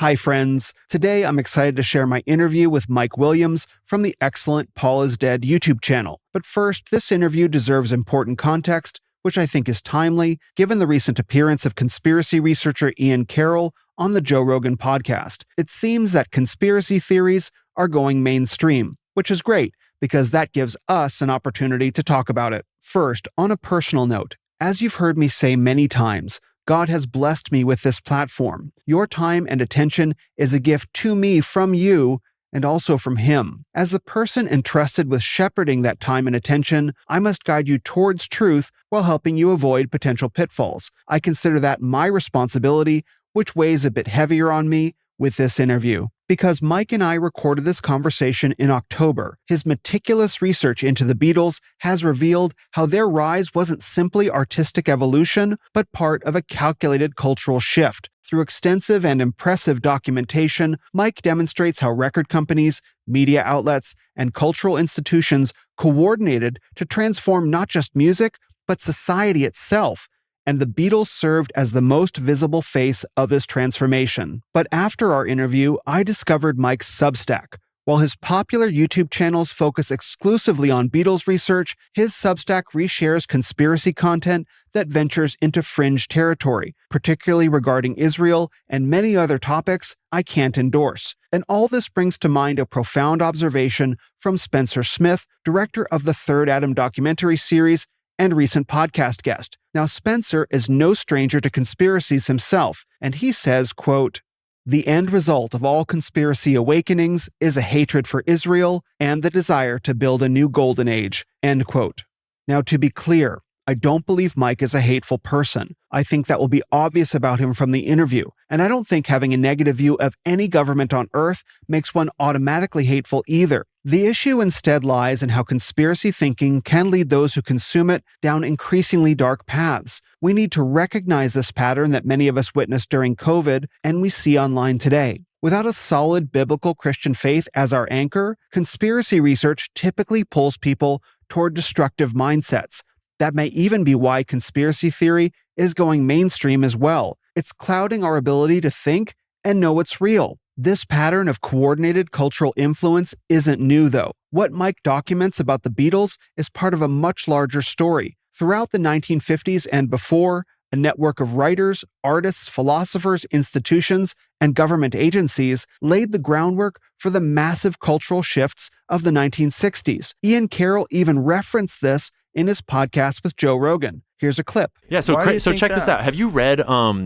Hi, friends. Today, I'm excited to share my interview with Mike Williams from the excellent Paul is Dead YouTube channel. But first, this interview deserves important context, which I think is timely, given the recent appearance of conspiracy researcher Ian Carroll on the Joe Rogan podcast. It seems that conspiracy theories are going mainstream, which is great, because that gives us an opportunity to talk about it. First, on a personal note, as you've heard me say many times, God has blessed me with this platform. Your time and attention is a gift to me from you and also from Him. As the person entrusted with shepherding that time and attention, I must guide you towards truth while helping you avoid potential pitfalls. I consider that my responsibility, which weighs a bit heavier on me with this interview. Because Mike and I recorded this conversation in October, his meticulous research into the Beatles has revealed how their rise wasn't simply artistic evolution, but part of a calculated cultural shift. Through extensive and impressive documentation, Mike demonstrates how record companies, media outlets, and cultural institutions coordinated to transform not just music, but society itself. And the Beatles served as the most visible face of this transformation. But after our interview, I discovered Mike's Substack. While his popular YouTube channels focus exclusively on Beatles research, his Substack reshares conspiracy content that ventures into fringe territory, particularly regarding Israel and many other topics I can't endorse. And all this brings to mind a profound observation from Spencer Smith, director of the Third Adam documentary series and recent podcast guest. Now, Spencer is no stranger to conspiracies himself, and he says, quote, "The end result of all conspiracy awakenings is a hatred for Israel and the desire to build a new golden age," end quote. Now, to be clear, I don't believe Mike is a hateful person. I think that will be obvious about him from the interview, and I don't think having a negative view of any government on Earth makes one automatically hateful either. The issue instead lies in how conspiracy thinking can lead those who consume it down increasingly dark paths. We need to recognize this pattern that many of us witnessed during COVID and we see online today. Without a solid biblical Christian faith as our anchor, conspiracy research typically pulls people toward destructive mindsets. That may even be why conspiracy theory is going mainstream as well. It's clouding our ability to think and know what's real. This pattern of coordinated cultural influence isn't new, though. What Mike documents about the Beatles is part of a much larger story. Throughout the 1950s and before, a network of writers, artists, philosophers, institutions, and government agencies laid the groundwork for the massive cultural shifts of the 1960s. Ian Carroll even referenced this in his podcast with Joe Rogan. Here's a clip. Yeah, so check this out. Have you read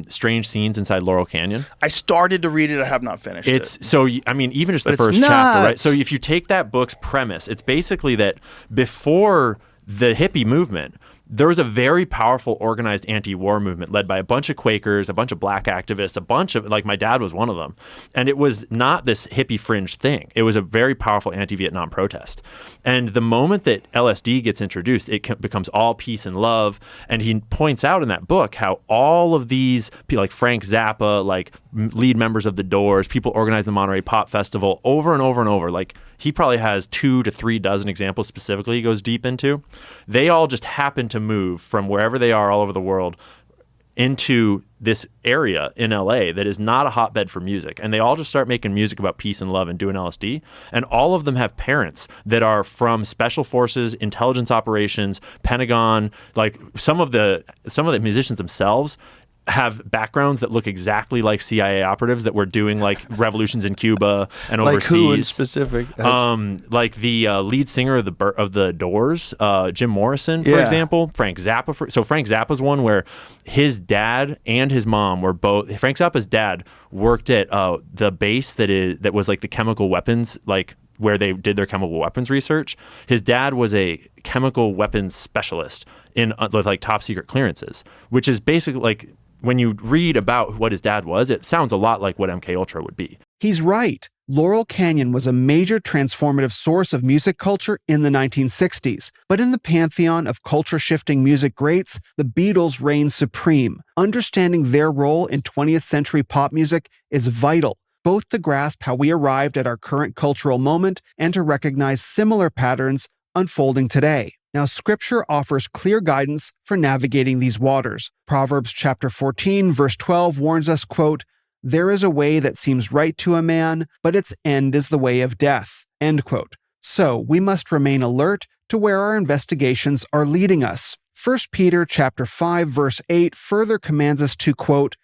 Strange Scenes Inside Laurel Canyon? I started to read it. I have not finished it. So, I mean, even just the first chapter, right? So if you take that book's premise, it's basically that before the hippie movement, there was a very powerful organized anti-war movement led by a bunch of Quakers, a bunch of black activists, a bunch of, like my dad was one of them. And it was not this hippie fringe thing. It was a very powerful anti-Vietnam protest. And the moment that LSD gets introduced, it becomes all peace and love. And he points out in that book how all of these people, like Frank Zappa, like lead members of the Doors, people organized the Monterey Pop Festival over and over and over. Like he probably has 2 to 3 dozen examples specifically he goes deep into. They all just happen to move from wherever they are all over the world into this area in LA that is not a hotbed for music. And they all just start making music about peace and love and doing LSD. And all of them have parents that are from special forces, intelligence operations, Pentagon. Like some of the musicians themselves have backgrounds that look exactly like CIA operatives that were doing like revolutions in Cuba and overseas. Like who in specific? Like the lead singer of the Doors, Jim Morrison, for example. Frank Zappa. So Frank Zappa's one where his dad and his mom were both. Frank Zappa's dad worked at the base that was like the chemical weapons, like where they did their chemical weapons research. His dad was a chemical weapons specialist with like top secret clearances, which is basically like, when you read about what his dad was, it sounds a lot like what MK Ultra would be. He's right. Laurel Canyon was a major transformative source of music culture in the 1960s. But in the pantheon of culture-shifting music greats, the Beatles reign supreme. Understanding their role in 20th century pop music is vital, both to grasp how we arrived at our current cultural moment and to recognize similar patterns unfolding today. Now, Scripture offers clear guidance for navigating these waters. Proverbs chapter 14, verse 12 warns us, quote, "There is a way that seems right to a man, but its end is the way of death." End quote. So we must remain alert to where our investigations are leading us. 1 Peter chapter 5 verse 8 further commands us to, quote,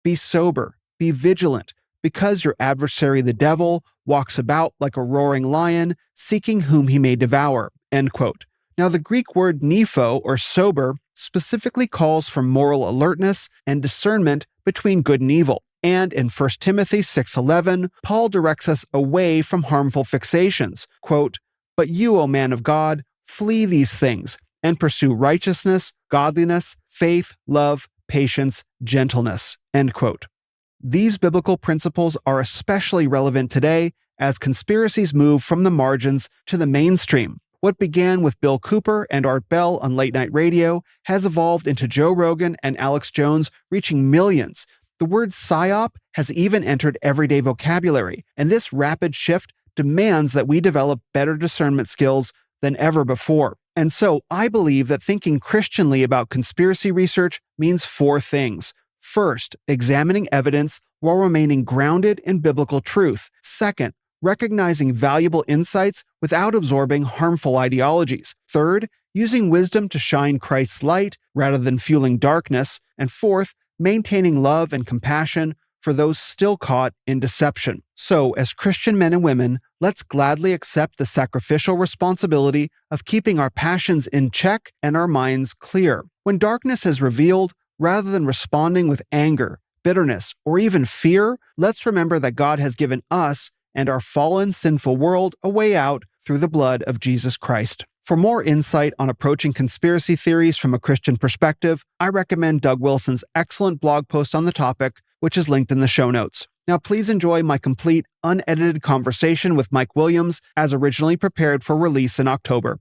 "Be sober, be vigilant, because your adversary the devil walks about like a roaring lion, seeking whom he may devour." End quote. Now the Greek word nepho, or sober, specifically calls for moral alertness and discernment between good and evil. And in 1 Timothy 6:11, Paul directs us away from harmful fixations. Quote, "But you, O man of God, flee these things, and pursue righteousness, godliness, faith, love, patience, gentleness." End quote. These biblical principles are especially relevant today as conspiracies move from the margins to the mainstream. What began with Bill Cooper and Art Bell on late-night radio has evolved into Joe Rogan and Alex Jones reaching millions. The word psyop has even entered everyday vocabulary, and this rapid shift demands that we develop better discernment skills than ever before. And so I believe that thinking Christianly about conspiracy research means 4 things. First, examining evidence while remaining grounded in biblical truth. Second, recognizing valuable insights without absorbing harmful ideologies. Third, using wisdom to shine Christ's light rather than fueling darkness. And fourth, maintaining love and compassion for those still caught in deception. So, as Christian men and women, let's gladly accept the sacrificial responsibility of keeping our passions in check and our minds clear. When darkness is revealed, rather than responding with anger, bitterness, or even fear, let's remember that God has given us and our fallen, sinful world a way out through the blood of Jesus Christ. For more insight on approaching conspiracy theories from a Christian perspective, I recommend Doug Wilson's excellent blog post on the topic, which is linked in the show notes. Now, please enjoy my complete, unedited conversation with Mike Williams as originally prepared for release in October.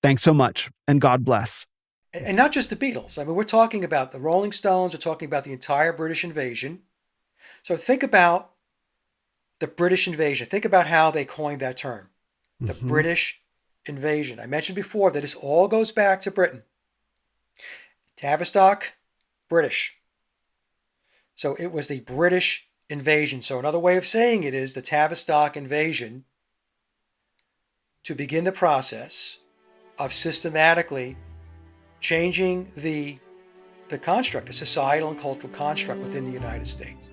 Thanks so much, and God bless. And not just the Beatles. I mean, we're talking about the Rolling Stones. We're talking about the entire British invasion. So think about the British invasion. Think about how they coined that term, the British invasion. I mentioned before that this all goes back to Britain. Tavistock, British. So it was the British invasion. So another way of saying it is the Tavistock invasion to begin the process of systematically changing the construct, the societal and cultural construct within the United States.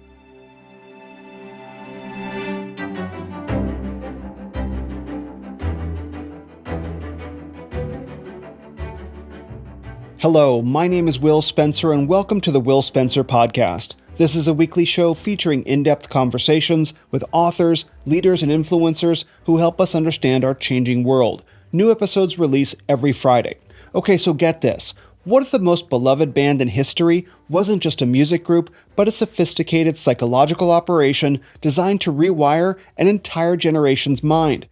Hello, my name is Will Spencer, and welcome to the Will Spencer Podcast. This is a weekly show featuring in-depth conversations with authors, leaders, and influencers who help us understand our changing world. New episodes release every Friday. Okay, so get this. What if the most beloved band in history wasn't just a music group, but a sophisticated psychological operation designed to rewire an entire generation's mind?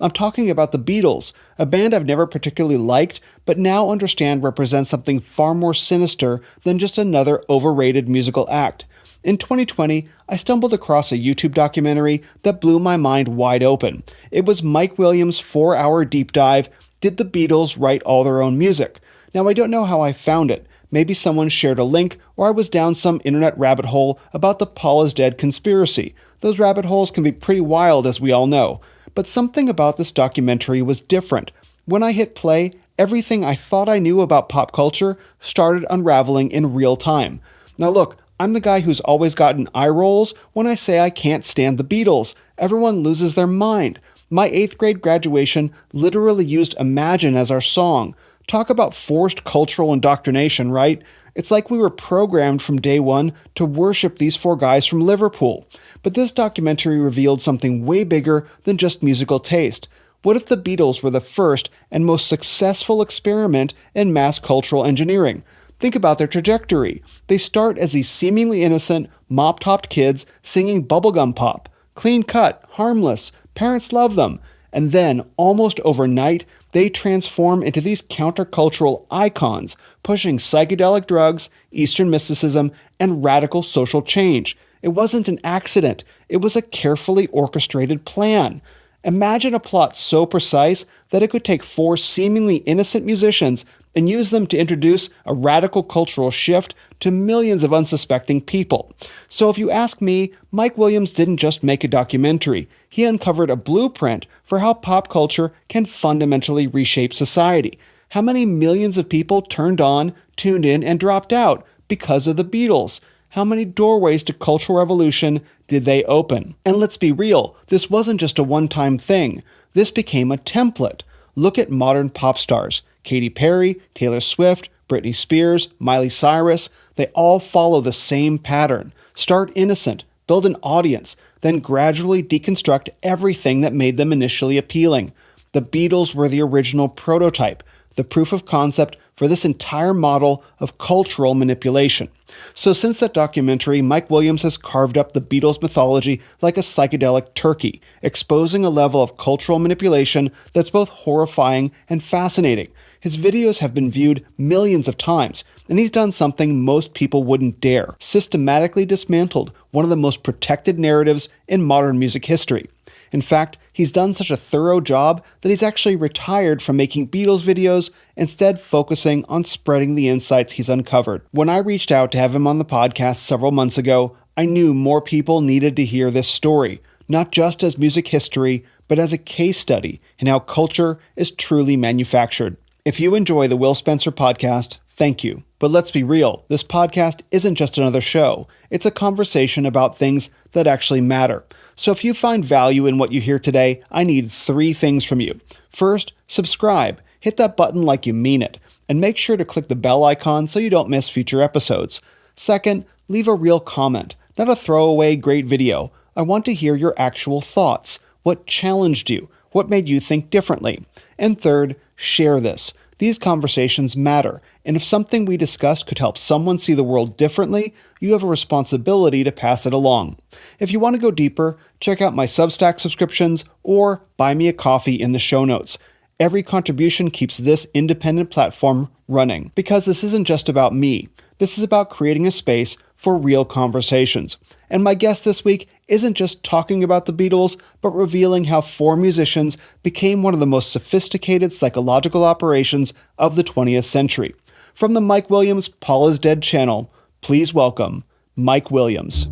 I'm talking about the Beatles, a band I've never particularly liked, but now understand represents something far more sinister than just another overrated musical act. In 2020, I stumbled across a YouTube documentary that blew my mind wide open. It was Mike Williams' 4-hour deep dive, Did the Beatles Write All Their Own Music? Now, I don't know how I found it. Maybe someone shared a link, or I was down some internet rabbit hole about the Paul is Dead conspiracy. Those rabbit holes can be pretty wild, as we all know. But something about this documentary was different. When I hit play, everything I thought I knew about pop culture started unraveling in real time. Now look, I'm the guy who's always gotten eye rolls when I say I can't stand the Beatles. Everyone loses their mind. My 8th grade graduation literally used Imagine as our song. Talk about forced cultural indoctrination, right? It's like we were programmed from day one to worship these 4 guys from Liverpool. But this documentary revealed something way bigger than just musical taste. What if the Beatles were the first and most successful experiment in mass cultural engineering? Think about their trajectory. They start as these seemingly innocent, mop-topped kids singing bubblegum pop. Clean cut, harmless, parents love them. And then, almost overnight, they transform into these countercultural icons, pushing psychedelic drugs, Eastern mysticism, and radical social change. It wasn't an accident. It was a carefully orchestrated plan. Imagine a plot so precise that it could take 4 seemingly innocent musicians and used them to introduce a radical cultural shift to millions of unsuspecting people. So if you ask me, Mike Williams didn't just make a documentary. He uncovered a blueprint for how pop culture can fundamentally reshape society. How many millions of people turned on, tuned in, and dropped out because of the Beatles? How many doorways to cultural revolution did they open? And let's be real, this wasn't just a one-time thing. This became a template. Look at modern pop stars. Katy Perry, Taylor Swift, Britney Spears, Miley Cyrus. They all follow the same pattern. Start innocent, build an audience, then gradually deconstruct everything that made them initially appealing. The Beatles were the original prototype, the proof of concept for this entire model of cultural manipulation. So since that documentary, Mike Williams has carved up the Beatles mythology like a psychedelic turkey, exposing a level of cultural manipulation that's both horrifying and fascinating. His videos have been viewed millions of times, and he's done something most people wouldn't dare: systematically dismantled one of the most protected narratives in modern music history. In fact, he's done such a thorough job that he's actually retired from making Beatles videos, instead focusing on spreading the insights he's uncovered. When I reached out to have him on the podcast several months ago, I knew more people needed to hear this story, not just as music history, but as a case study in how culture is truly manufactured. If you enjoy the Will Spencer podcast, thank you. But let's be real, this podcast isn't just another show. It's a conversation about things that actually matter. So if you find value in what you hear today, I need 3 things from you. First, subscribe. Hit that button like you mean it. And make sure to click the bell icon so you don't miss future episodes. Second, leave a real comment, not a throwaway great video. I want to hear your actual thoughts. What challenged you? What made you think differently? And third, share this. These conversations matter, and if something we discuss could help someone see the world differently, you have a responsibility to pass it along. If you want to go deeper, check out my Substack subscriptions or buy me a coffee in the show notes. Every contribution keeps this independent platform running, because this isn't just about me. This is about creating a space for real conversations. And my guest this week isn't just talking about the Beatles, but revealing how 4 musicians became one of the most sophisticated psychological operations of the 20th century. From the Mike Williams Paul is Dead channel, please welcome Mike Williams.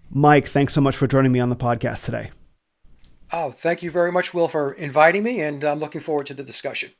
Mike, thanks so much for joining me on the podcast today. Oh, thank you very much, Will, for inviting me, and I'm looking forward to the discussion.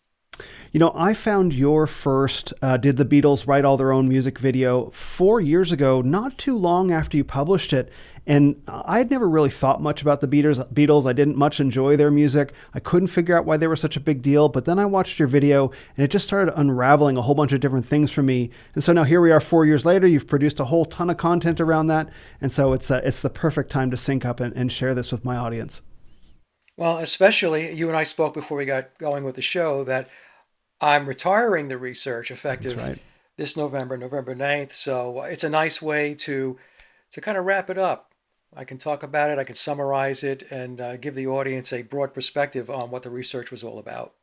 You know, I found your first Did the Beatles Write All Their Own Music video 4 years ago, not too long after you published it. And I had never really thought much about the Beatles. I didn't much enjoy their music. I couldn't figure out why they were such a big deal. But then I watched your video and it just started unraveling a whole bunch of different things for me. And so now here we are 4 years later. You've produced a whole ton of content around that. And so it's the perfect time to sync up and share this with my audience. Well, especially you and I spoke before we got going with the show that I'm retiring the research effective this November 9th. So it's a nice way to kind of wrap it up. I can talk about it, I can summarize it, and give the audience a broad perspective on what the research was all about.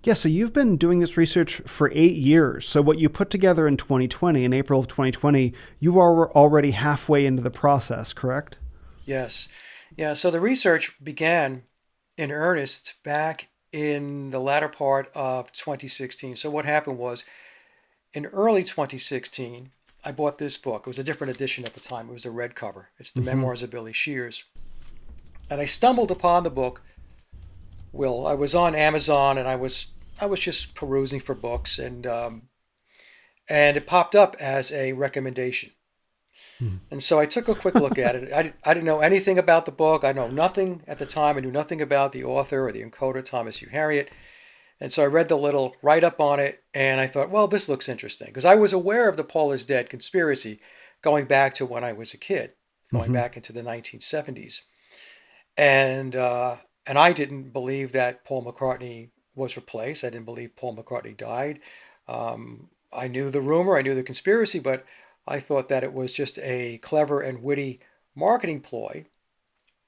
Yeah, so you've been doing this research for 8 years. So what you put together in 2020, in April of 2020, you are already halfway into the process, correct? Yes. Yeah, so the research began in earnest back in the latter part of 2016. So what happened was, in early 2016, I bought this book. It was a different edition at the time. It was a red cover. It's the Memoirs of Billy Shears. And I stumbled upon the book. Will, I was on Amazon and I was just perusing for books, and it popped up as a recommendation. And so I took a quick look at it. I didn't know anything about the book. I know nothing at the time. I knew nothing about the author or the encoder, Thomas Hugh Harriot. And so I read the little write-up on it, and I thought, well, this looks interesting. Because I was aware of the Paul is Dead conspiracy going back to when I was a kid, going back into the 1970s. And I didn't believe that Paul McCartney was replaced. I didn't believe Paul McCartney died. I knew the rumor, I knew the conspiracy, but I thought that it was just a clever and witty marketing ploy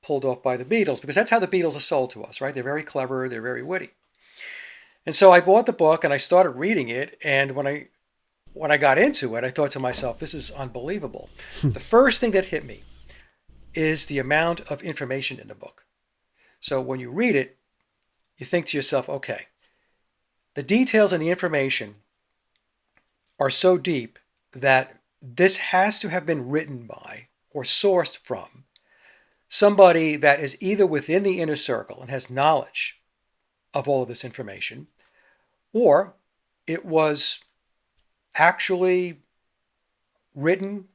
pulled off by the Beatles, because that's how the Beatles are sold to us, right? They're very clever, they're very witty. And so I bought the book and I started reading it, and when I got into it, I thought to myself, this is unbelievable. The first thing that hit me is the amount of information in the book. So when you read it, you think to yourself, okay, The details and the information are so deep that this has to have been written by or sourced from somebody that is either within the inner circle and has knowledge of all of this information, or it was actually written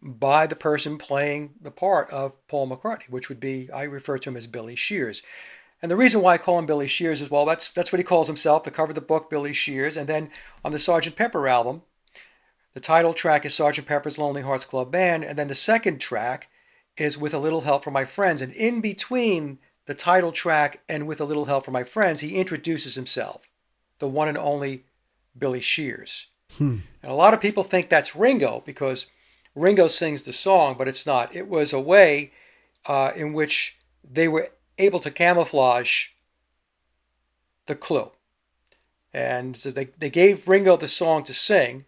by the person playing the part of Paul McCartney, which would be, I refer to him as Billy Shears. And the reason why I call him Billy Shears is, well, that's what he calls himself, the cover of the book, Billy Shears. And then on the Sgt. Pepper album, the title track is Sgt. Pepper's Lonely Hearts Club Band. And then the second track is With a Little Help from My Friends. And in between the title track and With a Little Help from My Friends, he introduces himself, the one and only Billy Shears. And a lot of people think that's Ringo because Ringo sings the song, but it's not. It was a way in which they were able to camouflage the clue. And so they gave Ringo the song to sing,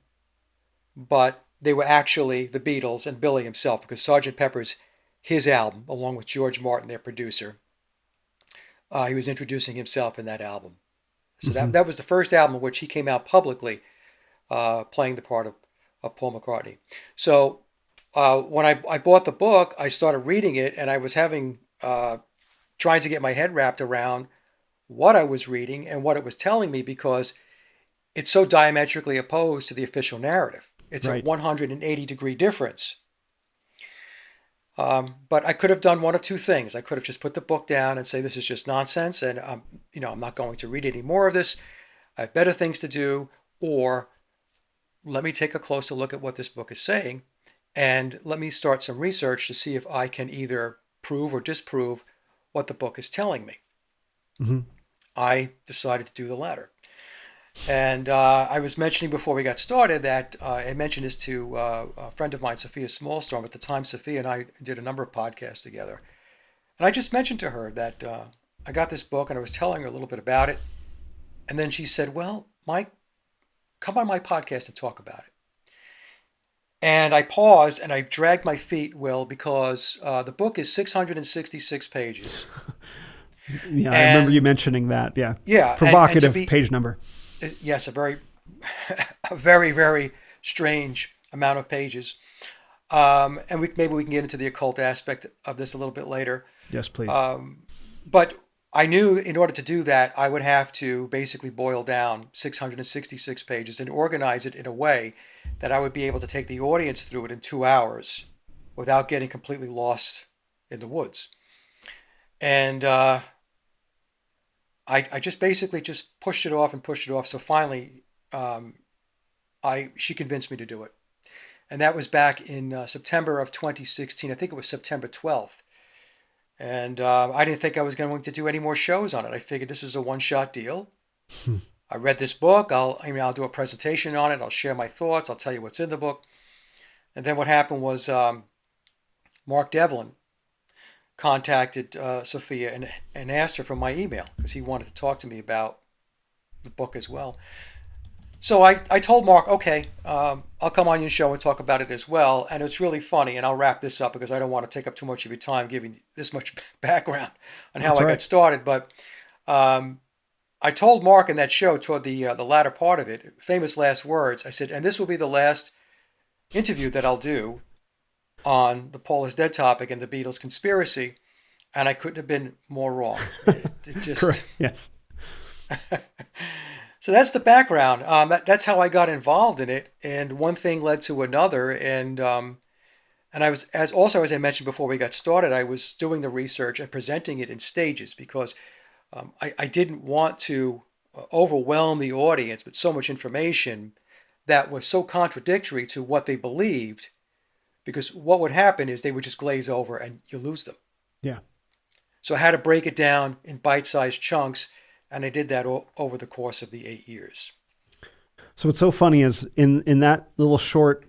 but they were actually the Beatles and Billy himself, because Sgt. Pepper's his album, along with George Martin, their producer. He was introducing himself in that album. So that was the first album in which he came out publicly playing the part of Paul McCartney. So when I bought the book, I started reading it, and I was trying to get my head wrapped around what I was reading and what it was telling me, because it's so diametrically opposed to the official narrative. It's a 180-degree difference. But I could have done one of two things. I could have just put the book down and say, this is just nonsense, and I'm not going to read any more of this. I have better things to do, or let me take a closer look at what this book is saying, and let me start some research to see if I can either prove or disprove what the book is telling me. I decided to do the latter. And I was mentioning before we got started that I mentioned this to a friend of mine, Sophia Smallstorm. At the time, Sophia and I did a number of podcasts together. And I just mentioned to her that I got this book, and I was telling her a little bit about it. And then she said, well, Mike, come on my podcast and talk about it. And I paused and I dragged my feet, Will, because the book is 666 pages. Yeah, I remember you mentioning that. Yeah. Yeah. Provocative page number. Yes, a very, very strange amount of pages. And maybe we can get into the occult aspect of this a little bit later. Yes, please. But I knew in order to do that, I would have to basically boil down 666 pages and organize it in a way that I would be able to take the audience through it in 2 hours without getting completely lost in the woods. And I just basically just pushed it off. So finally, she convinced me to do it. And that was back in September of 2016. I think it was September 12th. And I didn't think I was going to do any more shows on it. I figured this is a one-shot deal. I read this book. I'll do a presentation on it. I'll share my thoughts. I'll tell you what's in the book. And then what happened was Mark Devlin contacted Sophia and asked her for my email because he wanted to talk to me about the book as well. So I told Mark, okay, I'll come on your show and talk about it as well. And it's really funny, and I'll wrap this up because I don't want to take up too much of your time giving this much background on how I got started. But I told Mark in that show toward the latter part of it, famous last words, I said, and this will be the last interview that I'll do on the Paul is Dead topic and the Beatles conspiracy. And I couldn't have been more wrong. It just... Correct. Yes. So that's the background. That's how I got involved in it, and one thing led to another. And I was, as I mentioned before we got started, I was doing the research and presenting it in stages because I didn't want to overwhelm the audience with so much information that was so contradictory to what they believed, because what would happen is they would just glaze over and you lose them. Yeah. So I had to break it down in bite-sized chunks. And I did that over the course of the 8 years. So what's so funny is in that little short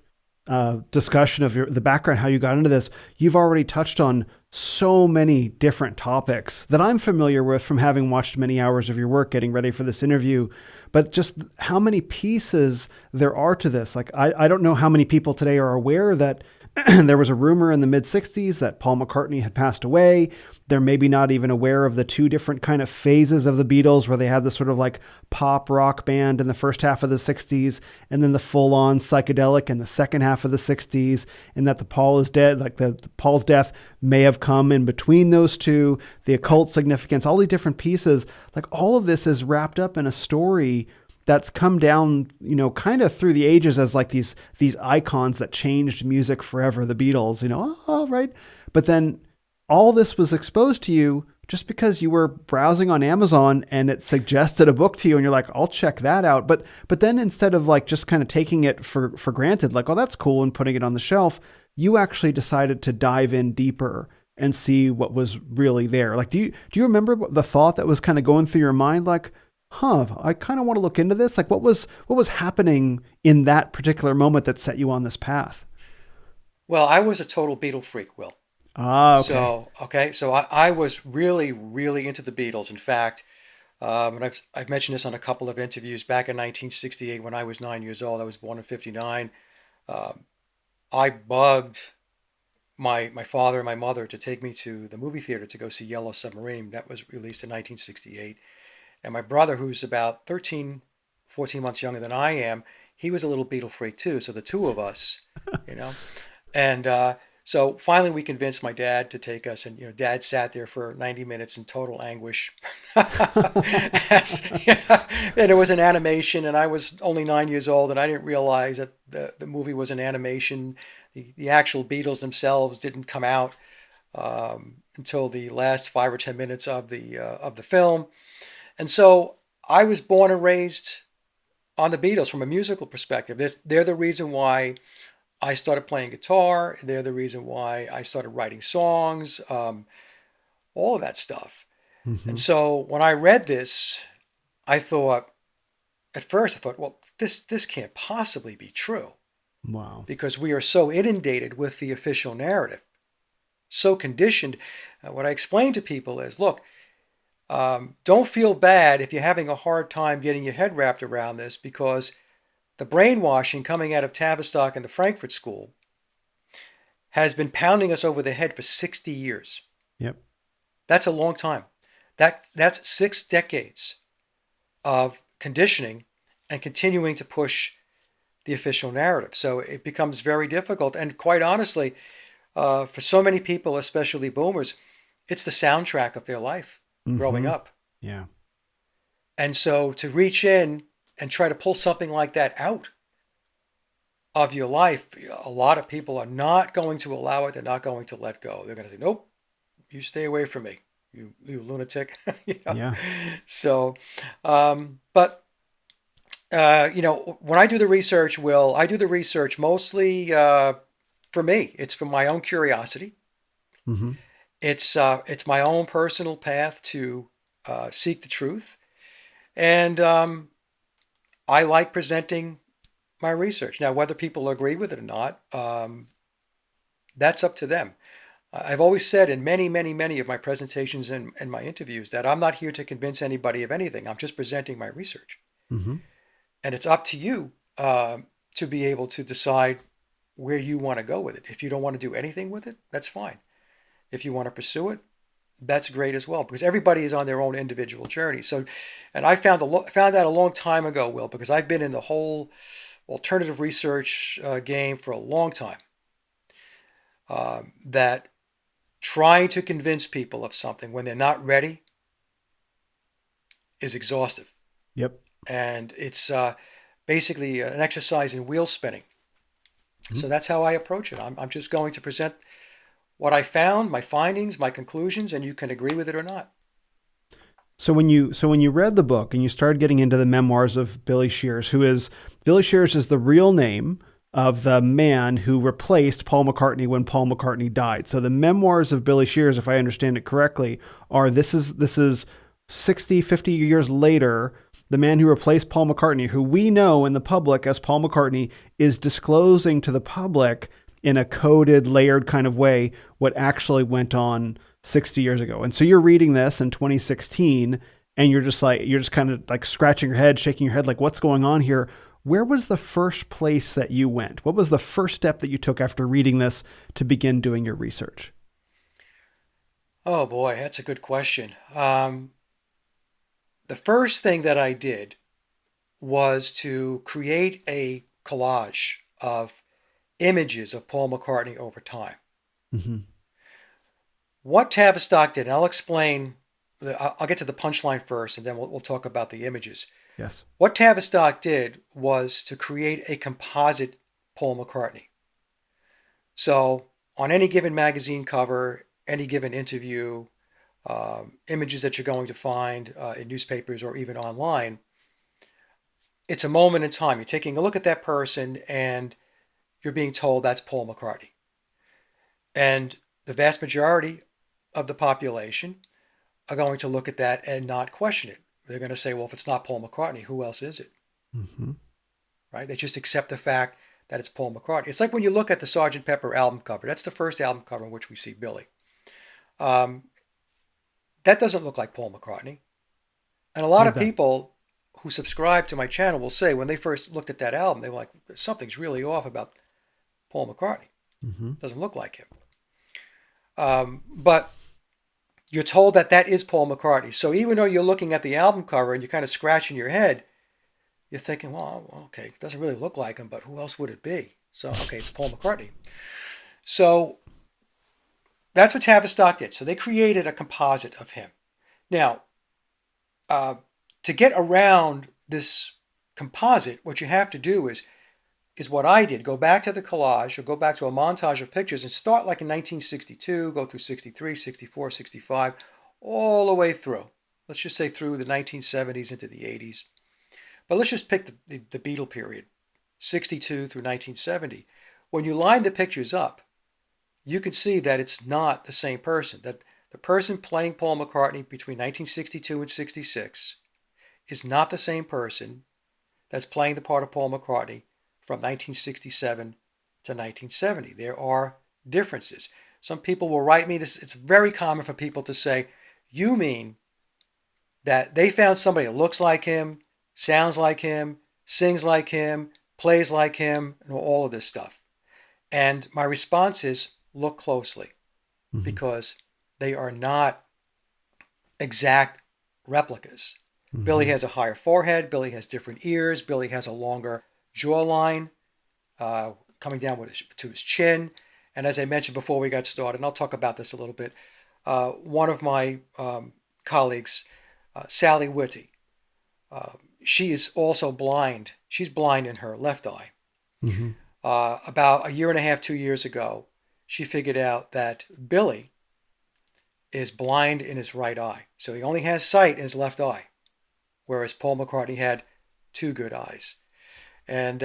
discussion of the background, how you got into this, you've already touched on so many different topics that I'm familiar with from having watched many hours of your work getting ready for this interview. But just how many pieces there are to this. Like, I don't know how many people today are aware that There was a rumor in the mid-60s that Paul McCartney had passed away. They're maybe not even aware of the two different kind of phases of the Beatles, where they had this sort of like pop rock band in the first half of the 60s, and then the full-on psychedelic in the second half of the 60s, and that the Paul is dead, like the Paul's death may have come in between those two, the occult significance, all these different pieces. Like all of this is wrapped up in a story that's come down, you know, kind of through the ages as like these icons that changed music forever, the Beatles, you know, oh, right. But then all this was exposed to you just because you were browsing on Amazon and it suggested a book to you and you're like, I'll check that out. But then instead of like just kind of taking it for granted, like, oh, that's cool, and putting it on the shelf, you actually decided to dive in deeper and see what was really there. Like, do you remember the thought that was kind of going through your mind? Like, I kind of want to look into this. Like what was happening in that particular moment that set you on this path? Well, I was a total Beatle freak, Will. Okay. So I was really, really into the Beatles. In fact, and I've mentioned this on a couple of interviews. Back in 1968, when I was 9 years old, I was born in 59. I bugged my father and my mother to take me to the movie theater to go see Yellow Submarine. That was released in 1968. And my brother, who's about 13, 14 months younger than I am, he was a little Beatle freak too. So the two of us, you know, and so finally we convinced my dad to take us, and, you know, Dad sat there for 90 minutes in total anguish. And it was an animation, and I was only 9 years old, and I didn't realize that the movie was an animation. The actual Beatles themselves didn't come out until the last 5 or 10 minutes of the film. And so I was born and raised on the Beatles from a musical perspective. They're the reason why I started playing guitar. They're the reason why I started writing songs, all of that stuff. Mm-hmm. And so when I read this, at first I thought, well, this can't possibly be true. Wow. Because we are so inundated with the official narrative, so conditioned. What I explain to people is, look, don't feel bad if you're having a hard time getting your head wrapped around this, because the brainwashing coming out of Tavistock and the Frankfurt School has been pounding us over the head for 60 years. Yep. That's a long time. That's 6 decades of conditioning and continuing to push the official narrative. So it becomes very difficult. And quite honestly, for so many people, especially boomers, it's the soundtrack of their life. Mm-hmm. Growing up. Yeah. And so to reach in and try to pull something like that out of your life, a lot of people are not going to allow it. They're not going to let go. They're going to say, nope, you stay away from me, you lunatic. You know? Yeah. So, but you know, when I do the research, Will, I do the research mostly for me. It's from my own curiosity. Mm-hmm. It's my own personal path to seek the truth. And I like presenting my research. Now, whether people agree with it or not, that's up to them. I've always said in many, many, many of my presentations and my interviews that I'm not here to convince anybody of anything. I'm just presenting my research. Mm-hmm. And it's up to you to be able to decide where you want to go with it. If you don't want to do anything with it, that's fine. If you want to pursue it, that's great as well, because everybody is on their own individual journey. So, and I found that a long time ago, Will, because I've been in the whole alternative research game for a long time, that trying to convince people of something when they're not ready is exhaustive. Yep. And it's basically an exercise in wheel spinning. Mm-hmm. So that's how I approach it. I'm just going to present what I found, my findings, my conclusions, and you can agree with it or not. So when you read the book and you started getting into the memoirs of Billy Shears, Billy Shears is the real name of the man who replaced Paul McCartney when Paul McCartney died. So the memoirs of Billy Shears, if I understand it correctly, are this is 60, 50 years later, the man who replaced Paul McCartney, who we know in the public as Paul McCartney, is disclosing to the public in a coded, layered kind of way what actually went on 60 years ago. And so you're reading this in 2016 and you're just kind of like scratching your head, shaking your head, like, what's going on here? Where was the first place that you went? What was the first step that you took after reading this to begin doing your research? Oh boy, that's a good question. The first thing that I did was to create a collage of images of Paul McCartney over time. Mm-hmm. What Tavistock did, and I'll explain, I'll get to the punchline first, and then we'll talk about the images. Yes. What Tavistock did was to create a composite Paul McCartney. So on any given magazine cover, any given interview, images that you're going to find in newspapers or even online, it's a moment in time. You're taking a look at that person and you're being told that's Paul McCartney. And the vast majority of the population are going to look at that and not question it. They're going to say, well, if it's not Paul McCartney, who else is it? Mm-hmm. Right? They just accept the fact that it's Paul McCartney. It's like when you look at the Sgt. Pepper album cover. That's the first album cover in which we see Billy. That doesn't look like Paul McCartney. And a lot of people who subscribe to my channel will say when they first looked at that album, they were like, something's really off about Paul McCartney. Mm-hmm. Doesn't look like him. But you're told that that is Paul McCartney. So even though you're looking at the album cover and you're kind of scratching your head, you're thinking, well, okay, it doesn't really look like him, but who else would it be? So, okay, it's Paul McCartney. So that's what Tavistock did. So they created a composite of him. Now, to get around this composite, what you have to do is what I did. Go back to the collage or go back to a montage of pictures and start like in 1962, go through 63, 64, 65, all the way through. Let's just say through the 1970s into the 80s. But let's just pick the Beatle period, 62 through 1970. When you line the pictures up, you can see that it's not the same person, that the person playing Paul McCartney between 1962 and 66 is not the same person that's playing the part of Paul McCartney from 1967 to 1970. There are differences. Some people will write me this. It's very common for people to say, you mean that they found somebody that looks like him, sounds like him, sings like him, plays like him, and all of this stuff. And my response is, look closely, because they are not exact replicas. Mm-hmm. Billy has a higher forehead. Billy has different ears. Billy has a longer jawline coming down to his chin. And as I mentioned before we got started, and I'll talk about this a little bit, one of my colleagues, Sally Whitty, she is also blind. She's blind in her left eye. Mm-hmm. About a year and a half, 2 years ago, she figured out that Billy is blind in his right eye. So he only has sight in his left eye, whereas Paul McCartney had two good eyes. And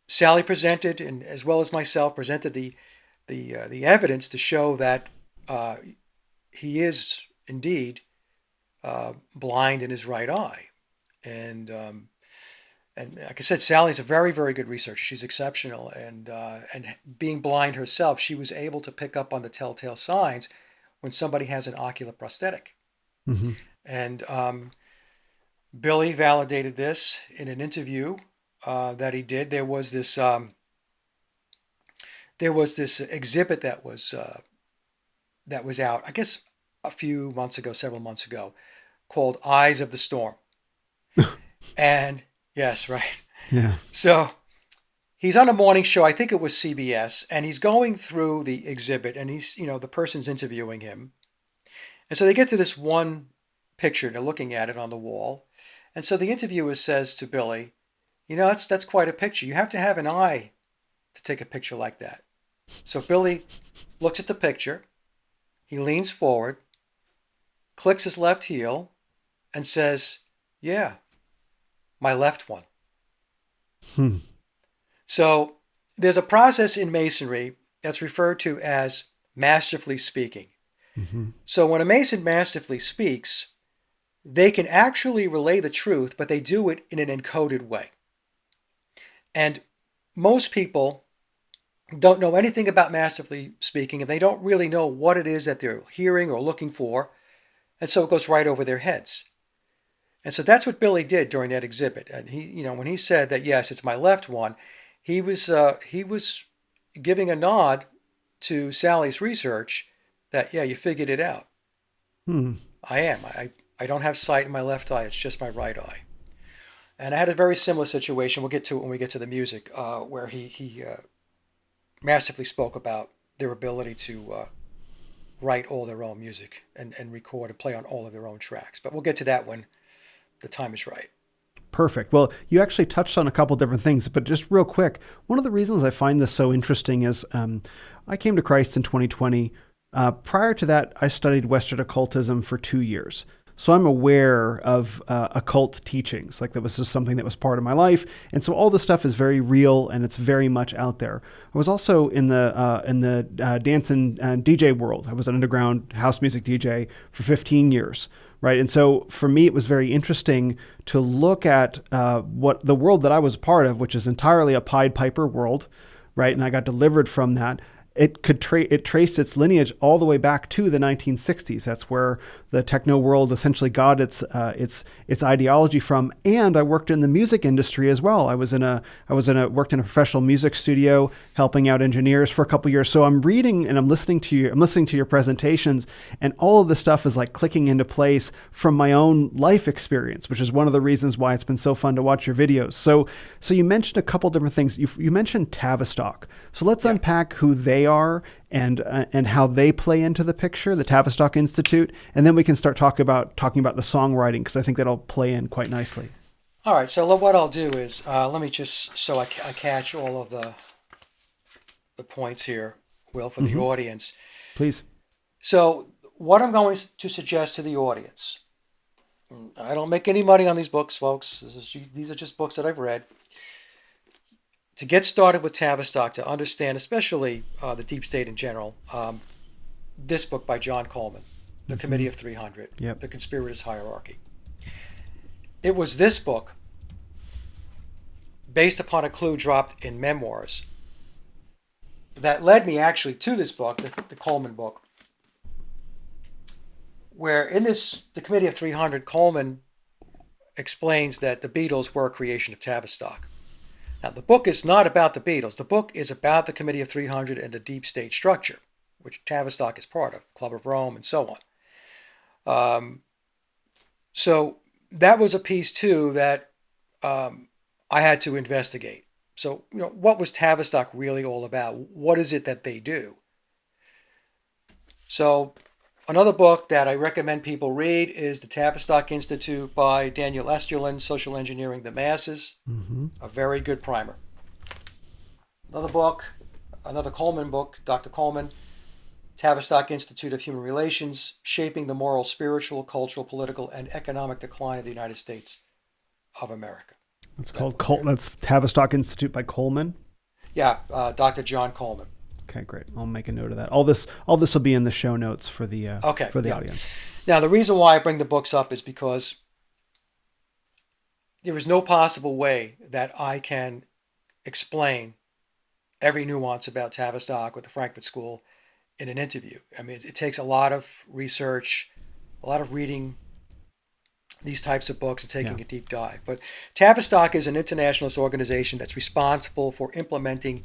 Sally presented, and as well as myself, presented the evidence to show that he is indeed blind in his right eye. And like I said, Sally's a very, very good researcher. She's exceptional. And being blind herself, she was able to pick up on the telltale signs when somebody has an ocular prosthetic. Mm-hmm. And Billy validated this in an interview that he did. There was this exhibit that was out, I guess, several months ago, called Eyes of the Storm. And yes, right. Yeah. So he's on a morning show, I think it was CBS, and he's going through the exhibit, and he's, the person's interviewing him. And so they get to this one picture, they're looking at it on the wall. And so the interviewer says to Billy, that's quite a picture. You have to have an eye to take a picture like that. So Billy looks at the picture, he leans forward, clicks his left heel, and says, yeah, my left one. So there's a process in Masonry that's referred to as masterfully speaking. Mm-hmm. So when a Mason masterfully speaks, they can actually relay the truth, but they do it in an encoded way. And most people don't know anything about masterfully speaking, and they don't really know what it is that they're hearing or looking for. And so it goes right over their heads. And so that's what Billy did during that exhibit. And he, when he said that, yes, it's my left one, he was giving a nod to Sally's research that, yeah, you figured it out. I am. I don't have sight in my left eye. It's just my right eye. And I had a very similar situation. We'll get to it when we get to the music, where he masterfully spoke about their ability to write all their own music and record and play on all of their own tracks. But we'll get to that when the time is right. Perfect. Well, you actually touched on a couple different things, but just real quick, one of the reasons I find this so interesting is I came to Christ in 2020. Prior to that, I studied Western occultism for 2 years. So I'm aware of occult teachings. Like that was just something that was part of my life. And so all this stuff is very real and it's very much out there. I was also in the dance and DJ world. I was an underground house music DJ for 15 years. Right. And so for me, it was very interesting to look at what the world that I was a part of, which is entirely a Pied Piper world. Right. And I got delivered from that. It traced its lineage all the way back to the 1960s. That's where the techno world essentially got its ideology from. And I worked in the music industry as well. I worked in a professional music studio, helping out engineers for a couple of years. So I'm reading and I'm listening to your presentations, and all of this stuff is like clicking into place from my own life experience, which is one of the reasons why it's been so fun to watch your videos. So you mentioned a couple different things. You mentioned Tavistock. So let's unpack who they are and how they play into the picture, the Tavistock Institute, and then we can start talking about the songwriting, because I think that'll play in quite nicely. All right, so what I'll do is let me just, so I catch all of the points here, Will, for the audience. Please. So what I'm going to suggest to the audience, I don't make any money on these books, folks. These are just books that I've read. To get started with Tavistock, to understand, especially the deep state in general, this book by John Coleman, The Committee of 300, The Conspirators' Hierarchy. It was this book, based upon a clue dropped in Memoirs, that led me actually to this book, the Coleman book, where in The Committee of 300, Coleman explains that the Beatles were a creation of Tavistock. Now, the book is not about the Beatles. The book is about the Committee of 300 and the deep state structure, which Tavistock is part of, Club of Rome, and so on. So that was a piece, too, that I had to investigate. So, what was Tavistock really all about? What is it that they do? So another book that I recommend people read is The Tavistock Institute by Daniel Esterlin, Social Engineering the Masses. A very good primer. Another book, another Coleman book, Dr. Coleman, Tavistock Institute of Human Relations, Shaping the Moral, Spiritual, Cultural, Political, and Economic Decline of the United States of America. That's Tavistock Institute by Coleman? Yeah, Dr. John Coleman. Okay, great. I'll make a note of that. All this will be in the show notes for the audience. Now, the reason why I bring the books up is because there is no possible way that I can explain every nuance about Tavistock or the Frankfurt School in an interview. I mean, it takes a lot of research, a lot of reading these types of books and taking a deep dive. But Tavistock is an internationalist organization that's responsible for implementing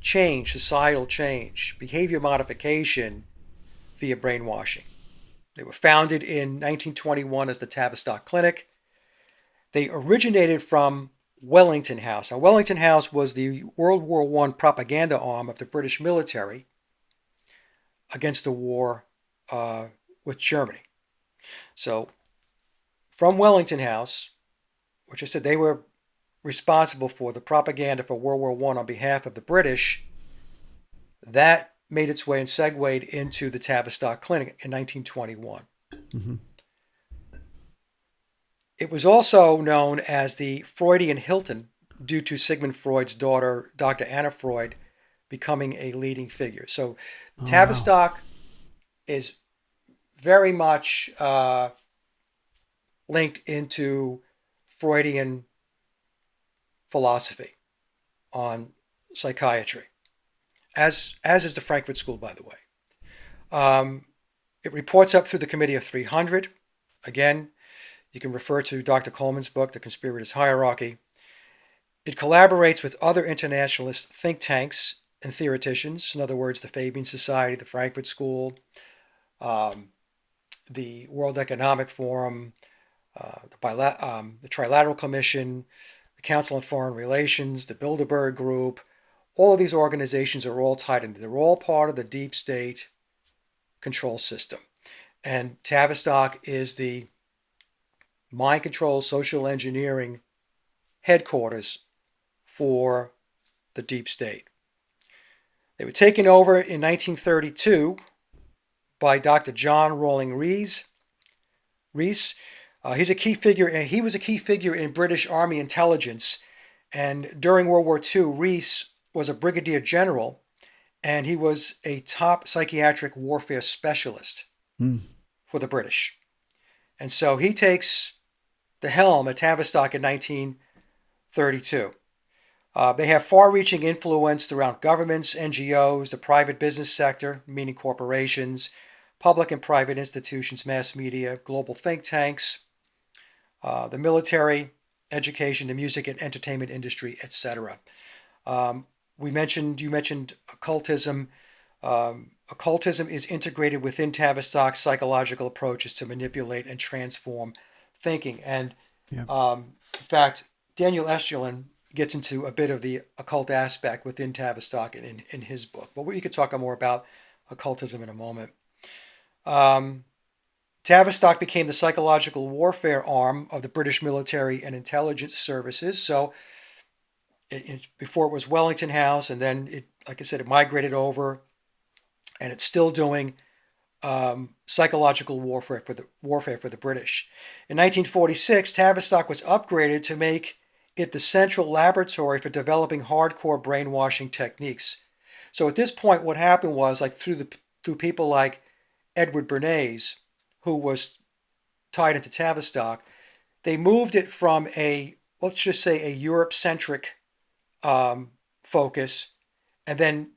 change, societal change, behavior modification via brainwashing. They were founded in 1921 as the Tavistock Clinic. They originated from Wellington House. Now, Wellington House was the World War I propaganda arm of the British military against the war with Germany. So, from Wellington House, which I said they were responsible for the propaganda for World War I on behalf of the British, that made its way and segued into the Tavistock Clinic in 1921. It was also known as the Freudian Hilton due to Sigmund Freud's daughter, Dr. Anna Freud, becoming a leading figure. So Tavistock is very much linked into Freudian philosophy on psychiatry, as is the Frankfurt School, by the way. It reports up through the Committee of 300. Again, You can refer to Dr. Coleman's book, The Conspirator's Hierarchy. It collaborates with other internationalist think tanks and theoreticians, in other words, the Fabian Society, the Frankfurt School, the World Economic Forum, the Trilateral Commission, the Council on Foreign Relations, the Bilderberg Group. All of these organizations are all tied into. They're all part of the deep state control system. And Tavistock is the mind control social engineering headquarters for the deep state. They were taken over in 1932 by Dr. John Rawling Rees. He's a key figure, and he was a key figure in British Army intelligence. And during World War II, Rees was a brigadier general, and he was a top psychiatric warfare specialist for the British. And so he takes the helm at Tavistock in 1932. They have far-reaching influence throughout governments, NGOs, the private business sector, meaning corporations, public and private institutions, mass media, global think tanks, the military, education, the music and entertainment industry, etc. You mentioned occultism. Occultism is integrated within Tavistock's psychological approaches to manipulate and transform thinking. And in fact, Daniel Esterlin gets into a bit of the occult aspect within Tavistock in his book. But we could talk more about occultism in a moment. Tavistock became the psychological warfare arm of the British military and intelligence services. So before it was Wellington House, and then it, like I said, it migrated over, and it's still doing psychological warfare for the British. In 1946, Tavistock was upgraded to make it the central laboratory for developing hardcore brainwashing techniques. So at this point, what happened was, like through people like Edward Bernays, who was tied into Tavistock, they moved it from let's just say a Europe-centric focus, and then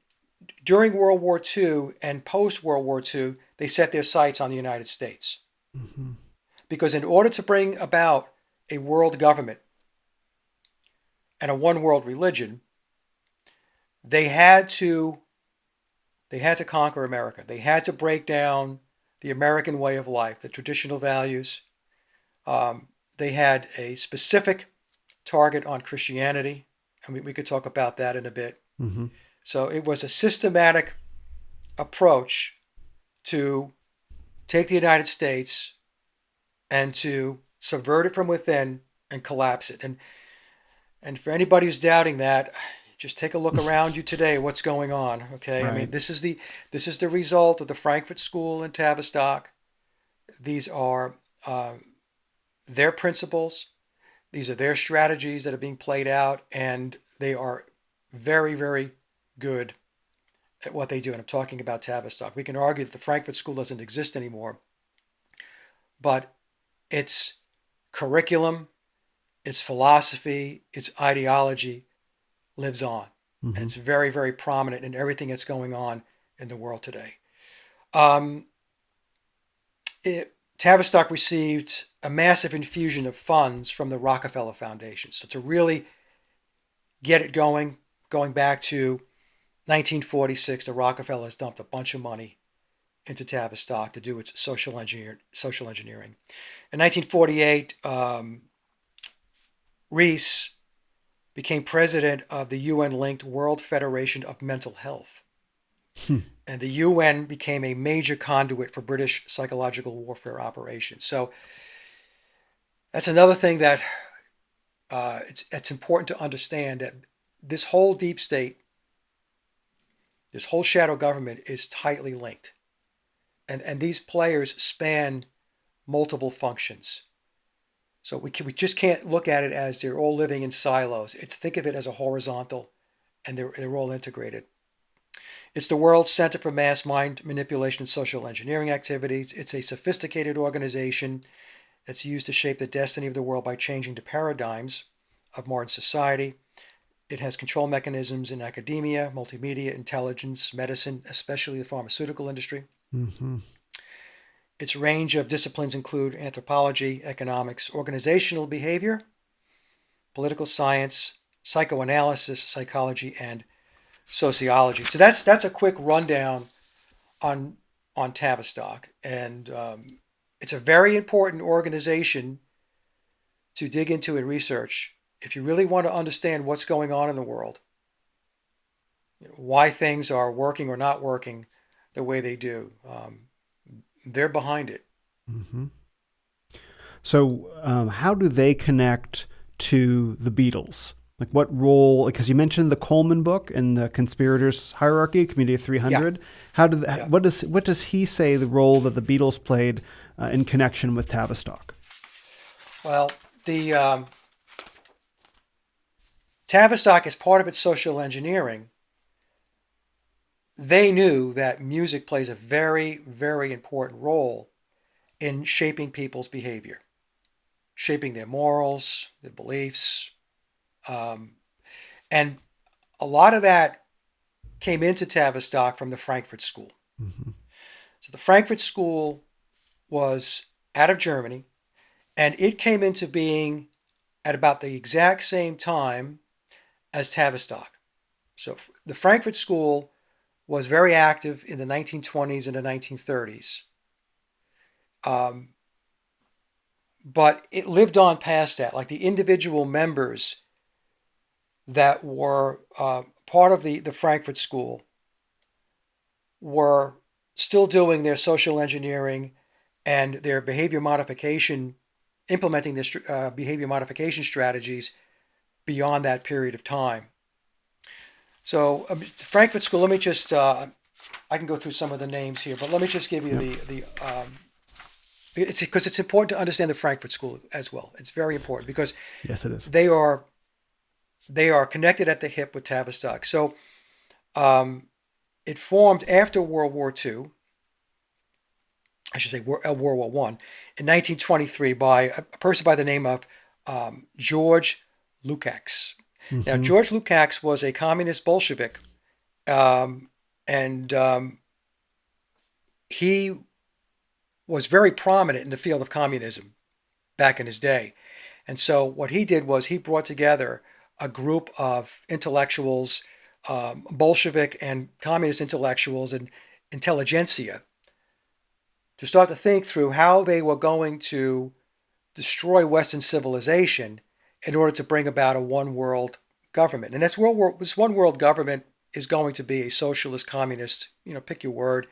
during World War II and post-World War II, they set their sights on the United States. Mm-hmm. Because in order to bring about a world government and a one-world religion, they had to conquer America. They had to break down the American way of life, the traditional values. They had a specific target on Christianity. I mean, we could talk about that in a bit. Mm-hmm. So it was a systematic approach to take the United States and to subvert it from within and collapse it. And for anybody who's doubting that, just take a look around you today. What's going on? Okay, right. I mean, this is the result of the Frankfurt School in Tavistock. These are their principles. These are their strategies that are being played out, and they are very, very good at what they do. And I'm talking about Tavistock. We can argue that the Frankfurt School doesn't exist anymore, but its curriculum, its philosophy, its ideology lives on. Mm-hmm. And it's very, very prominent in everything that's going on in the world today. Tavistock received a massive infusion of funds from the Rockefeller Foundation. So to really get it going back to 1946, the Rockefellers dumped a bunch of money into Tavistock to do its social engineering. In 1948, Rees became president of the UN-linked World Federation of Mental Health. And the UN became a major conduit for British psychological warfare operations. So that's another thing that it's important to understand, that this whole deep state, this whole shadow government is tightly linked. And these players span multiple functions. So we just can't look at it as they're all living in silos. Think of it as a horizontal, and they're all integrated. It's the world's center for mass mind manipulation and social engineering activities. It's a sophisticated organization that's used to shape the destiny of the world by changing the paradigms of modern society. It has control mechanisms in academia, multimedia, intelligence, medicine, especially the pharmaceutical industry. Mm-hmm. Its range of disciplines include anthropology, economics, organizational behavior, political science, psychoanalysis, psychology, and sociology. So that's a quick rundown on Tavistock, and it's a very important organization to dig into and research if you really want to understand what's going on in the world, why things are working or not working the way they do. They're behind it. Mm-hmm. So how do they connect to the Beatles? Like what role, because you mentioned the Coleman book and the conspirators hierarchy, Community of 300. Yeah. What does he say the role that the Beatles played in connection with Tavistock? Well, the Tavistock, as part of its social engineering, they knew that music plays a very, very important role in shaping people's behavior, shaping their morals, their beliefs. And a lot of that came into Tavistock from the Frankfurt School. Mm-hmm. So the Frankfurt School was out of Germany, and it came into being at about the exact same time as Tavistock. So the Frankfurt School was very active in the 1920s and the 1930s. But it lived on past that. Like the individual members that were part of the Frankfurt School were still doing their social engineering and their behavior modification, implementing their behavior modification strategies beyond that period of time. So the Frankfurt School, let me just, I can go through some of the names here, but let me just give you because it's important to understand the Frankfurt School as well. It's very important because yes, it is. They are connected at the hip with Tavistock. So it formed after World War II, I should say World War I, in 1923 by a person by the name of George Lukács. Mm-hmm. Now, George Lukács was a communist Bolshevik, and he was very prominent in the field of communism back in his day. And so what he did was he brought together a group of intellectuals, Bolshevik and communist intellectuals and intelligentsia, to start to think through how they were going to destroy Western civilization in order to bring about a one-world government. And this one-world government is going to be a socialist, communist, pick your word.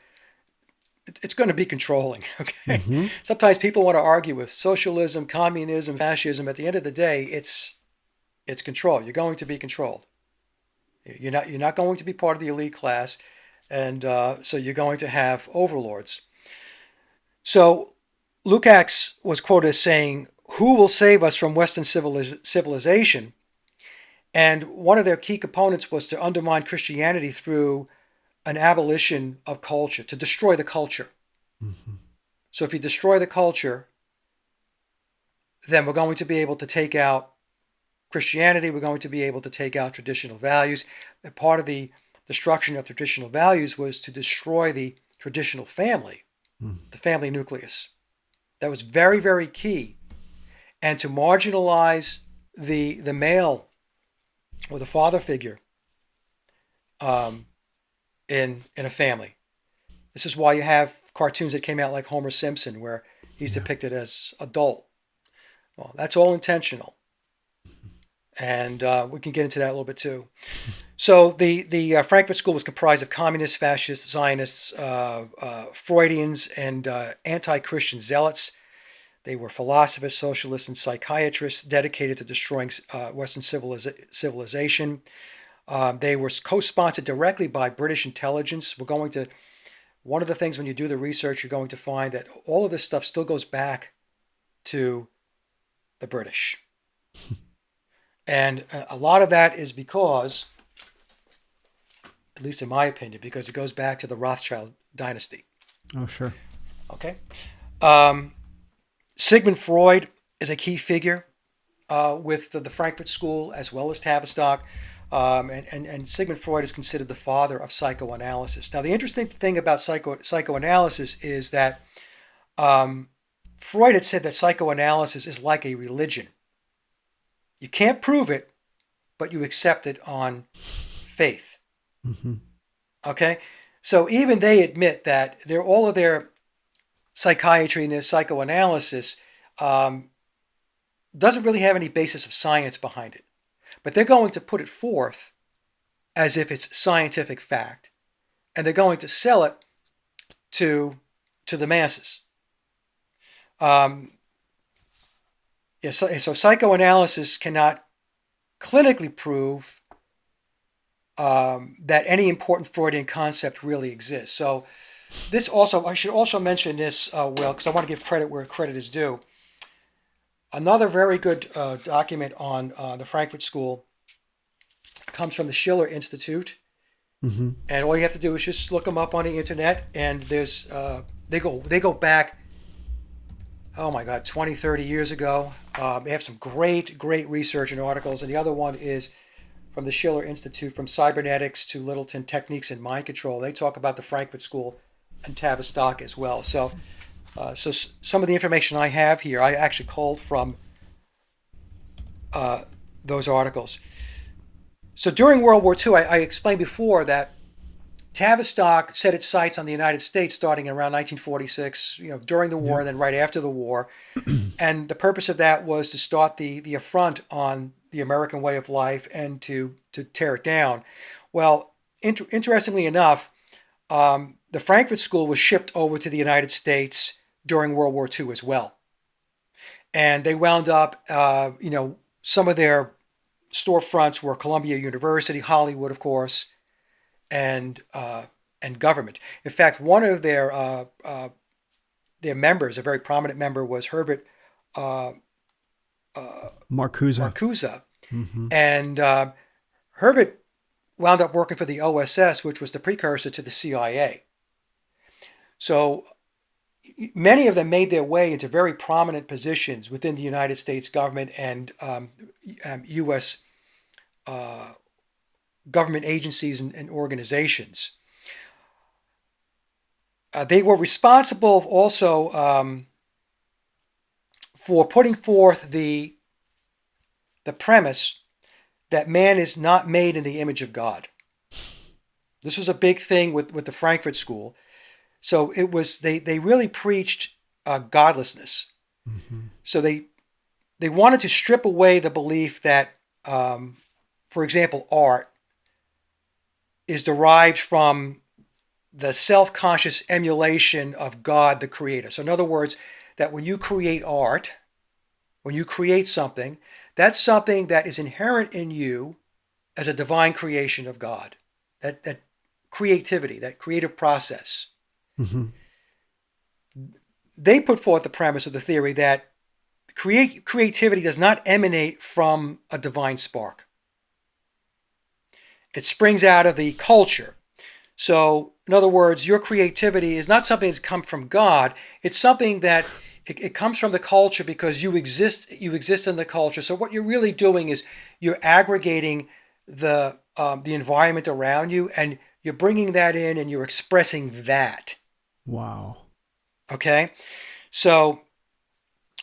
It's going to be controlling, okay? Mm-hmm. Sometimes people want to argue with socialism, communism, fascism. At the end of the day, it's control. You're going to be controlled. You're not going to be part of the elite class, and so you're going to have overlords. So Lukács was quoted as saying, "Who will save us from Western civilization?" And one of their key components was to undermine Christianity through an abolition of culture, to destroy the culture. Mm-hmm. So if you destroy the culture, then we're going to be able to take out Christianity, we're going to be able to take out traditional values. And part of the destruction of traditional values was to destroy the traditional family, the family nucleus. That was very, very key. And to marginalize the male or the father figure in a family. This is why you have cartoons that came out like Homer Simpson, where he's depicted as adult. Well, that's all intentional. And we can get into that a little bit too. So the Frankfurt School was comprised of communists, fascists, Zionists, Freudians, and anti-Christian zealots. They were philosophers, socialists, and psychiatrists dedicated to destroying Western civilization. They were co-sponsored directly by British intelligence. One of the things when you do the research, you're going to find that all of this stuff still goes back to the British. And a lot of that is because, at least in my opinion, because it goes back to the Rothschild dynasty. Oh, sure. Okay. Sigmund Freud is a key figure with the Frankfurt School as well as Tavistock. And Sigmund Freud is considered the father of psychoanalysis. Now, the interesting thing about psychoanalysis is that Freud had said that psychoanalysis is like a religion. You can't prove it, but you accept it on faith. Mm-hmm. Okay? So even they admit that all of their psychiatry and their psychoanalysis doesn't really have any basis of science behind it. But they're going to put it forth as if it's scientific fact. And they're going to sell it to the masses. So psychoanalysis cannot clinically prove that any important Freudian concept really exists. So this also, I should also mention this, Will, because I want to give credit where credit is due. Another very good document on the Frankfurt School comes from the Schiller Institute. Mm-hmm. And all you have to do is just look them up on the internet, and there's they go back, oh my God, 20, 30 years ago. They have some great research and articles. And the other one is from the Schiller Institute, From Cybernetics to Littleton Techniques in Mind Control. They talk about the Frankfurt School and Tavistock as well. So some of the information I have here, I actually culled from those articles. So during World War II, I explained before that Tavistock set its sights on the United States starting around 1946, during the war and then right after the war. And the purpose of that was to start the affront on the American way of life and to tear it down. Well, interestingly enough, the Frankfurt School was shipped over to the United States during World War II as well. And they wound up, some of their storefronts were Columbia University, Hollywood, of course, and government. In fact, one of their members, a very prominent member, was Herbert Marcuse. Mm-hmm. And Herbert wound up working for the OSS, which was the precursor to the CIA. So many of them made their way into very prominent positions within the United States government and U.S. Government agencies and organizations. They were responsible also for putting forth the premise that man is not made in the image of God. This was a big thing with the Frankfurt School. So it was they really preached godlessness. Mm-hmm. So they wanted to strip away the belief that, for example, art is derived from the self-conscious emulation of God, the creator. So in other words, that when you create art, when you create something, that's something that is inherent in you as a divine creation of God. That creativity, that creative process. Mm-hmm. They put forth the premise of the theory that creativity does not emanate from a divine spark. It springs out of the culture. So, in other words, your creativity is not something that's come from God. It's something that it comes from the culture because you exist in the culture. So what you're really doing is you're aggregating the environment around you, and you're bringing that in and you're expressing that. Wow. Okay? So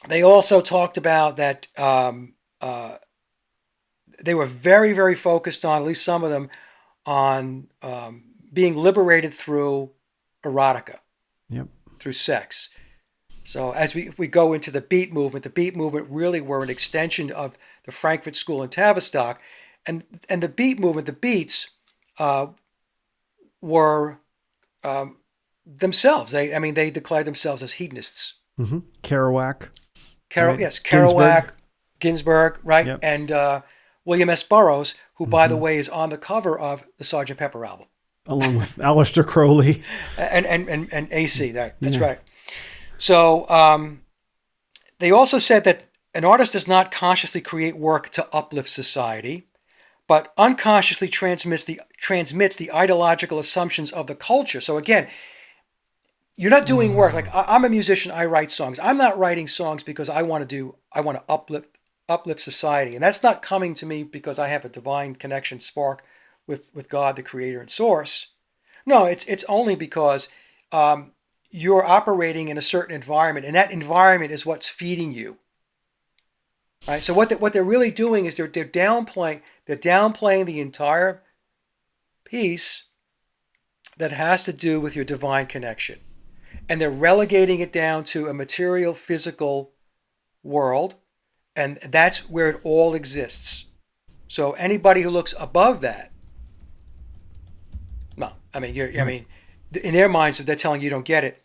they also talked about that they were very, very focused on, at least some of them, on being liberated through erotica, through sex. So as we go into the Beat movement really were an extension of the Frankfurt School in Tavistock. And the Beat movement, the Beats, were themselves. They declared themselves as hedonists. Mm-hmm. Kerouac. Right? Yes, Kerouac, Ginsberg, right? Yep. And William S. Burroughs, who, by the way, is on the cover of the Sgt. Pepper album. Along with Aleister Crowley. and AC, that's right. So they also said that an artist does not consciously create work to uplift society, but unconsciously transmits the ideological assumptions of the culture. So again, you're not doing work. Like I'm a musician, I write songs. I'm not writing songs because I want to uplift society. And that's not coming to me because I have a divine connection spark with God, the creator and source. No, it's only because you're operating in a certain environment, and that environment is what's feeding you. Right? So what they're really doing is they're downplaying the entire piece that has to do with your divine connection. And they're relegating it down to a material, physical world, and that's where it all exists. So anybody who looks above that, no, I mean, in their minds, they're telling you don't get it.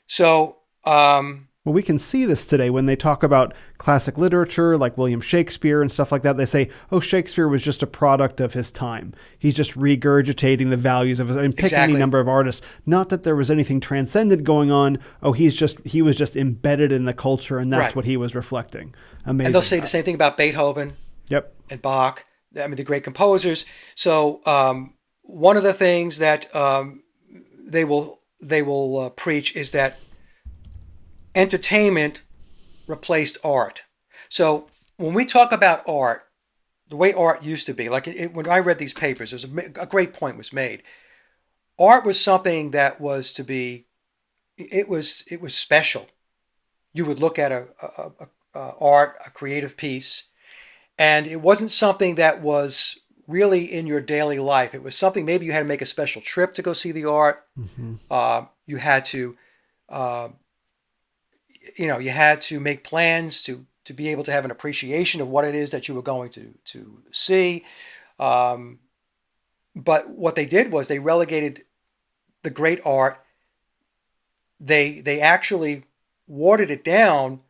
So, well, we can see this today when they talk about classic literature like William Shakespeare and stuff like that. They say, oh, Shakespeare was just a product of his time. He's just regurgitating the values of his, and pick any number of artists. Not that there was anything transcendent going on. Oh, he was just embedded in the culture, and that's what he was reflecting. Amazing. And they'll say the same thing about Beethoven. Yep. And Bach. I mean, the great composers. So one of the things that they will preach is that entertainment replaced art. So when we talk about art, the way art used to be, like when I read these papers, a great point was made. Art was something that was to be, it was special. You would look at a creative piece, and it wasn't something that was really in your daily life. It was something maybe you had to make a special trip to go see the art. Mm-hmm. You had to you had to make plans to be able to have an appreciation of what it is that you were going to see. But what they did was they relegated the great art. They actually watered it down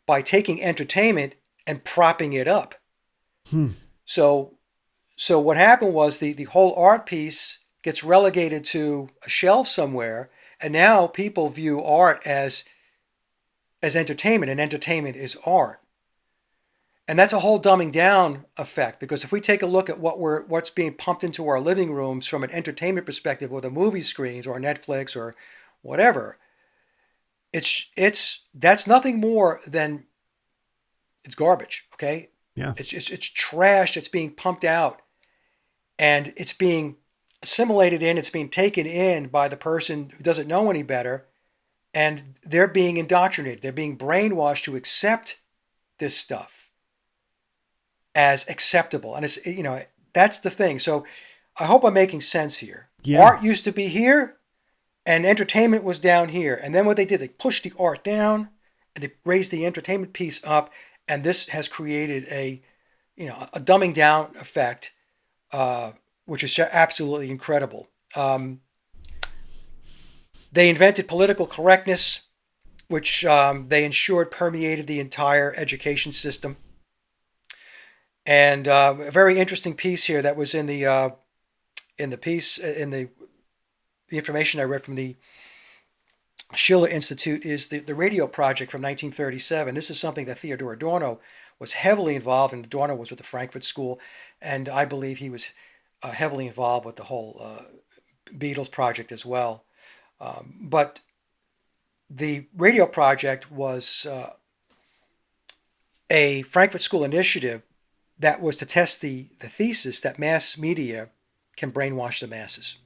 by taking entertainment and propping it up. So what happened was the whole art piece gets relegated to a shelf somewhere, and now people view art as entertainment, and entertainment is art. And that's a whole dumbing down effect, because if we take a look at what's being pumped into our living rooms from an entertainment perspective, or the movie screens or Netflix or whatever, that's nothing more than it's garbage, okay? Yeah. It's trash that's being pumped out, and it's being assimilated in, it's being taken in by the person who doesn't know any better, and they're being indoctrinated. They're being brainwashed to accept this stuff as acceptable. And it's, that's the thing. So I hope I'm making sense here. Yeah. Art used to be here, and entertainment was down here. And then what they did, they pushed the art down, and they raised the entertainment piece up. And this has created a dumbing down effect, which is absolutely incredible. They invented political correctness, which they ensured permeated the entire education system. And a very interesting piece here that was in the information I read from the Schiller Institute is the radio project from 1937. This is something that Theodor Adorno was heavily involved in. Adorno was with the Frankfurt School, and I believe he was heavily involved with the whole Beatles project as well. But the radio project was a Frankfurt School initiative that was to test the thesis that mass media can brainwash the masses.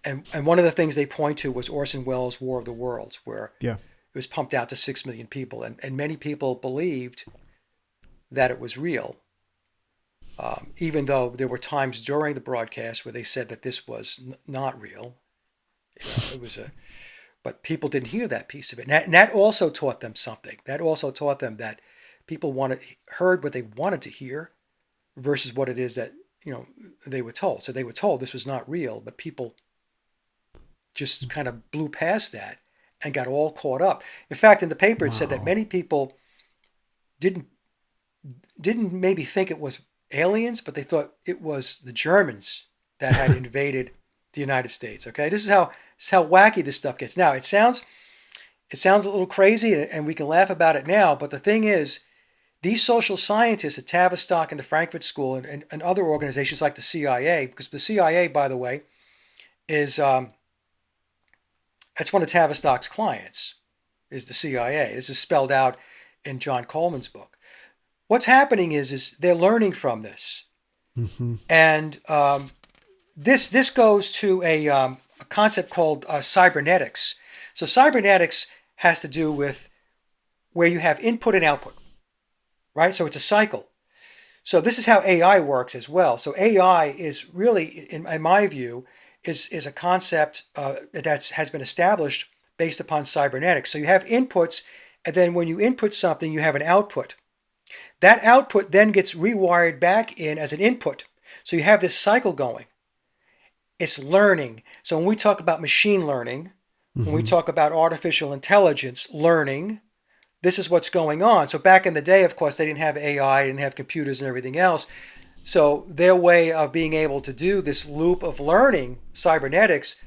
And one of the things they point to was Orson Welles' War of the Worlds, where it was pumped out to 6 million people. And many people believed that it was real, even though there were times during the broadcast where they said that this was not real. It was but people didn't hear that piece of it. And that also taught them something. That also taught them that people heard what they wanted to hear versus what it is that, they were told. So they were told this was not real, but people just kind of blew past that and got all caught up. In fact, in the paper, it said that many people didn't maybe think it was aliens, but they thought it was the Germans that had invaded the United States. Okay, this is how wacky this stuff gets. Now, it sounds a little crazy, and we can laugh about it now. But the thing is, these social scientists at Tavistock and the Frankfurt School and other organizations like the CIA, because the CIA, by the way, is that's one of Tavistock's clients, is the CIA. This is spelled out in John Coleman's book. What's happening is they're learning from this. Mm-hmm. And this goes to a concept called cybernetics. So cybernetics has to do with where you have input and output, right? So it's a cycle. So this is how AI works as well. So AI is really, in my view, is a concept that has been established based upon cybernetics. So you have inputs, and then when you input something, you have an output. That output then gets rewired back in as an input. So you have this cycle going. It's learning. So when we talk about machine learning, when we talk about artificial intelligence learning, this is what's going on. So back in the day, of course, they didn't have AI, didn't have computers and everything else. So their way of being able to do this loop of learning, cybernetics,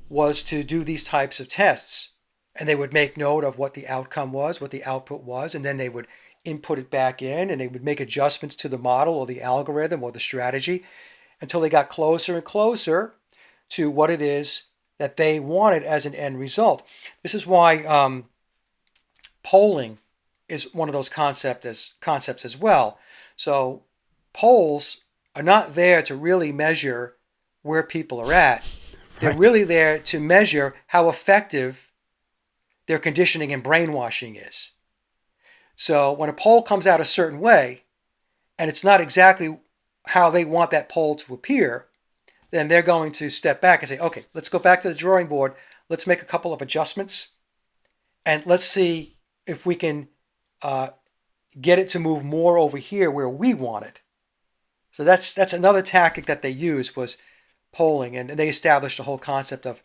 was to do these types of tests. And they would make note of what the outcome was, what the output was, and then they would input it back in, and they would make adjustments to the model or the algorithm or the strategy until they got closer and closer to what it is that they wanted as an end result. This is why polling is one of those concepts as well. So polls are not there to really measure where people are at. They're really there to measure how effective their conditioning and brainwashing is. So when a poll comes out a certain way, and it's not exactly how they want that poll to appear, then they're going to step back and say, okay, let's go back to the drawing board. Let's make a couple of adjustments, and let's see if we can get it to move more over here where we want it. So that's another tactic that they used, was polling, and they established a whole concept of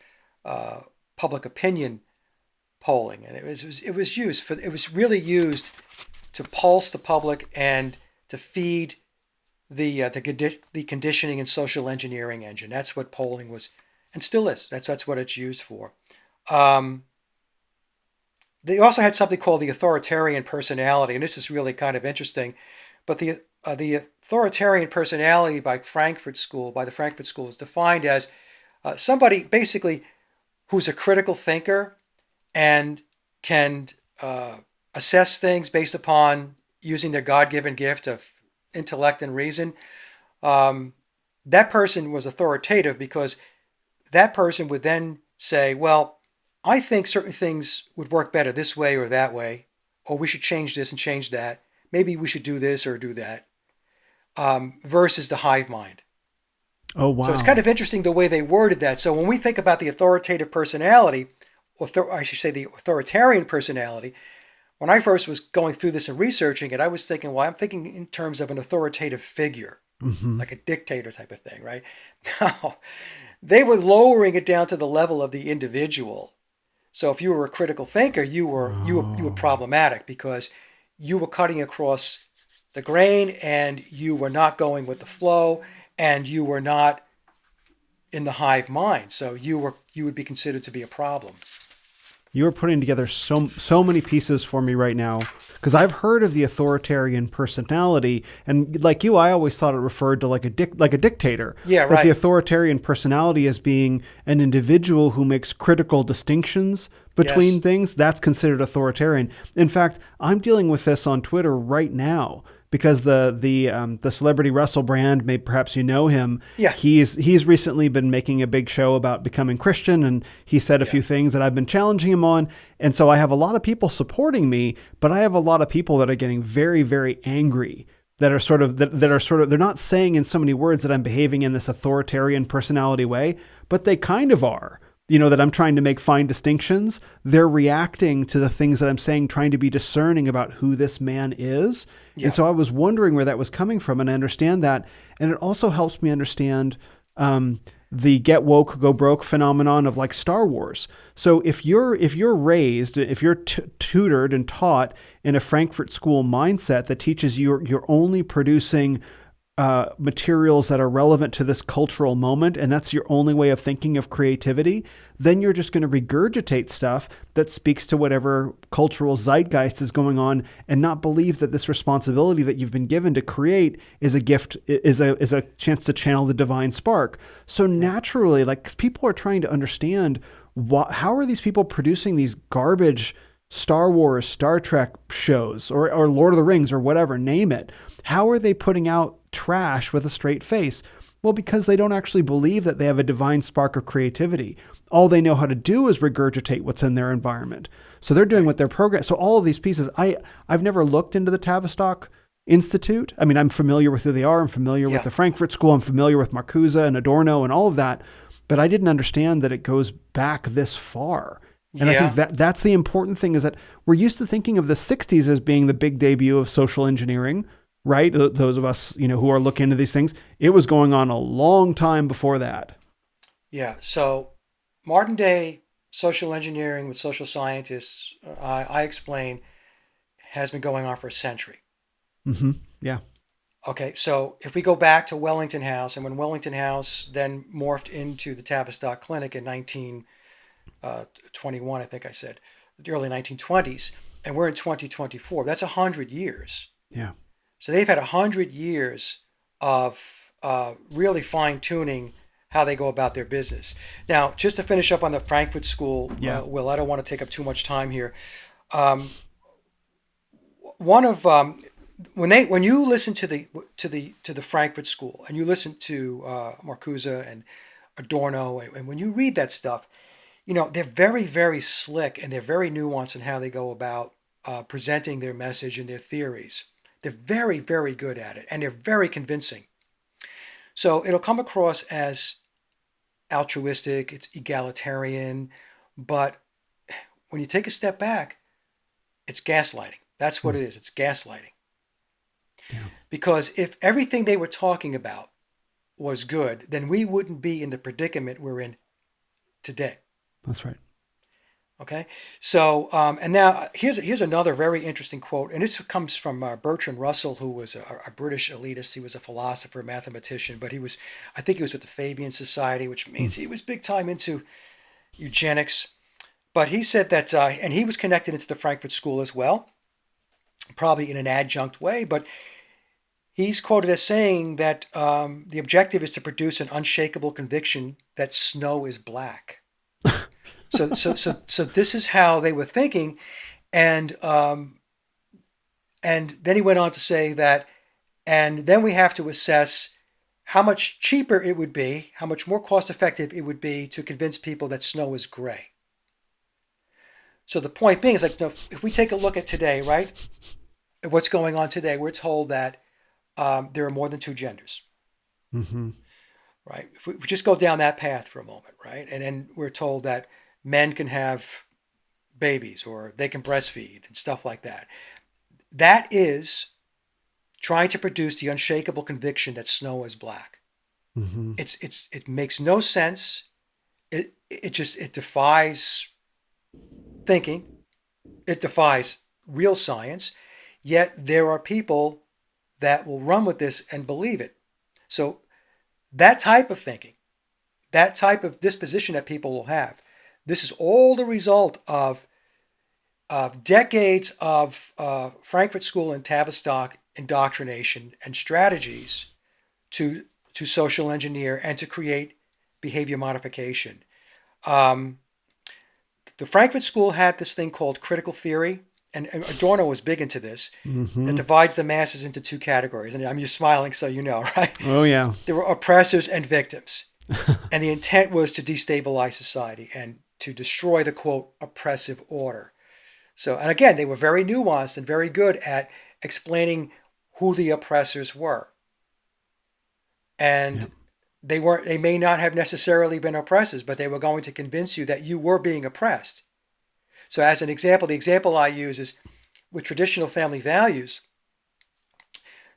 public opinion polling, and it was really used to pulse the public and to feed the conditioning and social engineering engine. That's what polling was, and still is. That's what it's used for. They also had something called the authoritarian personality, and this is really kind of interesting. But the authoritarian personality by the Frankfurt School is defined as somebody basically who's a critical thinker and can assess things based upon using their God-given gift of intellect and reason. That person was authoritative because that person would then say, well, I think certain things would work better this way or that way, or we should change this and change that. Maybe we should do this or do that, versus the hive mind. Oh, wow. So it's kind of interesting the way they worded that. So when we think about the authoritative personality, or I should say the authoritarian personality, when I first was going through this and researching it, I was thinking, well, I'm thinking in terms of an authoritative figure, like a dictator type of thing, right? No, they were lowering it down to the level of the individual. So if you were a critical thinker, you were problematic because you were cutting across the grain and you were not going with the flow and you were not in the hive mind. So you would be considered to be a problem. You are putting together so many pieces for me right now, because I've heard of the authoritarian personality, and like you, I always thought it referred to like a dictator. Yeah, right. But the authoritarian personality as being an individual who makes critical distinctions between things, that's considered authoritarian. In fact, I'm dealing with this on Twitter right now. Because the celebrity Russell Brand, maybe perhaps you know him. Yeah. He's recently been making a big show about becoming Christian, and he said a few things that I've been challenging him on. And so I have a lot of people supporting me, but I have a lot of people that are getting very, very angry. That are sort of they're not saying in so many words that I'm behaving in this authoritarian personality way, but they kind of are. You know, that I'm trying to make fine distinctions. They're reacting to the things that I'm saying, trying to be discerning about who this man is. Yeah. And so I was wondering where that was coming from, and I understand that. And it also helps me understand the get woke, go broke phenomenon of like Star Wars. So if you're raised, if you're tutored and taught in a Frankfurt School mindset that teaches you're only producing materials that are relevant to this cultural moment, and that's your only way of thinking of creativity, then you're just going to regurgitate stuff that speaks to whatever cultural zeitgeist is going on, and not believe that this responsibility that you've been given to create is a gift, is a chance to channel the divine spark. So naturally, like, people are trying to understand how are these people producing these garbage Star Wars, Star Trek shows, or Lord of the Rings, or whatever, name it. How are they putting out trash with a straight face? Well, because they don't actually believe that they have a divine spark of creativity. All they know how to do is regurgitate what's in their environment. So they're doing what their program. So all of these pieces, I've never looked into the Tavistock Institute. I mean, I'm familiar with who they are. I'm familiar with the Frankfurt School. I'm familiar with Marcuse and Adorno and all of that. But I didn't understand that it goes back this far. And I think that's the important thing, is that we're used to thinking of the 60s as being the big debut of social engineering, right? Those of us, who are looking into these things. It was going on a long time before that. Yeah. So modern day social engineering with social scientists, I explain, has been going on for a century. Mm-hmm. Yeah. Okay, so if we go back to Wellington House, and when Wellington House then morphed into the Tavistock Clinic in 1921, I think I said, the early 1920s, and we're in 2024, that's 100 years. Yeah. So they've had 100 years of really fine-tuning how they go about their business. Now, just to finish up on the Frankfurt School, Will, I don't want to take up too much time here. When you listen to the Frankfurt School, and you listen to Marcuse and Adorno, and when you read that stuff, they're very, very slick, and they're very nuanced in how they go about presenting their message and their theories. They're very, very good at it, and they're very convincing. So it'll come across as altruistic, it's egalitarian, but when you take a step back, it's gaslighting. That's what it is. It's gaslighting. Yeah. Because if everything they were talking about was good, then we wouldn't be in the predicament we're in today. That's right. Okay. So, and now here's another very interesting quote, and this comes from Bertrand Russell, who was a British elitist. He was a philosopher, mathematician, but I think he was with the Fabian Society, which means he was big time into eugenics. But he said that, and he was connected into the Frankfurt School as well, probably in an adjunct way, but he's quoted as saying that the objective is to produce an unshakable conviction that snow is black. So this is how they were thinking, and then he went on to say that, and then we have to assess how much cheaper it would be, how much more cost effective it would be to convince people that snow is gray. So the point being is, like, if we take a look at today, right, what's going on today, we're told that there are more than two genders. Mm-hmm. Right? If we just go down that path for a moment, right? And then we're told that men can have babies, or they can breastfeed and stuff like that. That is trying to produce the unshakable conviction that snow is black. Mm-hmm. It makes no sense. It defies thinking. It defies real science. Yet there are people that will run with this and believe it. So that type of thinking, that type of disposition that people will have, this is all the result of decades of Frankfurt School and Tavistock indoctrination and strategies to social engineer and to create behavior modification. The Frankfurt School had this thing called critical theory, and Adorno was big into this, that divides the masses into two categories. And I'm just smiling so you know, right? Oh, yeah. There were oppressors and victims. And the intent was to destabilize society and to destroy the, quote, oppressive order. So, and again, they were very nuanced and very good at explaining who the oppressors were. And they may not have necessarily been oppressors, but they were going to convince you that you were being oppressed. So as an example, the example I use is with traditional family values,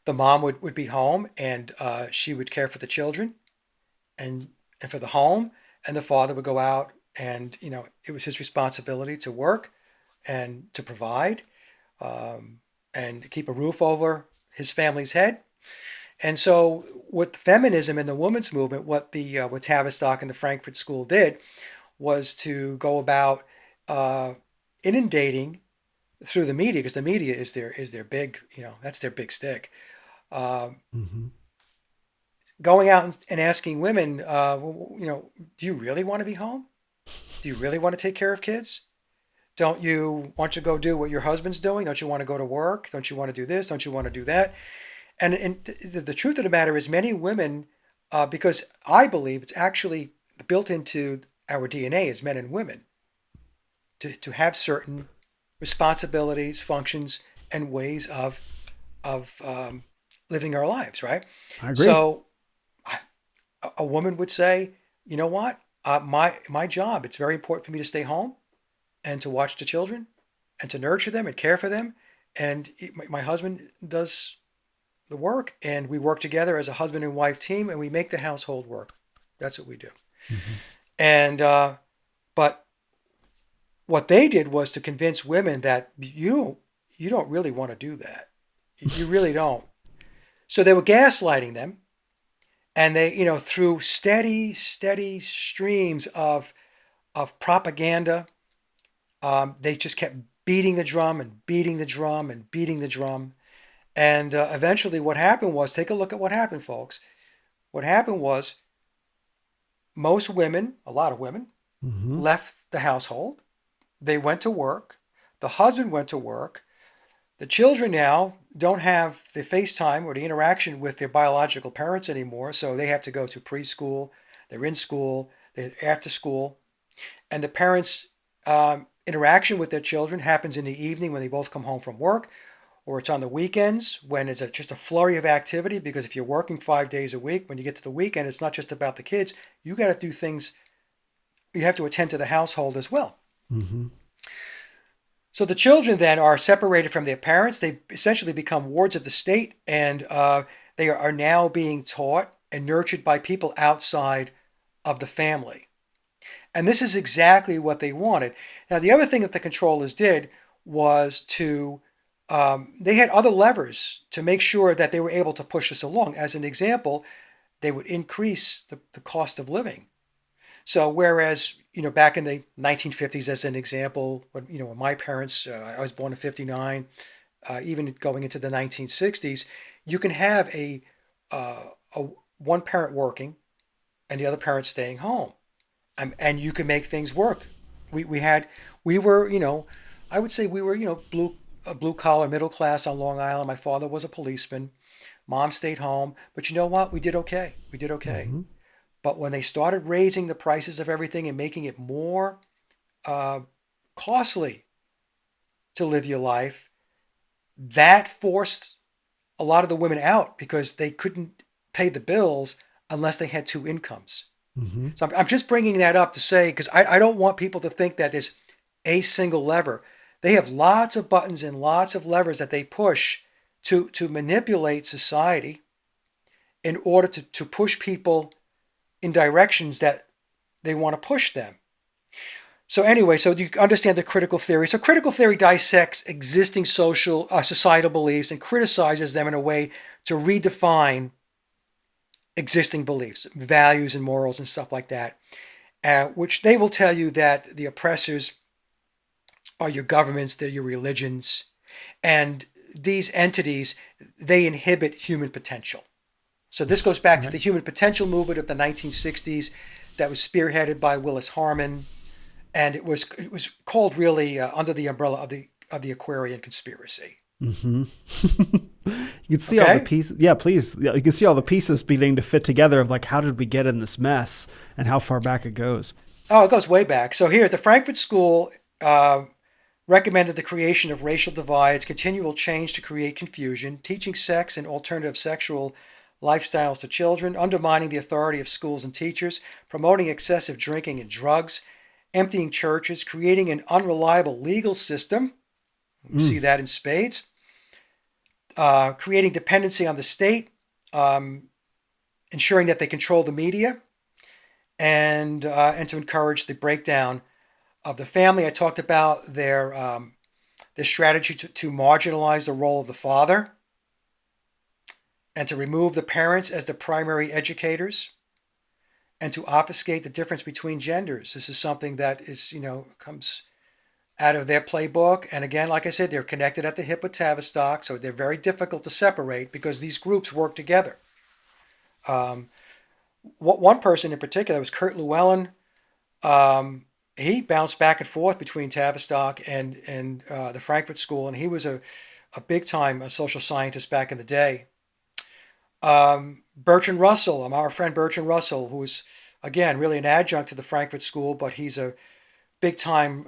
the mom would be home, and she would care for the children and for the home, and the father would go out, and it was his responsibility to work and to provide and keep a roof over his family's head. And so with feminism and the women's movement, what Tavistock and the Frankfurt School did was to go about inundating through the media, because the media is their big, that's their big stick. Going out and asking women, do you really want to be home? Do you really want to take care of kids? Don't you want to go do what your husband's doing? Don't you want to go to work? Don't you want to do this? Don't you want to do that? And the truth of the matter is, many women because I believe it's actually built into our DNA as men and women to have certain responsibilities, functions, and ways of living our lives, right? I agree. So a woman would say, you know what? My job, it's very important for me to stay home and to watch the children and to nurture them and care for them. And my husband does the work, and we work together as a husband and wife team, and we make the household work. That's what we do. Mm-hmm. And but what they did was to convince women that you don't really want to do that. You really don't. So they were gaslighting them, and they, through steady streams of propaganda, they just kept beating the drum and beating the drum and beating the drum. And eventually what happened was, take a look at what happened, folks. What happened was most women, a lot of women, left the household. They went to work. The husband went to work. The children now don't have the FaceTime or the interaction with their biological parents anymore, so they have to go to preschool. They're in school. They're after school. And the parents' interaction with their children happens in the evening when they both come home from work, or it's on the weekends when it's just a flurry of activity, because if you're working 5 days a week, when you get to the weekend, it's not just about the kids. You got to do things. You have to attend to the household as well. Mm-hmm. So the children then are separated from their parents. They essentially become wards of the state, and they are now being taught and nurtured by people outside of the family. And this is exactly what they wanted. Now, the other thing that the controllers did was they had other levers to make sure that they were able to push this along. As an example, they would increase the cost of living. So whereas, back in the 1950s, as an example, when my parents, I was born in 59, even going into the 1960s, you can have a one parent working and the other parent staying home. And you can make things work. We were, I would say we were, blue collar, middle class on Long Island. My father was a policeman. Mom stayed home. But you know what? We did okay. Mm-hmm. But when they started raising the prices of everything and making it more costly to live your life, that forced a lot of the women out because they couldn't pay the bills unless they had two incomes. Mm-hmm. So I'm just bringing that up to say, because I don't want people to think that there's a single lever. They have lots of buttons and lots of levers that they push to manipulate society in order to push people in directions that they want to push them. So anyway, so you understand the critical theory. So critical theory dissects existing societal beliefs and criticizes them in a way to redefine existing beliefs, values and morals and stuff like that, which they will tell you that the oppressors are your governments, they're your religions, and these entities, they inhibit human potential. So this goes back to the human potential movement of the 1960s that was spearheaded by Willis Harman, and it was called really under the umbrella of the Aquarian conspiracy. Mm-hmm. You can see all the pieces. Yeah, please. You can see all the pieces beginning to fit together of like, how did we get in this mess and how far back it goes? Oh, it goes way back. So here at the Frankfurt School, recommended the creation of racial divides, continual change to create confusion, teaching sex and alternative sexual lifestyles to children, undermining the authority of schools and teachers, promoting excessive drinking and drugs, emptying churches, creating an unreliable legal system. You see that in spades. Creating dependency on the state, ensuring that they control the media, and to encourage the breakdown of the family. I talked about their strategy to marginalize the role of the father and to remove the parents as the primary educators and to obfuscate the difference between genders. This is something that is, comes out of their playbook. And again, like I said, they're connected at the hip with Tavistock, so they're very difficult to separate because these groups work together. One person in particular was Kurt Llewellyn. He bounced back and forth between Tavistock and the Frankfurt School, and he was a big-time social scientist back in the day. Bertrand Russell, our friend Bertrand Russell, who is, again, really an adjunct to the Frankfurt School, but he's a big-time,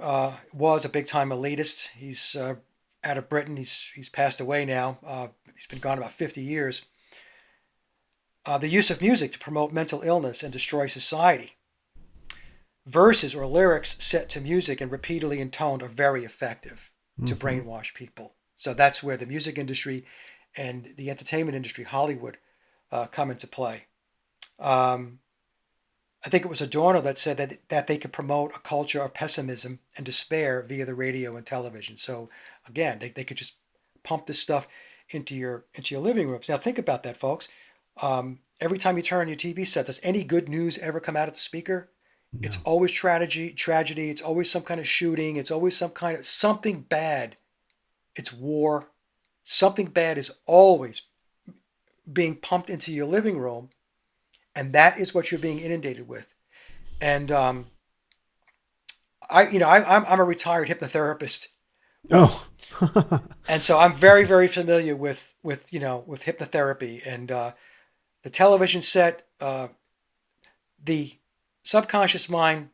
was a big-time elitist. He's out of Britain. He's passed away now. He's been gone about 50 years. The use of music to promote mental illness and destroy society. Verses or lyrics set to music and repeatedly intoned are very effective to brainwash people. So that's where the music industry and the entertainment industry, Hollywood, come into play. I think it was Adorno that said that they could promote a culture of pessimism and despair via the radio and television. So again, they could just pump this stuff into your living rooms. Now think about that, folks. Every time you turn on your TV set, does any good news ever come out of the speaker? No. It's always tragedy. It's always some kind of shooting. It's always something bad. It's war. Something bad is always being pumped into your living room, and that is what you're being inundated with. And I'm a retired hypnotherapist. Oh. And so I'm very, very familiar with hypnotherapy and the television set. The subconscious mind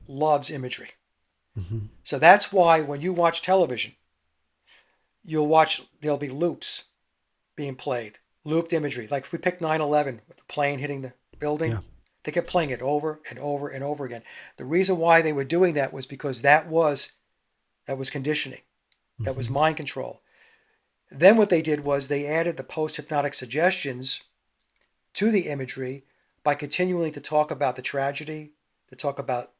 loves imagery. Mm-hmm. So that's why when you watch television, there'll be loops being played, looped imagery. Like if we pick 9/11 with the plane hitting the building, they kept playing it over and over and over again. The reason why they were doing that was because that was conditioning. Mm-hmm. That was mind control. Then what they did was they added the post-hypnotic suggestions to the imagery by continuing to talk about the tragedy, to talk about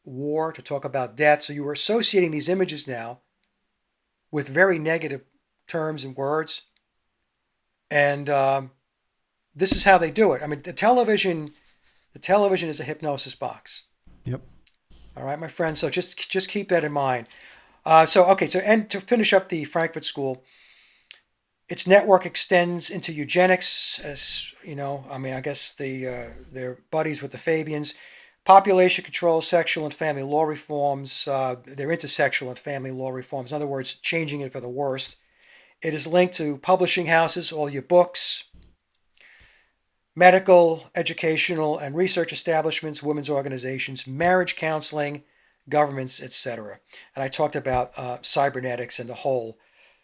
war, to talk about death. So you were associating these images now with very negative terms and words. And this is how they do it. I mean, the television is a hypnosis box. Yep. All right, my friends. So just keep that in mind. And to finish up the Frankfurt School, its network extends into eugenics, as you know. I mean, I guess they're buddies with the Fabians. Population control, sexual and family law reforms. They're into sexual and family law reforms. In other words, changing it for the worse. It is linked to publishing houses, all your books, medical, educational, and research establishments, women's organizations, marriage counseling, governments, etc. And I talked about cybernetics and the whole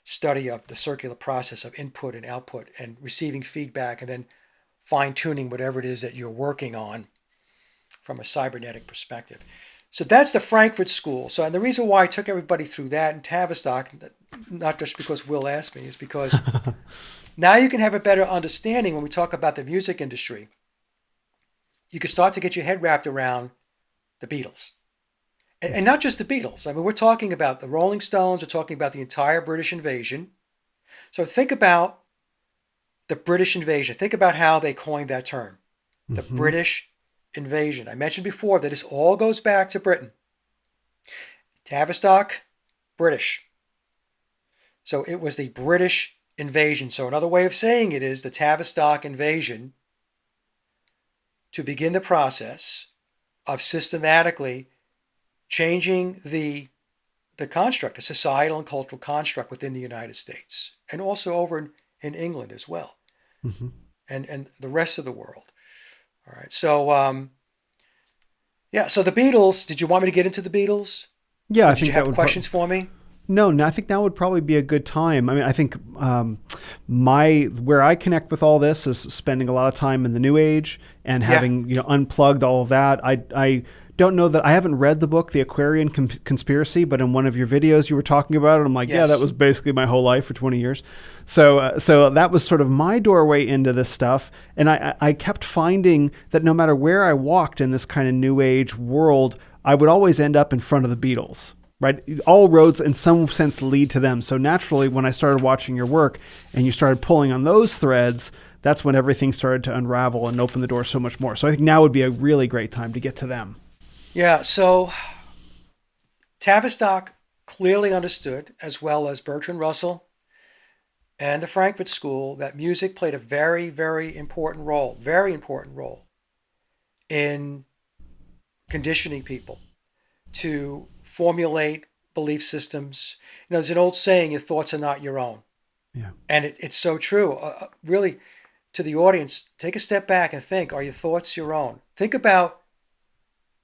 study of the circular process of input and output and receiving feedback and then fine-tuning whatever it is that you're working on from a cybernetic perspective. So that's the Frankfurt School. So, and the reason why I took everybody through that in Tavistock, not just because Will asked me, is because now you can have a better understanding when we talk about the music industry. You can start to get your head wrapped around the Beatles. And not just the Beatles. I mean, we're talking about the Rolling Stones. We're talking about the entire British invasion. So think about the British invasion. Think about how they coined that term, the British invasion. I mentioned before that this all goes back to Britain. Tavistock, British. So it was the British invasion. So another way of saying it is the Tavistock invasion to begin the process of systematically changing the construct, the societal and cultural construct within the United States, and also over in England as well, and the rest of the world. All right. So, so the Beatles, did you want me to get into the Beatles? Yeah. Did you have questions for me? No, I think that would probably be a good time. I mean, I think where I connect with all this is spending a lot of time in the New Age and having unplugged all of that. I don't know that I haven't read the book, The Aquarian Conspiracy, but in one of your videos you were talking about it. I'm like, yeah, that was basically my whole life for 20 years. So that was sort of my doorway into this stuff. And I kept finding that no matter where I walked in this kind of New Age world, I would always end up in front of the Beatles. Right? All roads in some sense lead to them. So naturally, when I started watching your work and you started pulling on those threads, that's when everything started to unravel and open the door so much more. So I think now would be a really great time to get to them. Yeah, so Tavistock clearly understood, as well as Bertrand Russell and the Frankfurt School, that music played a very, very important role in conditioning people to formulate belief systems. There's an old saying, your thoughts are not your own. Yeah. And it's so true. Really, to the audience, take a step back and think, are your thoughts your own? Think about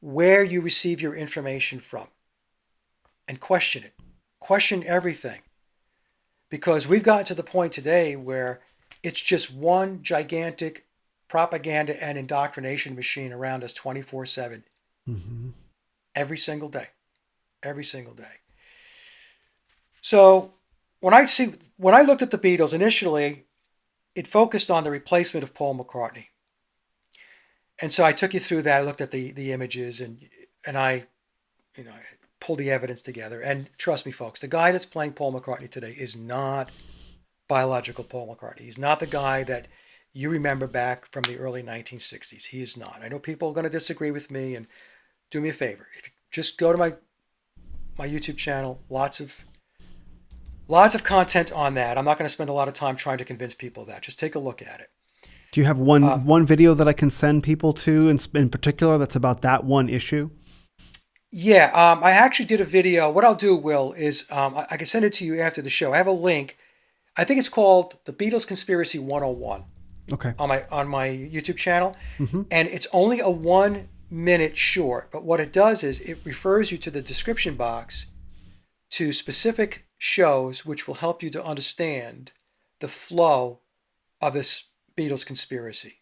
where you receive your information from and question it. Question everything. Because we've gotten to the point today where it's just one gigantic propaganda and indoctrination machine around us 24/7. Mm-hmm. Every single day. Every single day. So when I looked at the Beatles, initially, it focused on the replacement of Paul McCartney. And so I took you through that. I looked at the images and I pulled the evidence together. And trust me, folks, the guy that's playing Paul McCartney today is not biological Paul McCartney. He's not the guy that you remember back from the early 1960s. He is not. I know people are going to disagree with me, and do me a favor. If you just go to my YouTube channel, lots of content on that. I'm not going to spend a lot of time trying to convince people of that. Just take a look at it. Do you have one video that I can send people to in particular that's about that one issue? Yeah, I actually did a video. What I'll do, Will, is I can send it to you after the show. I have a link. I think it's called The Beatles Conspiracy 101. Okay. On my YouTube channel. Mm-hmm. And it's only a 1 minute short. But what it does is it refers you to the description box to specific shows which will help you to understand the flow of this Beatles conspiracy.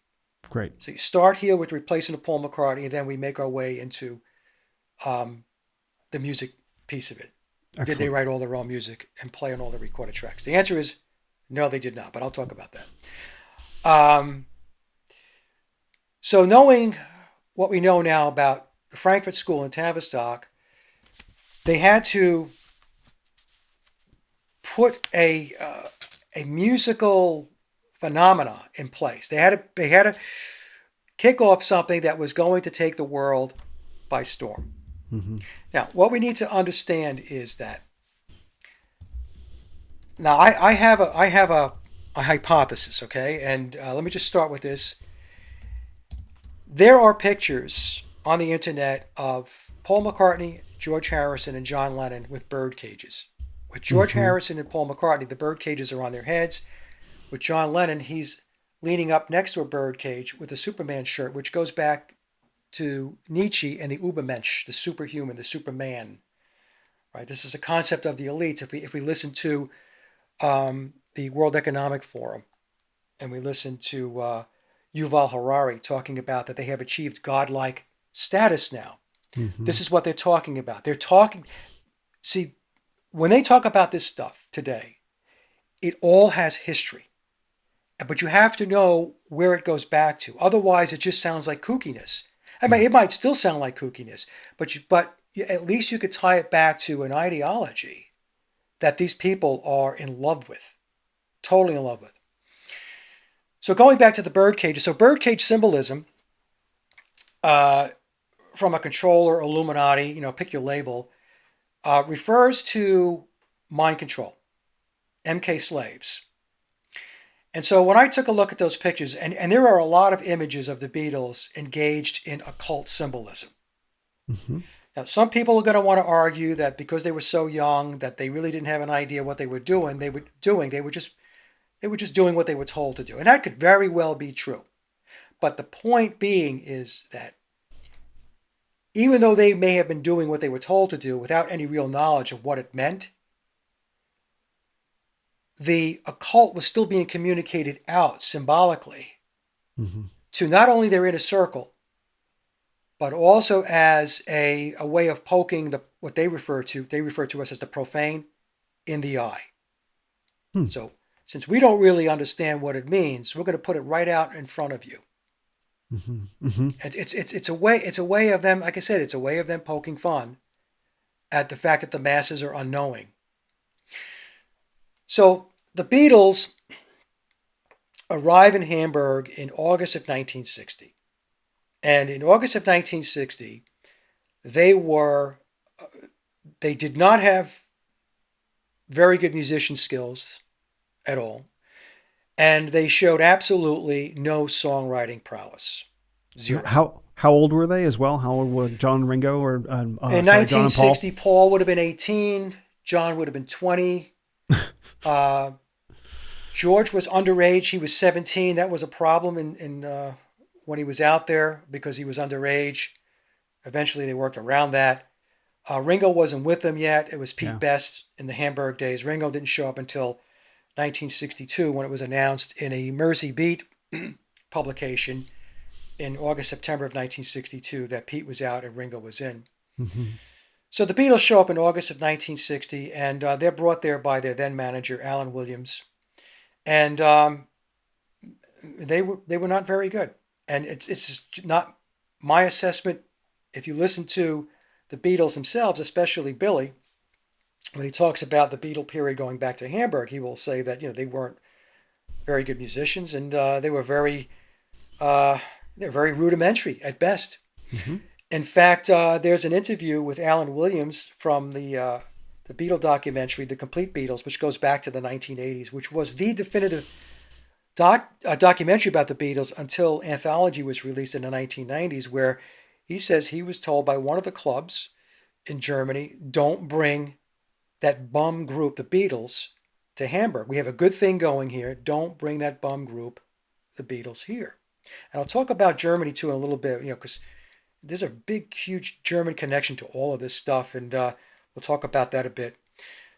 Great. So you start here with replacing the Paul McCartney, and then we make our way into the music piece of it. Excellent. Did they write all their own music and play on all the recorded tracks? The answer is no, they did not, but I'll talk about that. So knowing what we know now about the Frankfurt School in Tavistock, they had to put a musical phenomena in place. They had to kick off something that was going to take the world by storm. Mm-hmm. Now, what we need to understand is that now I have a hypothesis, okay, and let me just start with this. There are pictures on the internet of Paul McCartney, George Harrison, and John Lennon with bird cages. With George Harrison and Paul McCartney, the bird cages are on their heads. With John Lennon, he's leaning up next to a bird cage with a Superman shirt, which goes back to Nietzsche and the Übermensch, the superhuman, the Superman. Right? This is a concept of the elites. If we listen to the World Economic Forum, and we listen to Yuval Harari talking about that they have achieved godlike status now. Mm-hmm. This is what they're talking about. See, when they talk about this stuff today, it all has history. But you have to know where it goes back to. Otherwise, it just sounds like kookiness. I mean, it might still sound like kookiness, but at least you could tie it back to an ideology that these people are in love with, totally in love with. So going back to the bird cages, so birdcage symbolism from a controller, Illuminati, pick your label, refers to mind control, MK slaves. And so when I took a look at those pictures, and there are a lot of images of the Beatles engaged in occult symbolism. Mm-hmm. Now, some people are going to want to argue that because they were so young that they really didn't have an idea what they were doing. They were just doing what they were told to do. And that could very well be true. But the point being is that even though they may have been doing what they were told to do without any real knowledge of what it meant, the occult was still being communicated out symbolically to not only their inner circle, but also as a way of poking what they refer to us as the profane in the eye. So since we don't really understand what it means, we're going to put it right out in front of you. Mm-hmm. Mm-hmm. It's a way of them, like I said, it's a way of them poking fun at the fact that the masses are unknowing. So the Beatles arrive in Hamburg in August of 1960. And in August of 1960, they did not have very good musician skills at all. And they showed absolutely no songwriting prowess. Zero. How old were they as well? How old were John, Ringo, or in 1960, Paul would have been 18. John would have been 20. George was underage. He was 17. That was a problem in when he was out there because he was underage. Eventually, they worked around that. Ringo wasn't with them yet. It was Pete Best in the Hamburg days. Ringo didn't show up until 1962 when it was announced in a Mersey Beat publication in August, September of 1962 that Pete was out and Ringo was in. Mm-hmm. So the Beatles show up in August of 1960, and they're brought there by their then manager, Alan Williams. And they were not very good. And it's not my assessment. If you listen to the Beatles themselves, especially Billy, when he talks about the Beatle period going back to Hamburg, he will say that they weren't very good musicians and they were very rudimentary at best. Mm-hmm. In fact, there's an interview with Alan Williams from the Beatle documentary, The Complete Beatles, which goes back to the 1980s, which was the definitive documentary about the Beatles until Anthology was released in the 1990s, where he says he was told by one of the clubs in Germany, don't bring that bum group, the Beatles, to Hamburg. We have a good thing going here. Don't bring that bum group, the Beatles, here. And I'll talk about Germany too in a little bit, because there's a big, huge German connection to all of this stuff, and we'll talk about that a bit.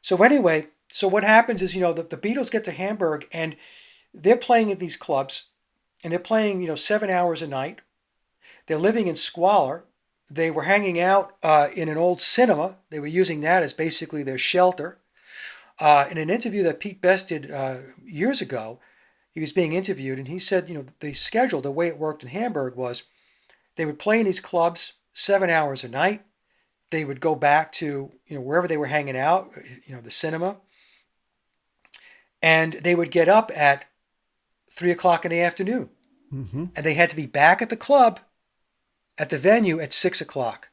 So anyway, what happens is, the Beatles get to Hamburg, and they're playing at these clubs, and they're playing, 7 hours a night. They're living in squalor. They were hanging out in an old cinema. They were using that as basically their shelter. In an interview that Pete Best did years ago, he was being interviewed, and he said, the schedule, the way it worked in Hamburg was they would play in these clubs 7 hours a night. They would go back to, wherever they were hanging out, the cinema. And they would get up at 3 o'clock in the afternoon. Mm-hmm. And they had to be back at the club, at the venue, at 6 o'clock.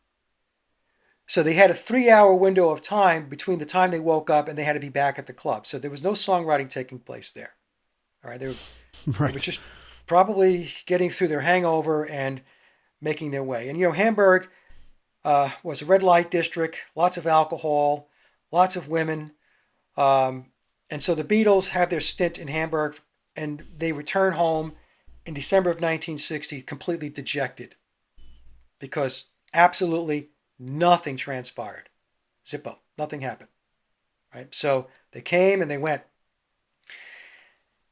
So they had a 3-hour window of time between the time they woke up and they had to be back at the club. So there was no songwriting taking place there. All right, they were just probably getting through their hangover and making their way. And, Hamburg was a red light district, lots of alcohol, lots of women. And so the Beatles have their stint in Hamburg, and they return home in December of 1960 completely dejected because absolutely nothing transpired. Zippo. Nothing happened. Right? So they came and they went.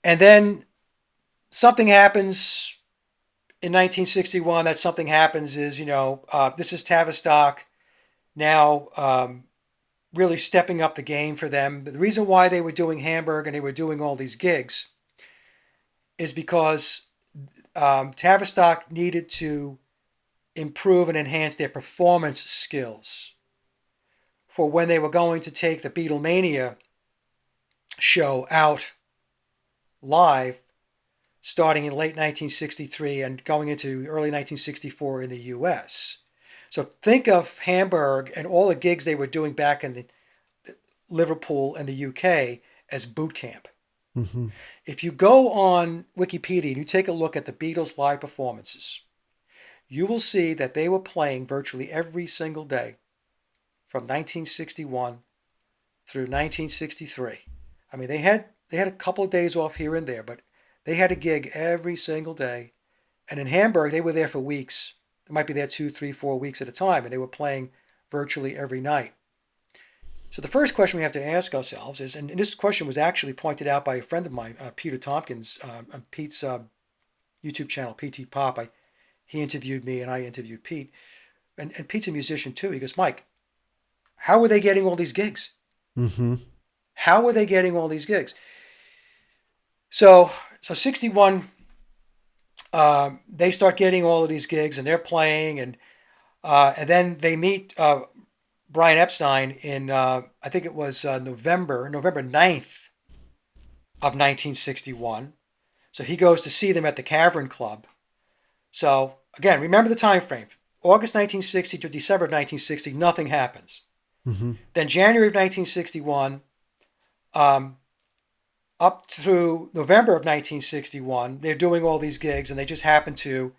And then something happens in 1961. That something happens is, this is Tavistock now really stepping up the game for them. The reason why they were doing Hamburg and they were doing all these gigs is because Tavistock needed to improve and enhance their performance skills for when they were going to take the Beatlemania show out live starting in late 1963 and going into early 1964 in the US. So think of Hamburg and all the gigs they were doing back in the Liverpool and the UK as boot camp. Mm-hmm. If you go on Wikipedia and you take a look at the Beatles live performances, you will see that they were playing virtually every single day from 1961 through 1963. I mean, they had a couple of days off here and there, but they had a gig every single day. And in Hamburg, they were there for weeks. They might be there 2, 3, 4 weeks at a time, and they were playing virtually every night. So the first question we have to ask ourselves is, and this question was actually pointed out by a friend of mine, Peter Tompkins, on Pete's YouTube channel, PT Pop. He interviewed me and I interviewed Pete. And Pete's a musician too. He goes, Mike, how were they getting all these gigs? Mm-hmm. How were they getting all these gigs? So 61, they start getting all of these gigs and they're playing, and then they meet Brian Epstein in, I think it was November 9th of 1961. So he goes to see them at the Cavern Club. So again, remember the time frame. August 1960 to December of 1960, nothing happens. Mm-hmm. Then January of 1961, up through November of 1961, they're doing all these gigs, and they just happen to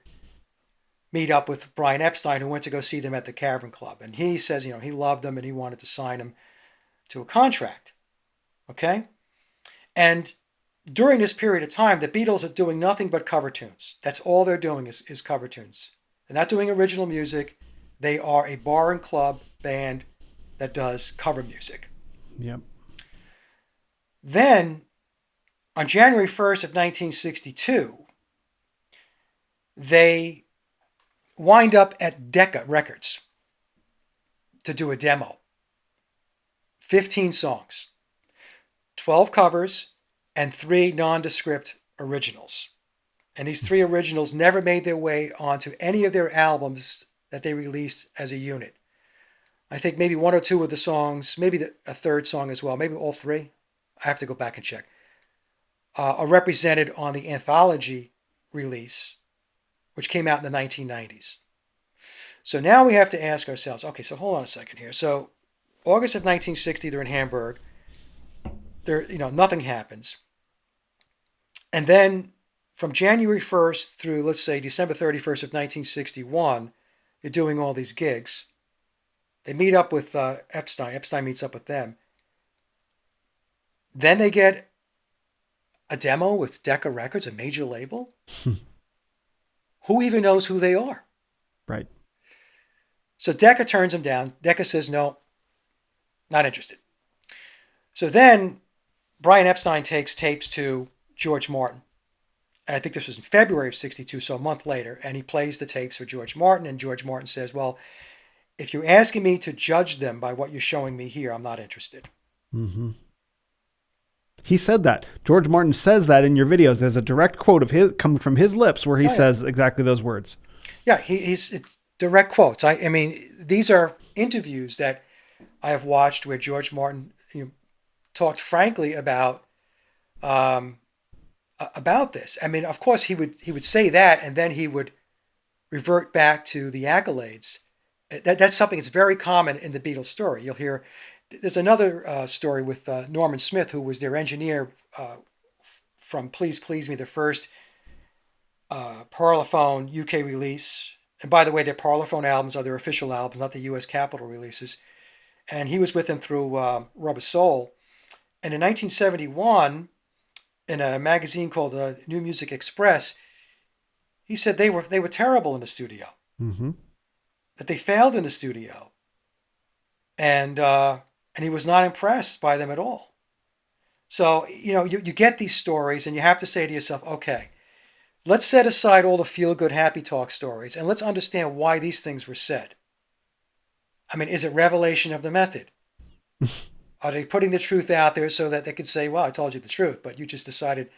meet up with Brian Epstein, who went to go see them at the Cavern Club. And he says, he loved them and he wanted to sign them to a contract. Okay? And during this period of time, the Beatles are doing nothing but cover tunes. That's all they're doing is cover tunes. They're not doing original music. They are a bar and club band that does cover music. Yep. Then, on January 1st of 1962, they wind up at Decca Records to do a demo. 15 songs, 12 covers, and 3 nondescript originals. And these 3 originals never made their way onto any of their albums that they released as a unit. I think maybe 1 or 2 of the songs, maybe a third song as well, maybe all 3. I have to go back and check. Are represented on the anthology release, which came out in the 1990s. So now we have to ask ourselves, okay, so hold on a second here. So August of 1960, they're in Hamburg. Nothing happens. And then from January 1st through, let's say, December 31st of 1961, they're doing all these gigs. They meet up with Epstein. Epstein meets up with them. Then they get a demo with Decca Records, a major label. Who even knows who they are? Right. So Decca turns them down. Decca says, no, not interested. So then Brian Epstein takes tapes to George Martin. And I think this was in February of 62, so a month later. And he plays the tapes for George Martin. And George Martin says, well, if you're asking me to judge them by what you're showing me here, I'm not interested. Mm-hmm. He said that. George Martin says that in your videos. There's a direct quote of his coming from his lips where he says exactly those words. Yeah, it's direct quotes. I mean, these are interviews that I have watched where George Martin talked frankly about this. I mean, of course, he would say that, and then he would revert back to the accolades. That's something that's very common in the Beatles story. You'll hear. There's another story with Norman Smith, who was their engineer from Please Please Me, the first Parlophone UK release. And by the way, their Parlophone albums are their official albums, not the US Capitol releases. And he was with them through Rubber Soul. And in 1971, in a magazine called New Music Express, he said they were terrible in the studio. Mm-hmm. That they failed in the studio. And he was not impressed by them at all. So, you get these stories and you have to say to yourself, okay, let's set aside all the feel-good, happy talk stories and let's understand why these things were said. I mean, is it revelation of the method? Are they putting the truth out there so that they could say, well, I told you the truth, but you just decided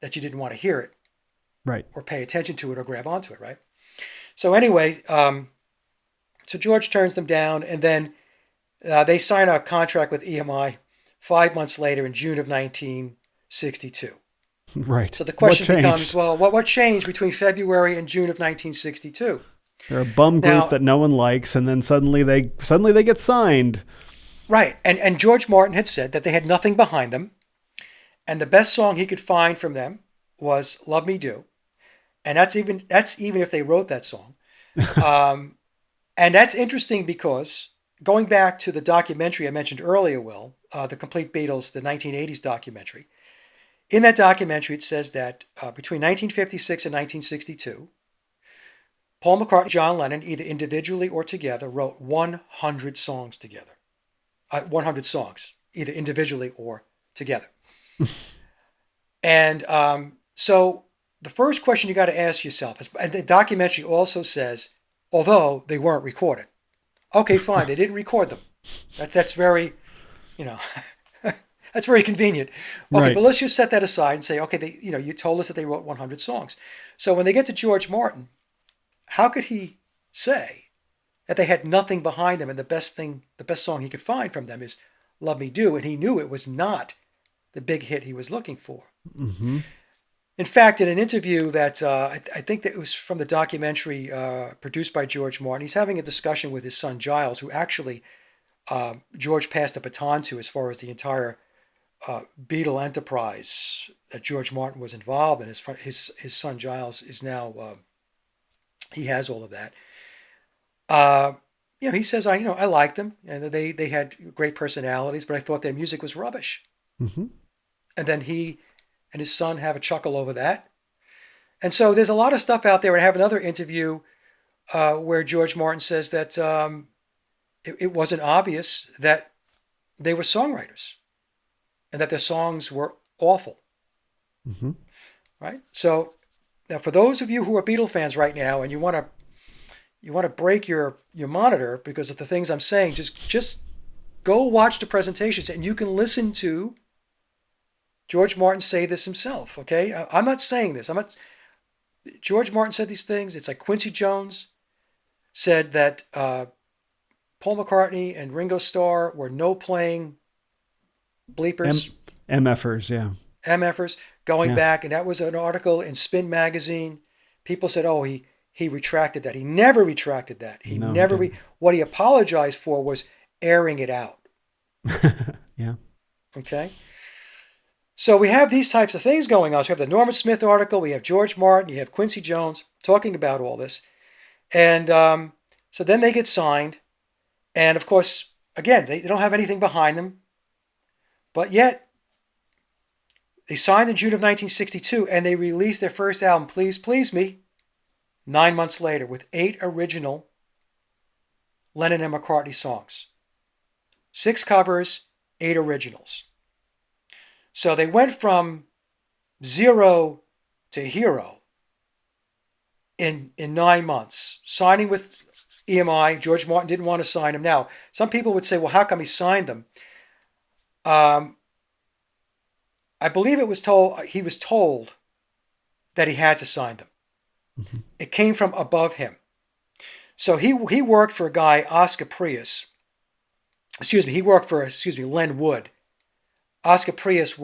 that you didn't want to hear it. Right. Or pay attention to it or grab onto it, right? So anyway, so George turns them down, and then they sign a contract with EMI 5 months later in June of 1962. Right. So the question becomes, well, what changed between February and June of 1962? They're a bum group that no one likes, and then suddenly they get signed. Right. And George Martin had said that they had nothing behind them, and the best song he could find from them was "Love Me Do," and that's even if they wrote that song. And that's interesting because going back to the documentary I mentioned earlier, Will, The Complete Beatles, the 1980s documentary, in that documentary it says that between 1956 and 1962, Paul McCartney and John Lennon, either individually or together, wrote 100 songs together. 100 songs, either individually or together. And so the first question you got to ask yourself is, and the documentary also says, although they weren't recorded. Okay, fine, they didn't record them. That's very, that's very convenient. Okay, right. But let's just set that aside and say, okay, you told us that they wrote 100 songs. So when they get to George Martin, how could he say that they had nothing behind them and the best song he could find from them is "Love Me Do," and he knew it was not the big hit he was looking for. Mm-hmm. In fact, in an interview that I think that it was from the documentary produced by George Martin, he's having a discussion with his son Giles, who actually George passed the baton to as far as the entire Beatle enterprise that George Martin was involved in. His son Giles is now he has all of that. He says I liked them and they had great personalities, but I thought their music was rubbish. Mm-hmm. And then he and his son have a chuckle over that. And so there's a lot of stuff out there. I have another interview where George Martin says that it wasn't obvious that they were songwriters and that their songs were awful. Mm-hmm. Right? So now for those of you who are Beatle fans right now and you want to break your monitor because of the things I'm saying, just go watch the presentations and you can listen to George Martin say this himself, okay? I'm not saying this. George Martin said these things. It's like Quincy Jones said that Paul McCartney and Ringo Starr were no-playing bleepers. MFers, yeah. MFers going back, and that was an article in Spin magazine. People said, oh, he retracted that. He never retracted that. What he apologized for was airing it out. Yeah. Okay. So we have these types of things going on. So we have the Norman Smith article, we have George Martin, you have Quincy Jones talking about all this. And so then they get signed. And of course, again, they don't have anything behind them. But yet, they signed in June of 1962 and they released their first album, Please Please Me, 9 months later with 8 original Lennon and McCartney songs. 6 covers, 8 originals. So they went from 0 to hero in 9 months, signing with EMI. George Martin didn't want to sign him. Now, some people would say, well, how come he signed them? I believe he was told that he had to sign them. Mm-hmm. It came from above him. So he worked for a guy, Oscar Prius. He worked for Len Wood. Oscar Prius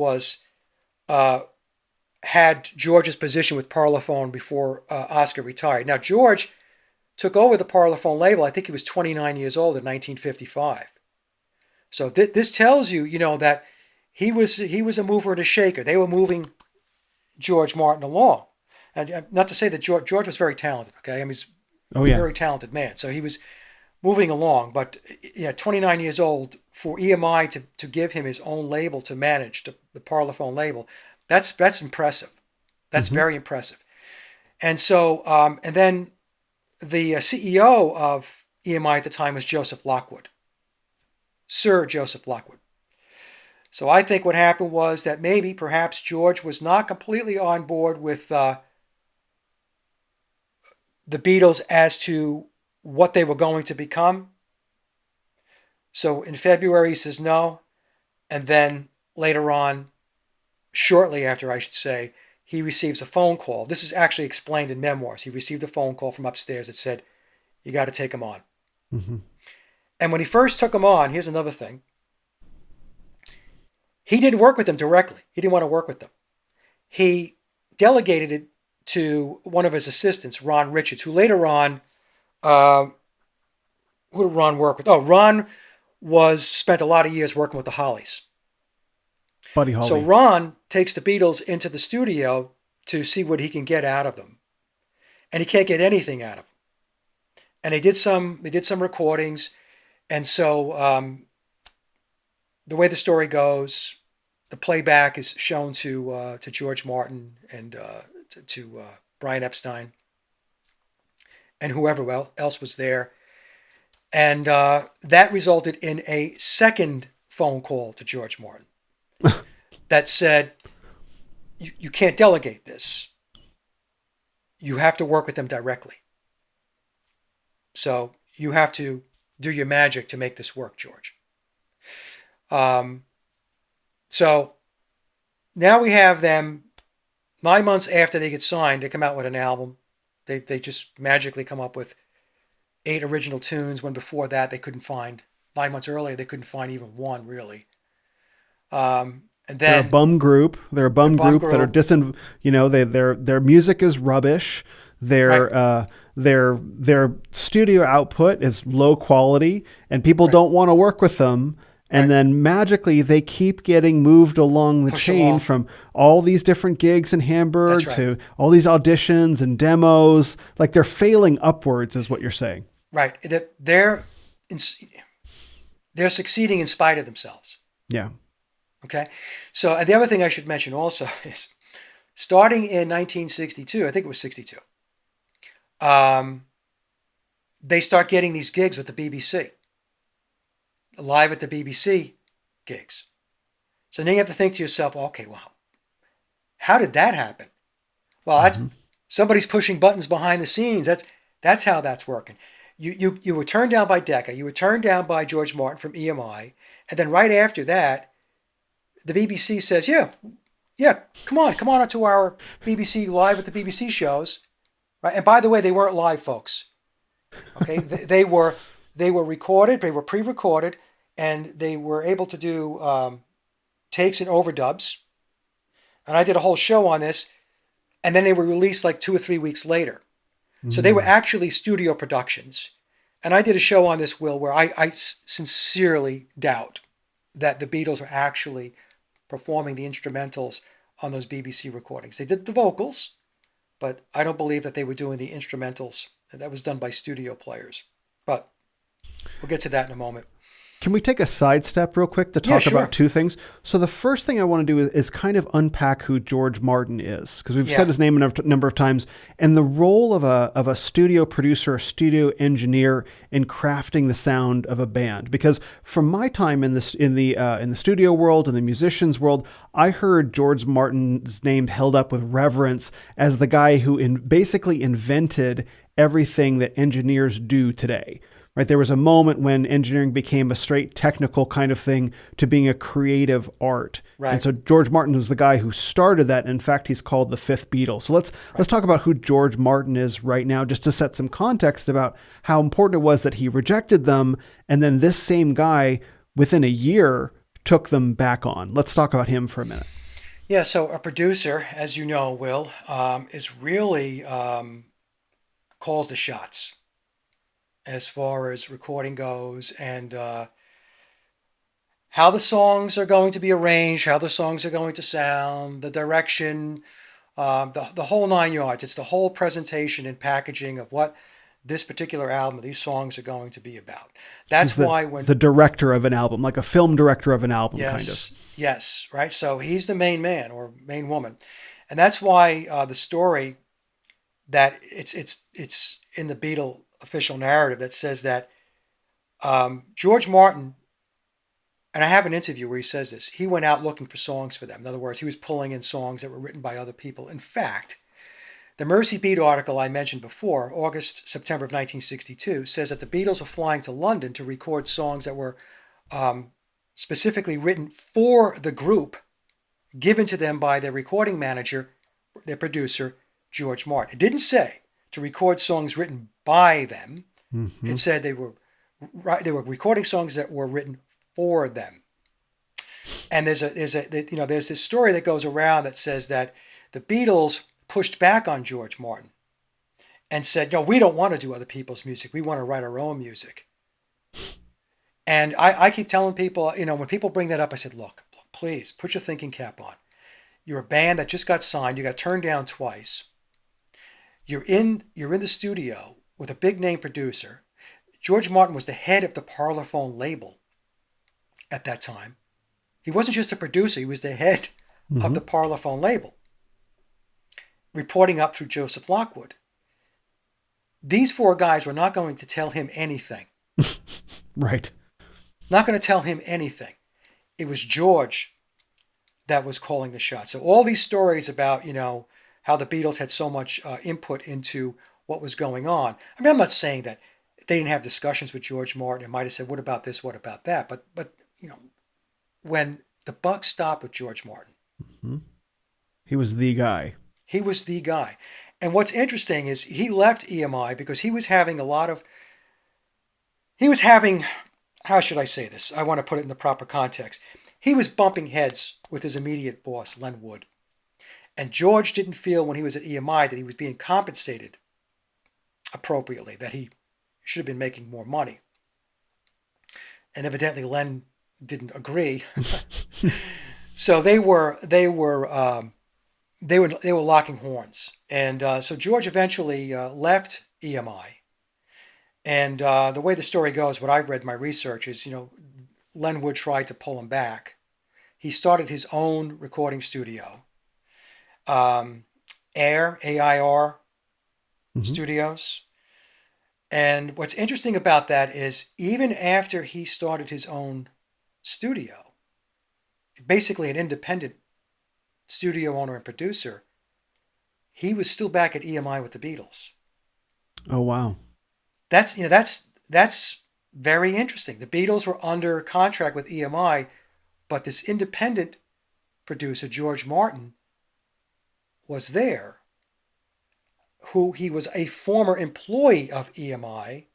had George's position with Parlophone before Oscar retired. Now, George took over the Parlophone label. I think he was 29 years old in 1955. So this tells you, that he was a mover and a shaker. They were moving George Martin along. And not to say that George was very talented, okay? I mean, he's a very talented man. So he was moving along. But 29 years old, for EMI to give him his own label to manage, the Parlophone label, that's impressive. That's very impressive. And so, and then the CEO of EMI at the time was Joseph Lockwood, Sir Joseph Lockwood. So I think what happened was that perhaps George was not completely on board with the Beatles as to what they were going to become. So in February he says no, and then later on, shortly after I should say, he receives a phone call. This is actually explained in memoirs. He received a phone call from upstairs that said, you got to take him on. Mm-hmm. And when he first took him on, here's another thing. He didn't work with them directly. He didn't want to work with them. He delegated it to one of his assistants, Ron Richards, who later on, who did Ron work with? Oh, Ron spent a lot of years working with the Hollies. Buddy Holly. So Ron takes the Beatles into the studio to see what he can get out of them. And he can't get anything out of them. And they did some recordings. And so the way the story goes, the playback is shown to George Martin and to Brian Epstein and whoever else was there. And that resulted in a second phone call to George Martin that said, you can't delegate this. You have to work with them directly. So you have to do your magic to make this work, George. So now we have them 9 months after they get signed, they come out with an album. They just magically come up with 8 original tunes when before that they couldn't find, 9 months earlier, they couldn't find even one really. And then they're a bum group. They're a bum group that are their music is rubbish. Their studio output is low quality and people don't want to work with them. And then magically they keep getting moved along the chain from all these different gigs in Hamburg to all these auditions and demos. Like they're failing upwards is what you're saying. Right. They're succeeding in spite of themselves. Yeah. Okay? So and the other thing I should mention also is starting in 1962, I think it was 62, they start getting these gigs with the BBC, live at the BBC gigs. So then you have to think to yourself, okay, well, how did that happen? Well, that's somebody's pushing buttons behind the scenes. That's how that's working. You were turned down by Decca. You were turned down by George Martin from EMI. And then right after that, the BBC says, yeah, come on out to our BBC live at the BBC shows. Right? And by the way, they weren't live, folks. Okay, they were recorded. They were pre-recorded, and they were able to do takes and overdubs. And I did a whole show on this, and then they were released like 2 or 3 weeks later. So they were actually studio productions. And I did a show on this, Will, where I sincerely doubt that the Beatles were actually performing the instrumentals on those BBC recordings. They did the vocals, but I don't believe that they were doing the instrumentals. That was done by studio players. But we'll get to that in a moment. Can we take a sidestep real quick to talk about two things? So the first thing I want to do is kind of unpack who George Martin is, because we've said his name a number of times, and the role of a studio producer, a studio engineer in crafting the sound of a band. Because from my time in the studio world and the musicians world, I heard George Martin's name held up with reverence as the guy who basically invented everything that engineers do today. Right, there was a moment when engineering became a straight technical kind of thing to being a creative art. Right. And so George Martin was the guy who started that. In fact, he's called the fifth Beatle. So let's talk about who George Martin is right now, just to set some context about how important it was that he rejected them. And then this same guy, within a year, took them back on. Let's talk about him for a minute. Yeah, so a producer, as you know, Will, is really calls the shots as far as recording goes, and how the songs are going to be arranged, how the songs are going to sound, the direction, the whole 9 yards. It's the whole presentation and packaging of what this particular album, these songs are going to be about. That's why when the director of an album, like a film director of an album, yes, kind of. Yes, right. So he's the main man or main woman, and that's why the story that it's in the Beatle official narrative that says that George Martin, and I have an interview where he says this, he went out looking for songs for them. In other words, he was pulling in songs that were written by other people. In fact, the Mercy Beat article I mentioned before, September of 1962, says that the Beatles were flying to London to record songs that were specifically written for the group, given to them by their recording manager, their producer, George Martin. It didn't say to record songs written by them. Mm-hmm. It said they were recording songs that were written for them. And there's this story that goes around that says that the Beatles pushed back on George Martin and said, no, we don't want to do other people's music. We want to write our own music. And I keep telling people, when people bring that up, I said, look, please put your thinking cap on. You're a band that just got signed. You got turned down twice. You're in the studio with a big name producer. George Martin was the head of the Parlophone label at that time. He wasn't just a producer, he was the head of the Parlophone label, reporting up through Joseph Lockwood. These four guys were not going to tell him anything. Right. Not going to tell him anything. It was George that was calling the shots. So all these stories about, how the Beatles had so much input into what was going on. I mean, I'm not saying that they didn't have discussions with George Martin and might have said, what about this, what about that? But when the buck stopped with George Martin. Mm-hmm. He was the guy. He was the guy. And what's interesting is he left EMI because he was having, how should I say this? I want to put it in the proper context. He was bumping heads with his immediate boss, Len Wood. And George didn't feel when he was at EMI that he was being compensated appropriately, that he should have been making more money. And evidently Len didn't agree. So they were locking horns. And so George eventually left EMI. And the way the story goes, what I've read in my research is, Len Wood tried to pull him back. he started his own recording studio, AIR, AIR Studios. And what's interesting about that is even after he started his own studio, basically an independent studio owner and producer, he was still back at EMI with the Beatles. Oh, wow. That's very interesting. The Beatles were under contract with EMI, but this independent producer, George Martin, was there, who he was a former employee of EMI,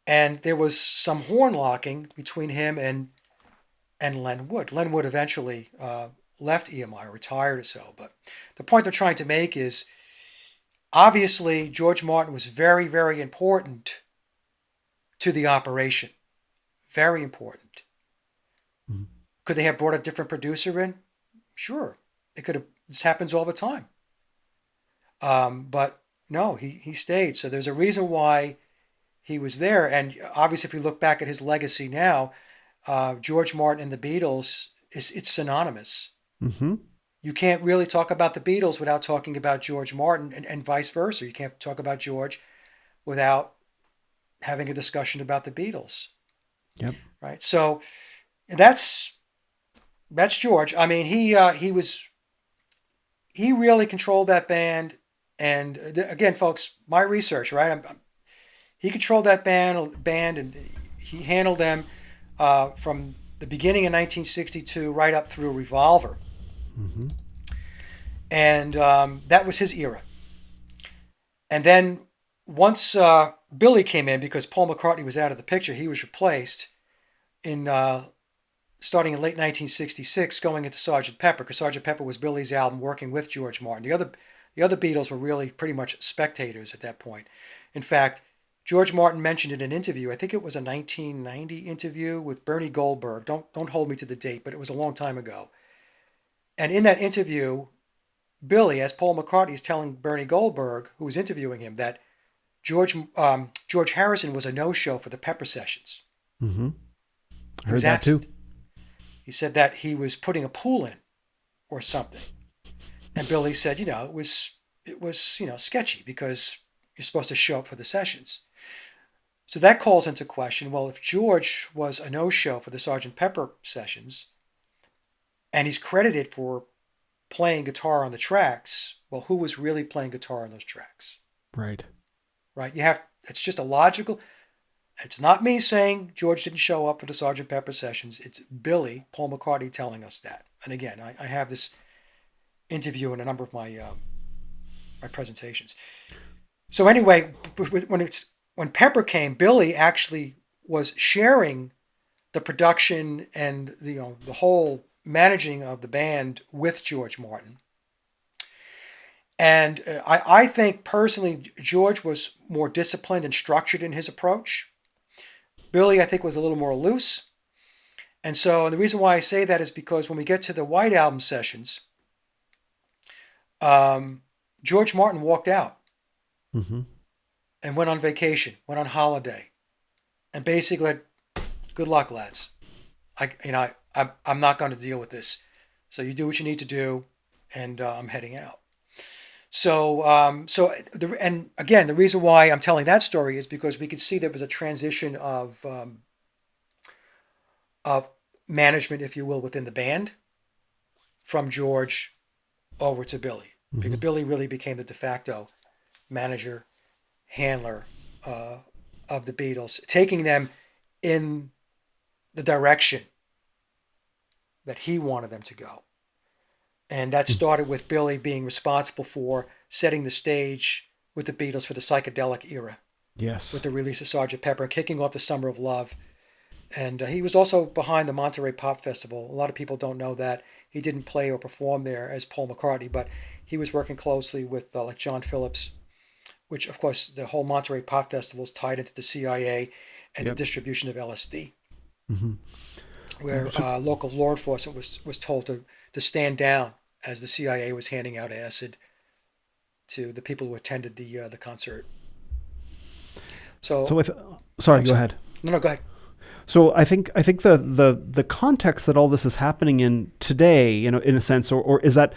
and there was some horn locking between him and Len Wood. Len Wood eventually left EMI, retired or so. But the point they're trying to make is, obviously, George Martin was very, very important to the operation. Very important. Mm-hmm. Could they have brought a different producer in? Sure. They could have. This happens all the time. But no, he stayed. So there's a reason why he was there. And obviously, if you look back at his legacy now, George Martin and the Beatles, it's synonymous. Mm-hmm. You can't really talk about the Beatles without talking about George Martin, and vice versa. You can't talk about George without having a discussion about the Beatles. Yep. Right. So that's George. I mean, he really controlled that band. And again, folks, my research, right? He controlled that band, and he handled them from the beginning in 1962 right up through Revolver. Mm-hmm. And that was his era. And then once Billy came in, because Paul McCartney was out of the picture, he was replaced in starting in late 1966, going into Sgt. Pepper, because Sgt. Pepper was Billy's album working with George Martin. The other Beatles were really pretty much spectators at that point. In fact, George Martin mentioned in an interview, I think it was a 1990 interview with Bernie Goldberg. Don't hold me to the date, but it was a long time ago. And in that interview, Billy, as Paul McCartney, is telling Bernie Goldberg, who was interviewing him, that George Harrison was a no-show for the Pepper sessions. Mm-hmm. I He was heard that absent. too. He said that he was putting a pool in or something. And Billy said, it was sketchy because you're supposed to show up for the sessions. So that calls into question, well, if George was a no-show for the Sgt. Pepper sessions, and he's credited for playing guitar on the tracks, well, who was really playing guitar on those tracks? Right. Right. It's just a logical. It's not me saying George didn't show up for the Sgt. Pepper sessions. It's Billy, Paul McCartney, telling us that. And again, I have this interview in a number of my presentations. So anyway, when Pepper came, Billy actually was sharing the production and the whole managing of the band with George Martin. And I think personally, George was more disciplined and structured in his approach. Billy, I think, was a little more loose. And so the reason why I say that is because when we get to the White Album sessions, George Martin walked out and went on vacation, went on holiday, and basically said, "Good luck, lads. I'm not going to deal with this. So you do what you need to do, and I'm heading out." So and again, the reason why I'm telling that story is because we could see there was a transition of management, if you will, within the band from George over to Billy. Because Billy really became the de facto manager, handler of the Beatles, taking them in the direction that he wanted them to go. And that started with Billy being responsible for setting the stage with the Beatles for the psychedelic era. Yes. With the release of Sgt. Pepper and kicking off the Summer of Love. And he was also behind the Monterey Pop Festival. A lot of people don't know that. He didn't play or perform there as Paul McCartney, but he was working closely with like John Phillips, which, of course, the whole Monterey Pop Festival is tied into the CIA and the distribution of LSD, where local law enforcement was told to stand down as the CIA was handing out acid to the people who attended the concert. Sorry, go ahead. No, go ahead. So I think the context that all this is happening in today, in a sense, or is that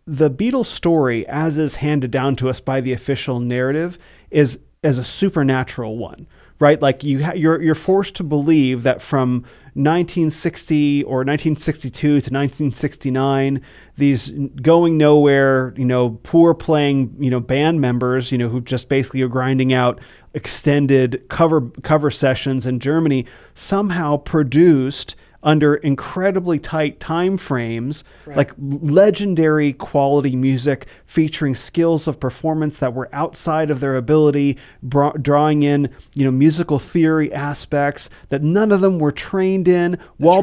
the Beatles story, as is handed down to us by the official narrative, is as a supernatural one, right? Like you're forced to believe that from 1960 or 1962 to 1969, these going nowhere, poor playing, band members, who just basically are grinding out extended cover sessions in Germany, somehow produced under incredibly tight time frames, right, like legendary quality music featuring skills of performance that were outside of their ability, drawing in, musical theory aspects that none of them were trained in, while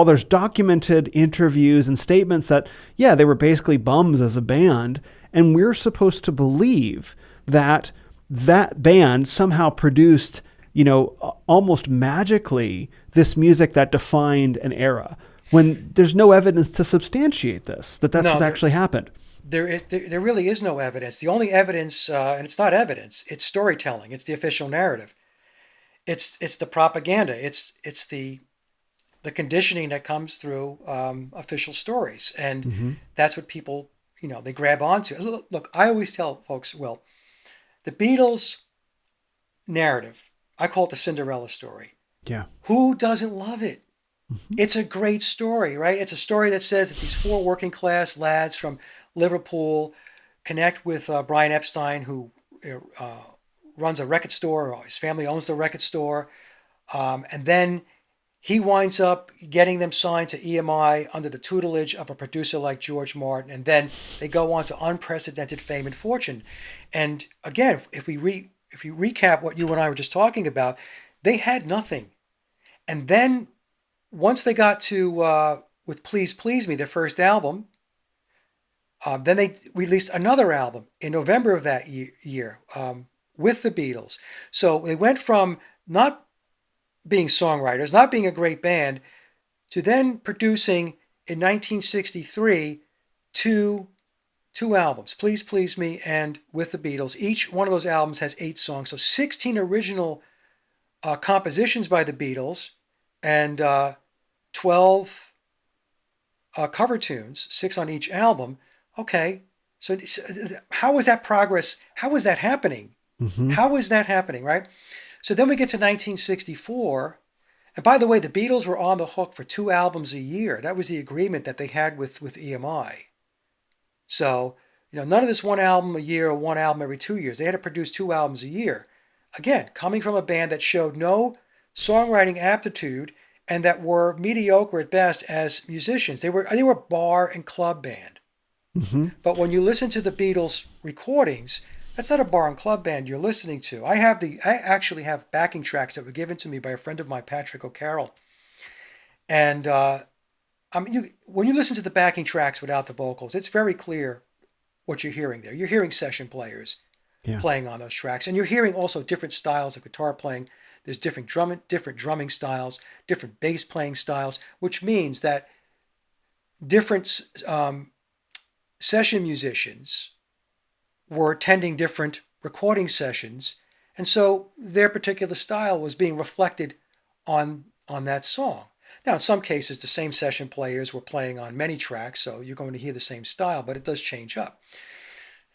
there's documented interviews and statements that, they were basically bums as a band. And we're supposed to believe that band somehow produced, almost magically, this music that defined an era, when there's no evidence to substantiate that's what actually happened. There really is no evidence. The only evidence, and it's not evidence, it's storytelling. It's the official narrative. It's the propaganda. It's the conditioning that comes through official stories, and that's what people they grab onto. Look, I always tell folks, the Beatles narrative, I call it the Cinderella story. Yeah. Who doesn't love it? It's a great story, right? It's a story that says that these four working class lads from Liverpool connect with Brian Epstein, who runs a record store, or his family owns the record store. And then he winds up getting them signed to EMI under the tutelage of a producer like George Martin. And then they go on to unprecedented fame and fortune. And again, if you recap what you and I were just talking about, they had nothing. And then once they got to, with Please Please Me, their first album, then they released another album in November of that year with the Beatles. So they went from not being songwriters, not being a great band, to then producing in 1963 two albums, Please Please Me and With the Beatles. Each one of those albums has 8 songs. So 16 original compositions by the Beatles and 12 cover tunes, 6 on each album. Okay, so how was that progress? How was that happening? How was that happening, right? So then we get to 1964. And by the way, the Beatles were on the hook for 2 albums a year. That was the agreement that they had with EMI. So, none of this 1 album a year or 1 album every 2 years. They had to produce 2 albums a year. Again, coming from a band that showed no songwriting aptitude and that were mediocre at best as musicians. They were a bar and club band. But when you listen to the Beatles recordings, that's not a bar and club band you're listening to. I actually have backing tracks that were given to me by a friend of mine, Patrick O'Carroll. And when you listen to the backing tracks without the vocals, it's very clear what you're hearing there. You're hearing session players playing on those tracks, and you're hearing also different styles of guitar playing. There's different drumming styles, different bass playing styles, which means that different session musicians were attending different recording sessions, and so their particular style was being reflected on that song. Now, in some cases, the same session players were playing on many tracks, so you're going to hear the same style, but it does change up.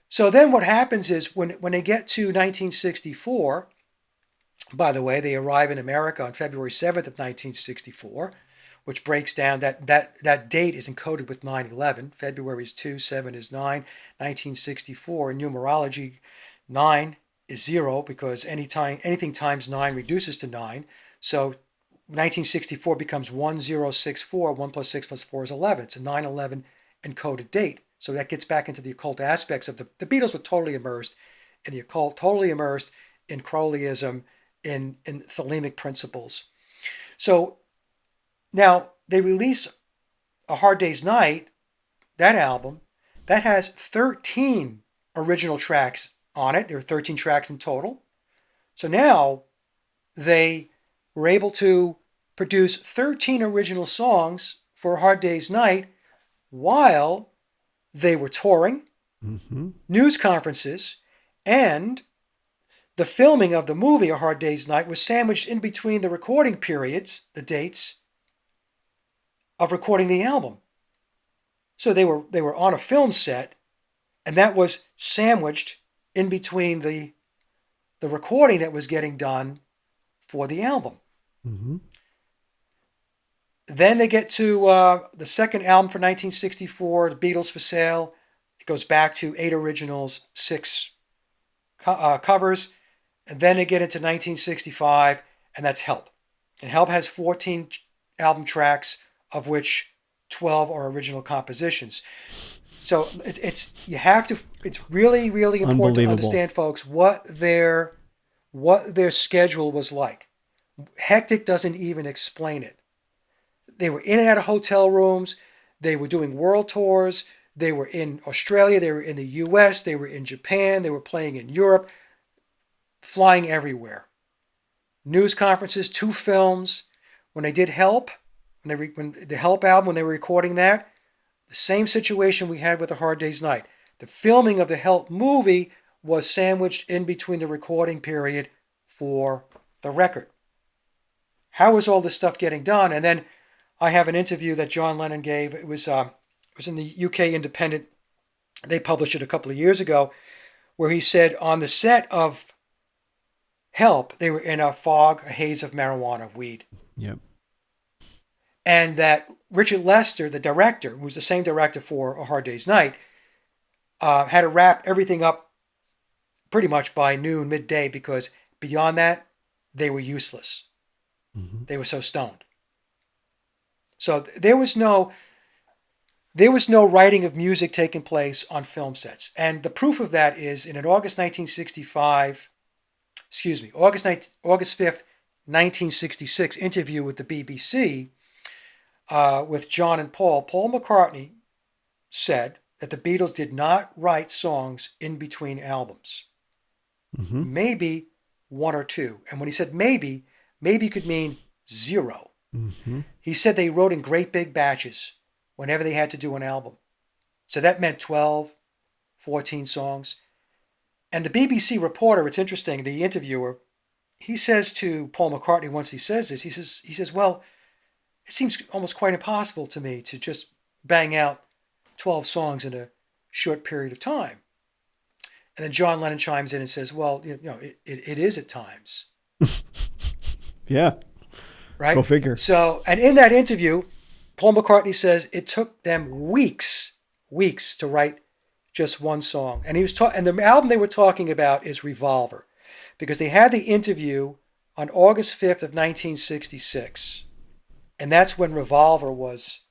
So then what happens is when they get to 1964, by the way, they arrive in America on February 7th of 1964, which breaks down that date is encoded with 9/11. February is 2, 7 is 9, 1964. In numerology, 9 is 0 because anything times 9 reduces to 9. So 1964 becomes 1064. 1 plus 6 plus 4 is 11. It's a 9/11 encoded date. So that gets back into the occult aspects of the Beatles were totally immersed in the occult, totally immersed in Crowleyism, in thelemic principles. So now they release A Hard Day's Night, that album, that has 13 original tracks on it. There are 13 tracks in total. So now they were able to produce 13 original songs for A Hard Day's Night while they were touring, news conferences, and the filming of the movie A Hard Day's Night was sandwiched in between the recording periods, the dates, of recording the album. So they were on a film set, and that was sandwiched in between the recording that was getting done for the album. Mm-hmm. Then they get to the second album for 1964, The Beatles for Sale. It goes back to 8 originals, 6 covers. And then they get into 1965, and that's Help. And Help has 14 album tracks, of which 12 are original compositions. So it's really, really important to understand, folks, what their schedule was like. Hectic doesn't even explain it. They were in and out of hotel rooms. They were doing world tours. They were in Australia. They were in the US. They were in Japan. They were playing in Europe, flying everywhere. News conferences, 2 films. When they did Help, when the Help album, when they were recording that, the same situation we had with A Hard Day's Night. The filming of the Help movie was sandwiched in between the recording period for the record. How was all this stuff getting done? And then I have an interview that John Lennon gave. It was in the UK Independent. They published it a couple of years ago, where he said on the set of Help, they were in a fog, a haze of marijuana, weed. Yep. And that Richard Lester, the director, who was the same director for A Hard Day's Night, had to wrap everything up pretty much by noon, midday, because beyond that, they were useless. Mm-hmm. They were so stoned. So there was no writing of music taking place on film sets. And the proof of that is in an August 5th, 1966 interview with the BBC with John and Paul McCartney said that the Beatles did not write songs in between albums. Mm-hmm. Maybe 1 or 2. And when he said maybe could mean 0. Mm-hmm. He said they wrote in great big batches whenever they had to do an album. So that meant 12, 14 songs. And the BBC reporter, it's interesting, the interviewer, he says to Paul McCartney once he says this, he says, well, it seems almost quite impossible to me to just bang out 12 songs in a short period of time. And then John Lennon chimes in and says, well, it is at times. Yeah. Right? Go figure. So, and in that interview, Paul McCartney says it took them weeks to write just one song. And and the album they were talking about is Revolver, because they had the interview on August 5th of 1966. And that's when Revolver was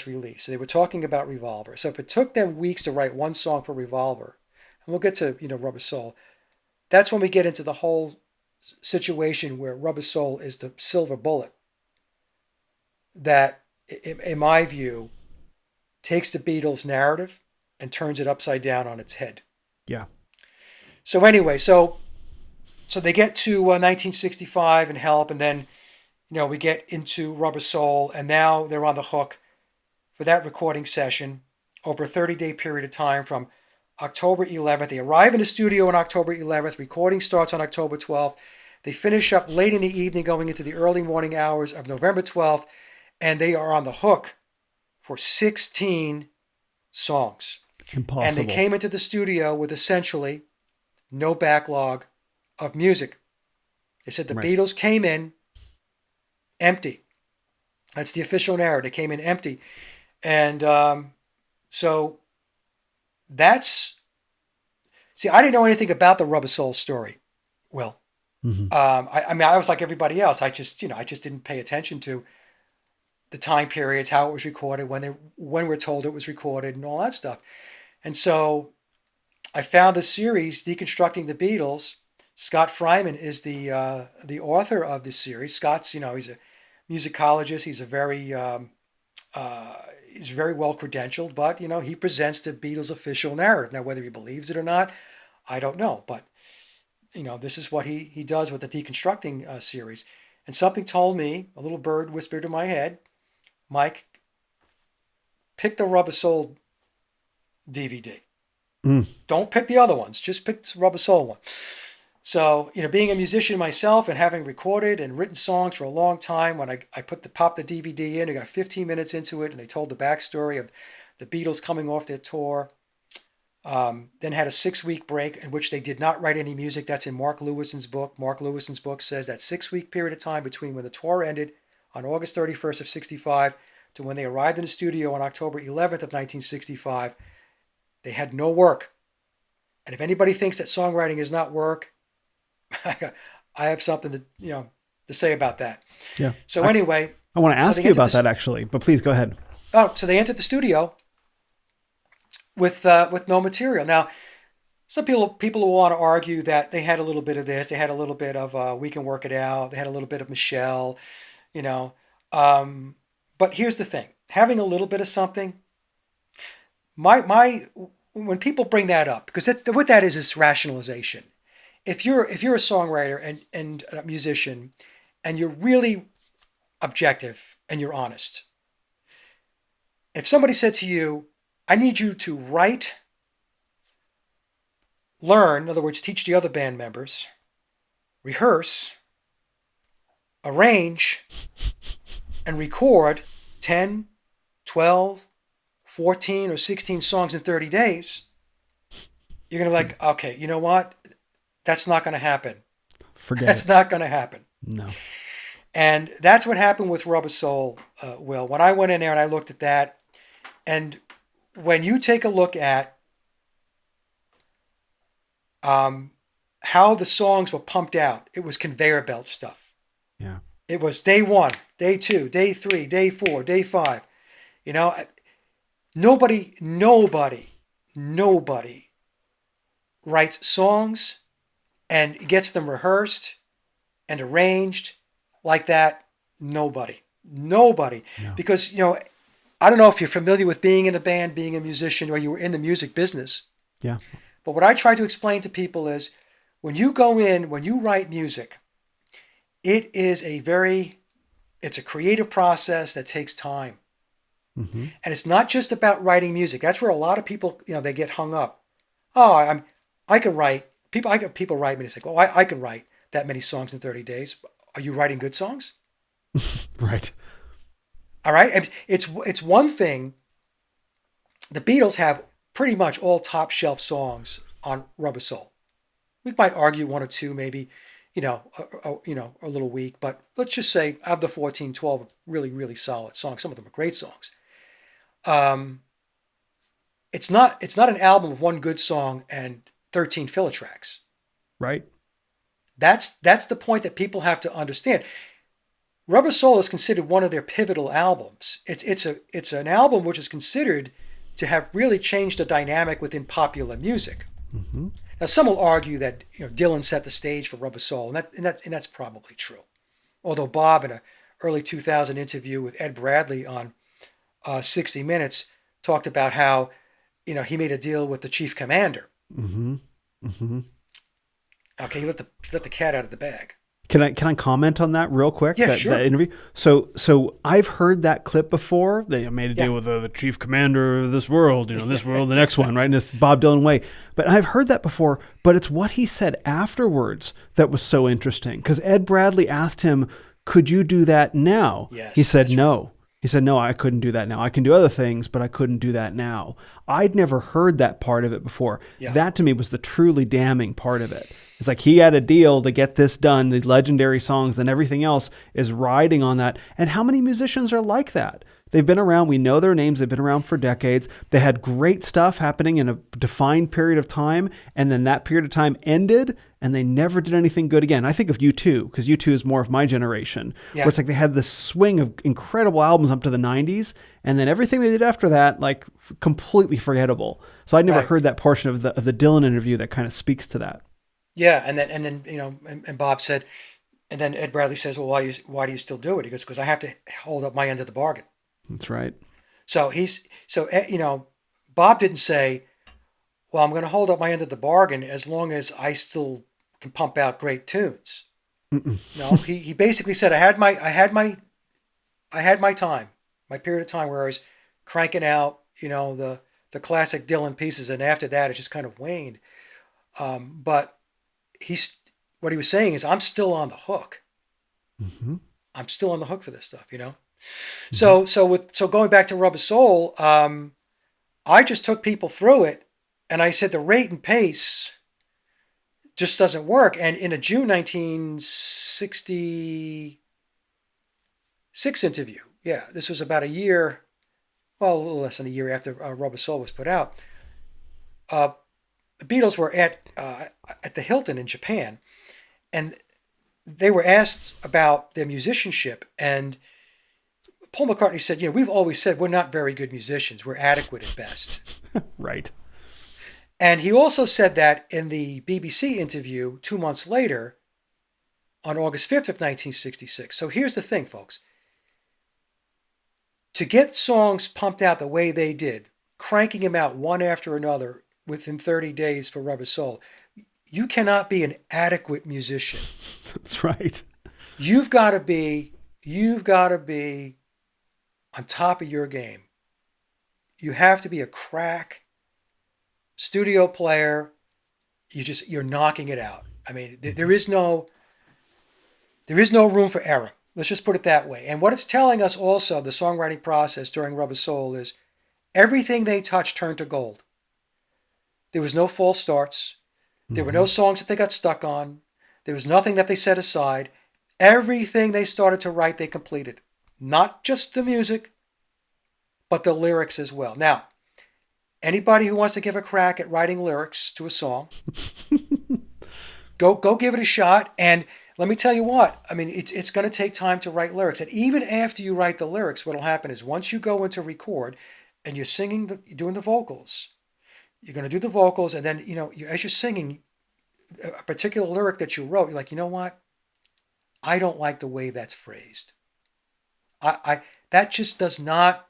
released. So they were talking about Revolver. So if it took them weeks to write one song for Revolver, and we'll get to, Rubber Soul, that's when we get into the whole situation where Rubber Soul is the silver bullet that, in my view, takes the Beatles' narrative and turns it upside down on its head. Yeah. So anyway, so they get to 1965 and Help, and then, we get into Rubber Soul, and now they're on the hook for that recording session over a 30-day period of time from October 11th. They arrive in the studio on October 11th. Recording starts on October 12th. They finish up late in the evening going into the early morning hours of November 12th, and they are on the hook for 16 songs. Impossible. And they came into the studio with essentially no backlog of music. They said the Beatles came in empty. That's the official narrative. They came in empty. And so that's... See, I didn't know anything about the Rubber Soul story. Well, mm-hmm. I was like everybody else. I just didn't pay attention to the time periods, how it was recorded, when we're told it was recorded, and all that stuff. And so I found the series, Deconstructing the Beatles. Scott Fryman is the author of this series. Scott's, he's a musicologist. He's he's very well credentialed, but he presents the Beatles' official narrative. Now, whether he believes it or not, I don't know. But this is what he does with the Deconstructing series. And something told me, a little bird whispered in my head, Mike, pick the Rubber Soul DVD. Don't pick the other ones. Just pick the Rubber Soul one. So, being a musician myself and having recorded and written songs for a long time, when I popped the DVD in, I got 15 minutes into it, and they told the backstory of the Beatles coming off their tour. Then had a 6-week break in which they did not write any music. That's in Mark Lewison's book. Mark Lewison's book says that 6-week period of time between when the tour ended on August 31st of 65 to when they arrived in the studio on October 11th of 1965, they had no work. And if anybody thinks that songwriting is not work, I have something to say about that. Yeah. So anyway, I want to ask you about that actually, but please go ahead. Oh, so they entered the studio with no material. Now, some people will want to argue that they had a little bit of this, they had a little bit of We Can Work It Out, they had a little bit of Michelle, But here's the thing: having a little bit of something. When people bring that up, because what that is rationalization. If you're a songwriter and a musician, and you're really objective and you're honest, if somebody said to you, I need you to write, learn, in other words, teach the other band members, rehearse, arrange, and record 10, 12, 14, or 16 songs in 30 days, you're going to be like, okay, you know what? That's not going to happen. That's not going to happen. No. And that's what happened with Rubber Soul, Will. When I went in there and I looked at that, and when you take a look at how the songs were pumped out, it was conveyor belt stuff. Yeah. It was day 1, day 2, day 3, day 4, day 5. Nobody writes songs and gets them rehearsed and arranged like that. Nobody. No. Because, I don't know if you're familiar with being in a band, being a musician, or you were in the music business. Yeah. But what I try to explain to people is when you write music, it's a creative process that takes time. Mm-hmm. And it's not just about writing music. That's where a lot of people, they get hung up. Oh, I can write. People write me and say, "Oh, I can write that many songs in 30 days." Are you writing good songs? Right. All right. And it's one thing. The Beatles have pretty much all top shelf songs on Rubber Soul. We might argue one or two, maybe, a little weak, but let's just say of the 14, 12 really, really solid songs. Some of them are great songs. It's not an album of one good song and 13 filler tracks. Right. That's the point that people have to understand. Rubber Soul is considered one of their pivotal albums. It's an album which is considered to have really changed the dynamic within popular music. Mm-hmm. Now, some will argue that Dylan set the stage for Rubber Soul, and that's probably true. Although Bob, in an early 2000 interview with Ed Bradley on 60 Minutes, talked about how he made a deal with the chief commander. Mm-hmm. Mm-hmm. Okay, he let the cat out of the bag. Can I comment on that real quick? Yeah, sure. That interview. So I've heard that clip before. They made a deal with the chief commander of this world, this world, the next one, right? In this Bob Dylan way. But I've heard that before. But it's what he said afterwards that was so interesting. Because Ed Bradley asked him, "Could you do that now?" Yes, he said no. Right. He said, "No, I couldn't do that now. I can do other things, but I couldn't do that now." I'd never heard that part of it before. Yeah. That to me was the truly damning part of it. It's like he had a deal to get this done, these legendary songs, and everything else is riding on that. And how many musicians are like that? They've been around. We know their names. They've been around for decades. They had great stuff happening in a defined period of time. And then that period of time ended and they never did anything good again. I think of U2, because U2 is more of my generation, where it's like they had this swing of incredible albums up to the 90s. And then everything they did after that, like completely forgettable. So I'd never heard that portion of the Dylan interview that kind of speaks to that. Yeah. And then Bob said, and then Ed Bradley says, "Well, why do you still do it?" He goes, "Because I have to hold up my end of the bargain." That's right. So Bob didn't say, "Well, I'm going to hold up my end of the bargain as long as I still can pump out great tunes." No, he basically said, I had my time, my period of time where I was cranking out, the classic Dylan pieces, and after that it just kind of waned. But what he was saying is, I'm still on the hook. Mm-hmm. I'm still on the hook for this stuff, you know? Mm-hmm. So going back to Rubber Soul, I just took people through it, and I said the rate and pace just doesn't work. And in a June 1966 interview, this was about a little less than a year after Rubber Soul was put out, the Beatles were at the Hilton in Japan, and they were asked about their musicianship, and Paul McCartney said, we've always said we're not very good musicians. We're adequate at best. Right. And he also said that in the BBC interview 2 months later, on August 5th of 1966. So here's the thing, folks. To get songs pumped out the way they did, cranking them out one after another within 30 days for Rubber Soul, you cannot be an adequate musician. That's right. You've got to be on top of your game. You have to be a crack studio player. You're knocking it out. I mean, there is no room for error. Let's just put it that way. And what it's telling us also, the songwriting process during Rubber Soul, is everything they touched turned to gold. There was no false starts. There were no songs that they got stuck on. There was nothing that they set aside. Everything they started to write, they completed. Not just the music, but the lyrics as well. Now, anybody who wants to give a crack at writing lyrics to a song, go give it a shot. And let me tell you what, I mean, it's going to take time to write lyrics. And even after you write the lyrics, what will happen is once you go into record and you're singing, doing the vocals, you're going to do the vocals, and then, as you're singing a particular lyric that you wrote, you're like, you know what? I don't like the way that's phrased. That just does not,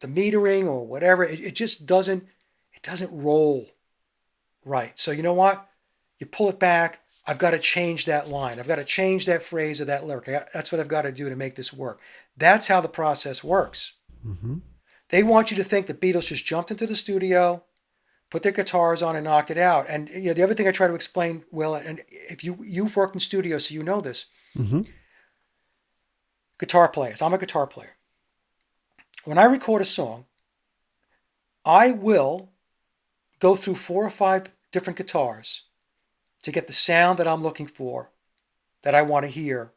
the metering or whatever, it just doesn't roll right. So you know what? You pull it back. I've got to change that line. I've got to change that phrase or that lyric. That's what I've got to do to make this work. That's how the process works. Mm-hmm. They want you to think the Beatles just jumped into the studio, put their guitars on, and knocked it out. And the other thing I try to explain, Will, and if you've worked in studios, so you know this. Mm-hmm. Guitar players. I'm a guitar player. When I record a song, I will go through 4 or 5 different guitars to get the sound that I'm looking for, that I want to hear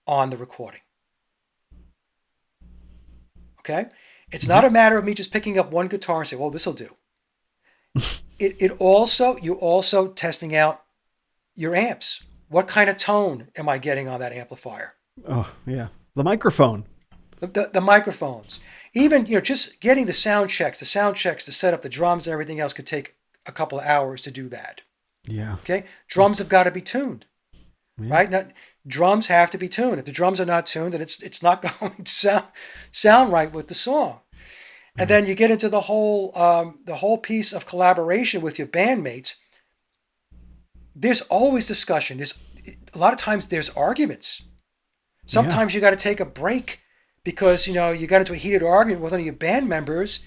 on the recording. Okay? It's not a matter of me just picking up one guitar and say, well, this'll do. You're also testing out your amps. What kind of tone am I getting on that amplifier? Oh, yeah. The microphone. The microphones. Even, just getting the sound checks to set up the drums and everything else could take a couple of hours to do that. Yeah. Okay? Drums have got to be tuned. Yeah. Right? Drums have to be tuned. If the drums are not tuned, then it's not going to sound right with the song. And then you get into the whole piece of collaboration with your bandmates. There's always discussion. A lot of times there's arguments. Sometimes you got to take a break because you got into a heated argument with one of your band members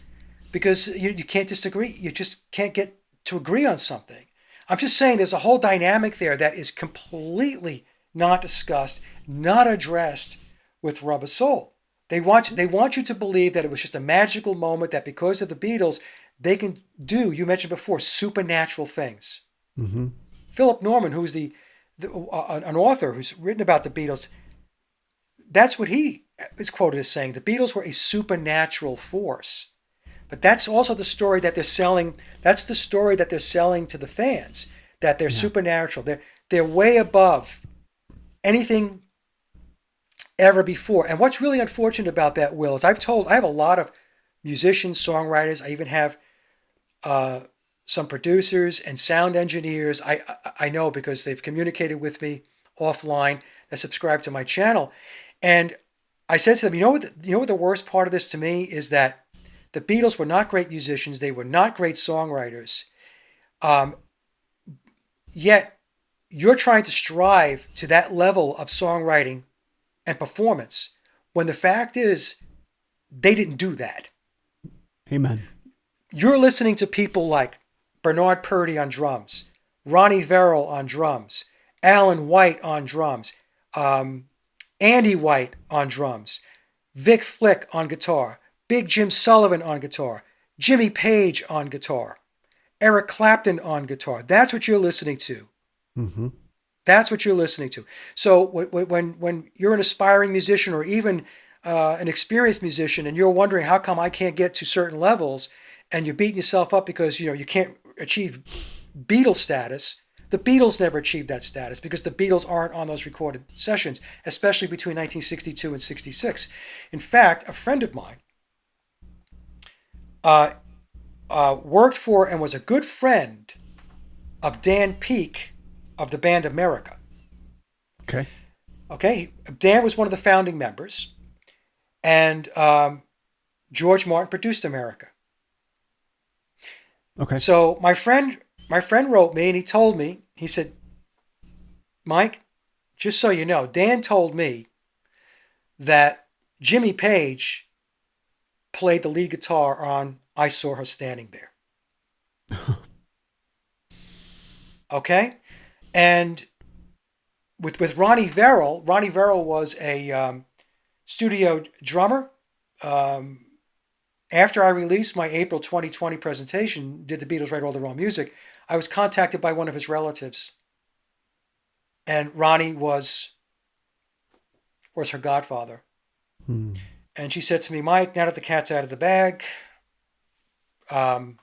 because you can't disagree. You just can't get to agree on something. I'm just saying there's a whole dynamic there that is completely not discussed, not addressed with Rubber Soul. They want you to believe that it was just a magical moment, that because of the Beatles, they can do, you mentioned before, supernatural things. Mm-hmm. Philip Norman, who's an author who's written about the Beatles, that's what he is quoted as saying. The Beatles were a supernatural force. But that's also the story that they're selling. That's the story that they're selling to the fans, that they're supernatural. They're way above anything ever before. And what's really unfortunate about that, Will, is I have a lot of musicians, songwriters. I even have some producers and sound engineers. I know because they've communicated with me offline that subscribe to my channel. And I said to them, you know what the worst part of this to me is that the Beatles were not great musicians. They were not great songwriters. Yet you're trying to strive to that level of songwriting and performance when the fact is they didn't do that. Amen. You're listening to people like Bernard Purdie on drums, Ronnie Verrill on drums, Alan White on drums, Andy White on drums, Vic Flick on guitar, Big Jim Sullivan on guitar, Jimmy Page on guitar, Eric Clapton on guitar. That's what you're listening to. Mm-hmm. That's what you're listening to. So when you're an aspiring musician or even an experienced musician and you're wondering how come I can't get to certain levels and you're beating yourself up because you can't achieve Beatles status, the Beatles never achieved that status because the Beatles aren't on those recorded sessions, especially between 1962 and 66. In fact, a friend of mine worked for and was a good friend of Dan Peake of the band America. Okay. Dan was one of the founding members, and George Martin produced America. Okay. So my friend wrote me and he told me, he said, Mike, just so you know, Dan told me that Jimmy Page played the lead guitar on I Saw Her Standing There. Okay? And with Ronnie Verrill was a studio drummer. After I released my April 2020 presentation, Did the Beatles Write All the Wrong Music?, I was contacted by one of his relatives. And Ronnie was her godfather. And she said to me, Mike, now that the cat's out of the bag, Ronnie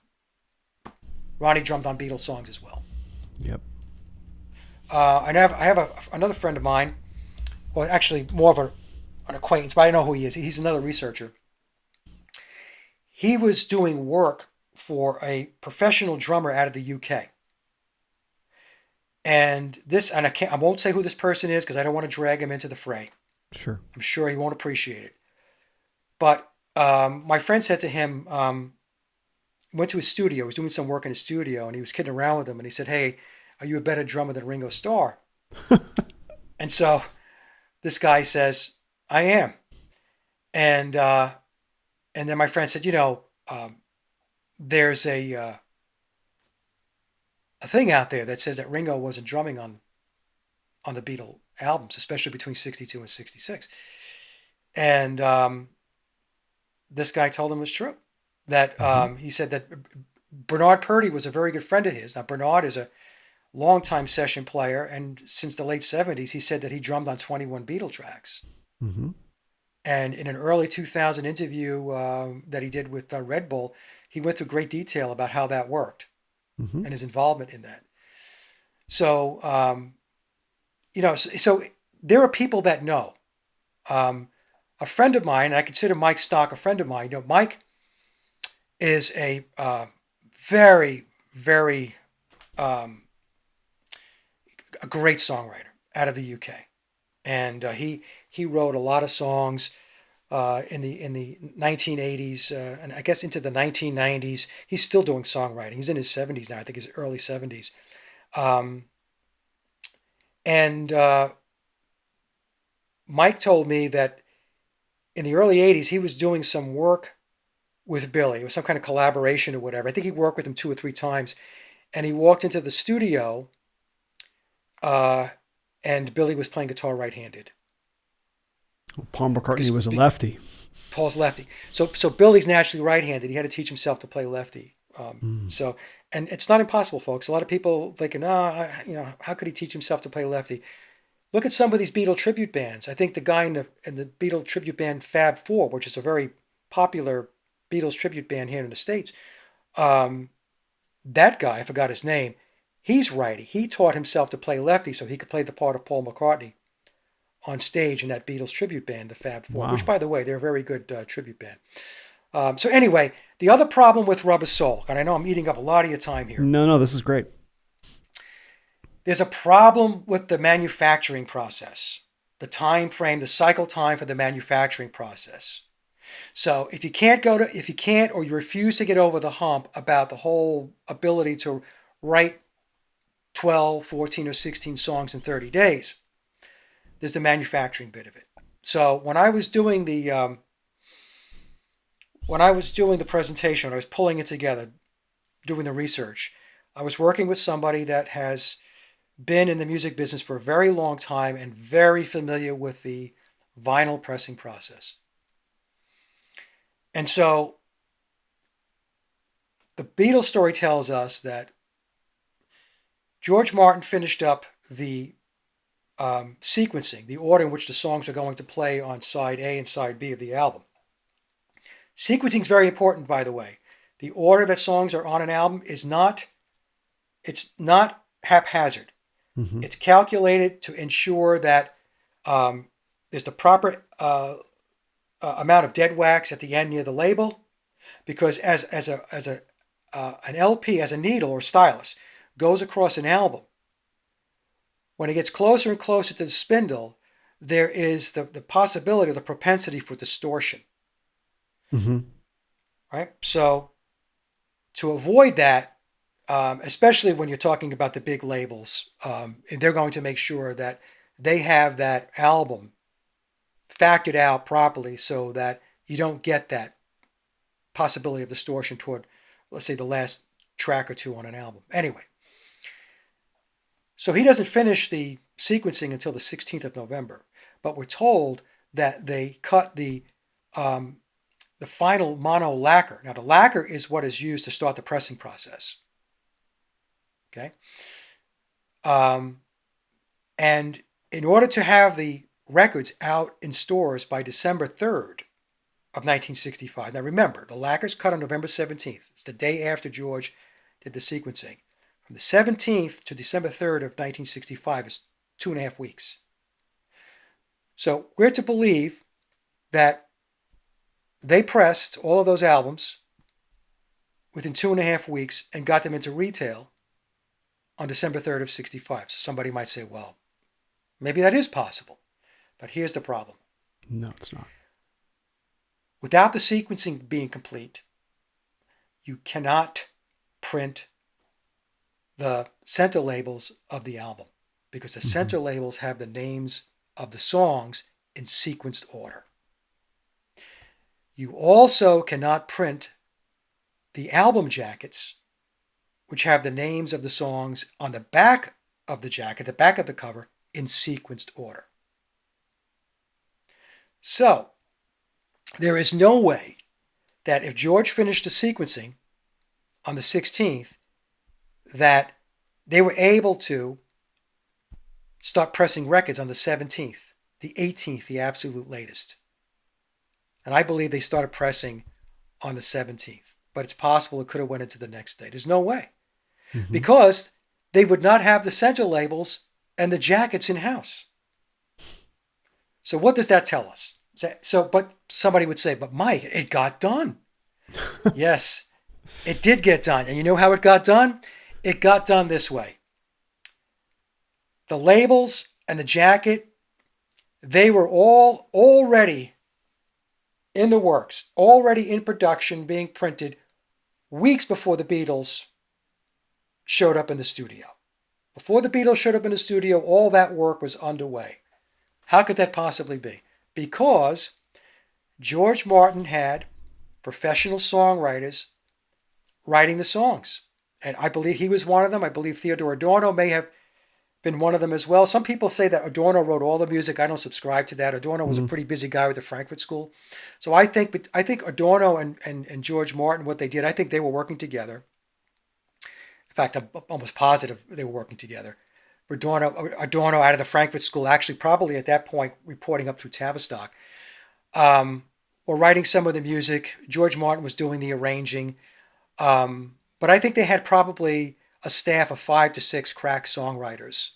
drummed on Beatles songs as well. Yep. I have another friend of mine, well, actually more of an acquaintance, but I know who he is. He's another researcher. He was doing work for a professional drummer out of the UK. And I won't say who this person is because I don't want to drag him into the fray. Sure. I'm sure he won't appreciate it. But my friend said to him, went to his studio, he was doing some work in his studio, and he was kidding around with him, and he said, hey, are you a better drummer than Ringo Starr? And so this guy says, I am. And then my friend said, there's a thing out there that says that Ringo wasn't drumming on the Beatle albums, especially between 62 and 66. And this guy told him it was true. That he said that Bernard Purdie was a very good friend of his. Now, Bernard is a longtime session player, and since the late 70s, he said that he drummed on 21 Beatle tracks. Mm-hmm. And in an early 2000 interview that he did with Red Bull, he went through great detail about how that worked and his involvement in that. So, so there are people that know. A friend of mine, and I consider Mike Stock a friend of mine. Mike is a very, very a great songwriter out of the UK, and he wrote a lot of songs in the 1980s and I guess into the 1990s. He's still doing songwriting. He's in his 70s now. I think his early 70s, and Mike told me that in the early 80s he was doing some work with Billy. It was some kind of collaboration or whatever. I think he worked with him 2 or 3 times. And he walked into the studio and Billy was playing guitar right-handed. Well, Paul McCartney was a lefty. Paul's lefty. So Billy's naturally right-handed. He had to teach himself to play lefty. So, and it's not impossible, folks. A lot of people thinking, how could he teach himself to play lefty? Look at some of these Beatle tribute bands. I think the guy in the Beatle tribute band Fab Four, which is a very popular Beatles tribute band here in the States, that guy, I forgot his name, he's righty. He taught himself to play lefty so he could play the part of Paul McCartney on stage in that Beatles tribute band, the Fab Four, which, by the way, they're a very good tribute band. So anyway, the other problem with Rubber Soul, and I know I'm eating up a lot of your time here. No, this is great. There's a problem with the manufacturing process, the time frame, the cycle time for the manufacturing process. So if you can't or you refuse to get over the hump about the whole ability to write 12, 14, or 16 songs in 30 days, there's the manufacturing bit of it. So when I was doing the presentation, when I was pulling it together, doing the research, I was working with somebody that has been in the music business for a very long time and very familiar with the vinyl pressing process. And so the Beatles story tells us that George Martin finished up the sequencing, the order in which the songs are going to play on side A and side B of the album. Sequencing is very important, by the way. The order that songs are on an album is not haphazard. Mm-hmm. It's calculated to ensure that there's the proper amount of dead wax at the end near the label, because as an LP, as a needle or stylus goes across an album, when it gets closer and closer to the spindle, there is the possibility or the propensity for distortion. Mm-hmm. Right? So to avoid that, especially when you're talking about the big labels, they're going to make sure that they have that album factored out properly so that you don't get that possibility of distortion toward, let's say, the last track or two on an album. Anyway, so he doesn't finish the sequencing until the 16th of November, but we're told that they cut the final mono lacquer. Now, the lacquer is what is used to start the pressing process. Okay? And in order to have the records out in stores by December 3rd of 1965, now remember, the lacquer's cut on November 17th. It's the day after George did the sequencing. From the 17th to December 3rd of 1965 is 2.5 weeks. So we're to believe that they pressed all of those albums within 2.5 weeks and got them into retail on December 3rd of 65. So somebody might say, well, maybe that is possible. But here's the problem. No, it's not. Without the sequencing being complete, you cannot print the center labels of the album because the center labels have the names of the songs in sequenced order. You also cannot print the album jackets, which have the names of the songs on the back of the jacket, the back of the cover, in sequenced order. So, there is no way that if George finished the sequencing on the 16th, that they were able to start pressing records on the 17th, the 18th, the absolute latest. And I believe they started pressing on the 17th. But it's possible it could have went into the next day. There's no way. Mm-hmm. Because they would not have the center labels and the jackets in-house. So what does that tell us? But somebody would say, but Mike, it got done. Yes, it did get done. And you know how it got done? It got done this way. The labels and the jacket, they were all already in the works, already in production, being printed weeks before the Beatles showed up in the studio. Before the Beatles showed up in the studio, all that work was underway. How could that possibly be? Because George Martin had professional songwriters writing the songs. And I believe he was one of them. I believe Theodore Adorno may have been one of them as well. Some people say that Adorno wrote all the music. I don't subscribe to that. Adorno was a pretty busy guy with the Frankfurt School. So I think Adorno and George Martin, what they did, I think they were working together. In fact, I'm almost positive they were working together. Adorno out of the Frankfurt School, actually probably at that point reporting up through Tavistock, or writing some of the music. George Martin was doing the arranging. But I think they had probably a staff of 5 to 6 crack songwriters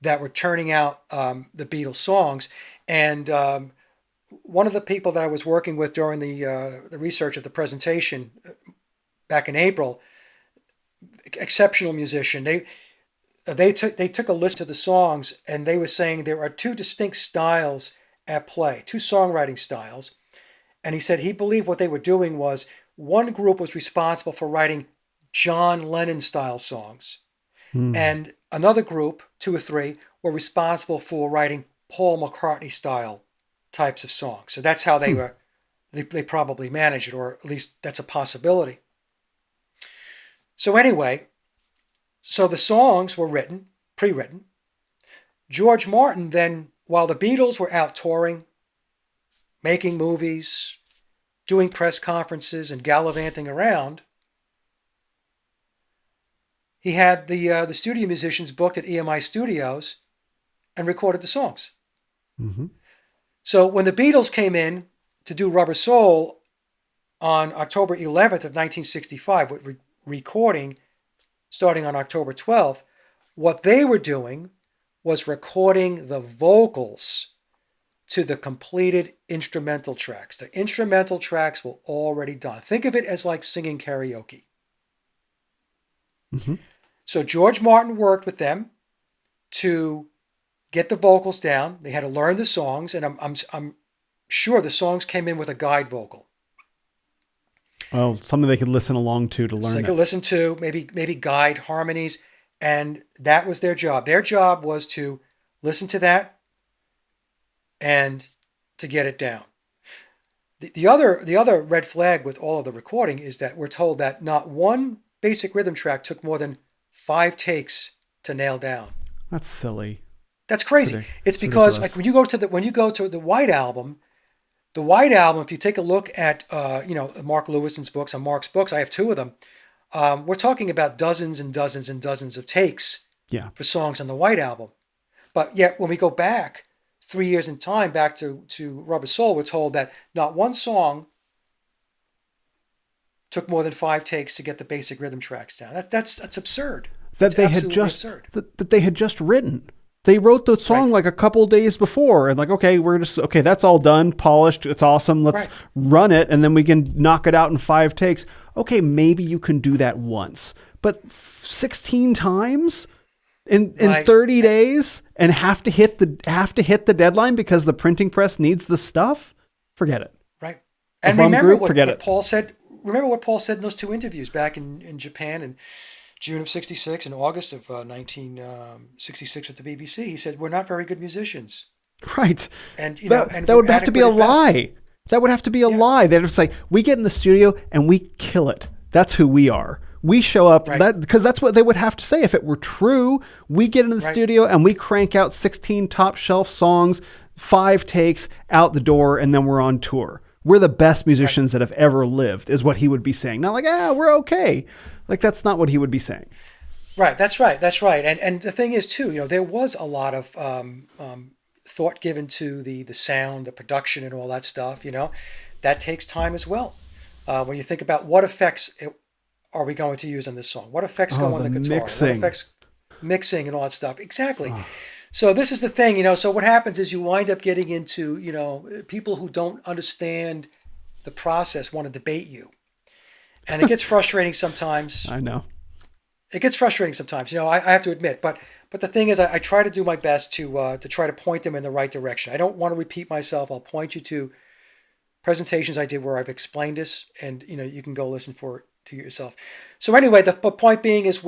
that were turning out the Beatles songs. And one of the people that I was working with during the research of the presentation back in April, exceptional musician, they took a list of the songs, and they were saying there are 2 distinct styles at play, 2 songwriting styles. And he said he believed what they were doing was one group was responsible for writing John Lennon style songs. And another group, 2 or 3, were responsible for writing Paul McCartney style types of songs. So that's how they probably managed it, or at least that's a possibility. So anyway, So the songs were written, pre-written. George Martin then, while the Beatles were out touring, making movies, doing press conferences and gallivanting around, he had the studio musicians booked at EMI Studios and recorded the songs. Mm-hmm. So when the Beatles came in to do Rubber Soul on October 11th of 1965, with recording starting on October 12th, what they were doing was recording the vocals to the completed instrumental tracks. The instrumental tracks were already done. Think of it as like singing karaoke. Mm-hmm. So George Martin worked with them to get the vocals down. They had to learn the songs, and I'm sure the songs came in with a guide vocal. Oh, something they could listen along to learn. So they could listen to, maybe guide harmonies, and that was their job. Their job was to listen to that and to get it down. The other red flag with all of the recording is that we're told that not one basic rhythm track took more than 5 takes to nail down. That's silly. That's crazy. It's because like when you go to the White Album, if you take a look at Mark Lewison's books, on Mark's books, I have 2 of them. We're talking about dozens and dozens and dozens of takes for songs on the White Album. But yet when we go back 3 years in time, back to Rubber Soul, we're told that not one song took more than 5 takes to get the basic rhythm tracks down. That's absurd. That they had just written. They wrote the song like a couple days before, and like, okay, that's all done, polished, it's awesome. Let's run it, and then we can knock it out in 5 takes. Okay, maybe you can do that once, but 16 times in 30 days, and have to hit the deadline because the printing press needs the stuff. Forget it. Right. And remember what Paul said. Remember what Paul said in those 2 interviews back in Japan in June of 66 and August of 1966 at the BBC. He said, we're not very good musicians. Right. And that would have to be a lie. That would have to be a lie. They'd have to say, we get in the studio and we kill it. That's who we are. We show up, because that's what they would have to say if it were true. We get into the studio and we crank out 16 top shelf songs, 5 takes, out the door, and then we're on tour. We're the best musicians that have ever lived, is what he would be saying. Not like, we're okay. Like, that's not what he would be saying. Right. That's right. And the thing is, too, there was a lot of thought given to the sound, the production, and all that stuff. That takes time as well. When you think about what effects are we going to use on this song? What effects go on the guitar? Mixing. What effects, mixing and all that stuff. Exactly. So this is the thing, so what happens is you wind up getting into, people who don't understand the process want to debate you. And it gets frustrating sometimes. I know. It gets frustrating sometimes, I have to admit. But the thing is, I try to do my best to try to point them in the right direction. I don't want to repeat myself. I'll point you to presentations I did where I've explained this, and, you can go listen for it to yourself. So anyway, the point being is,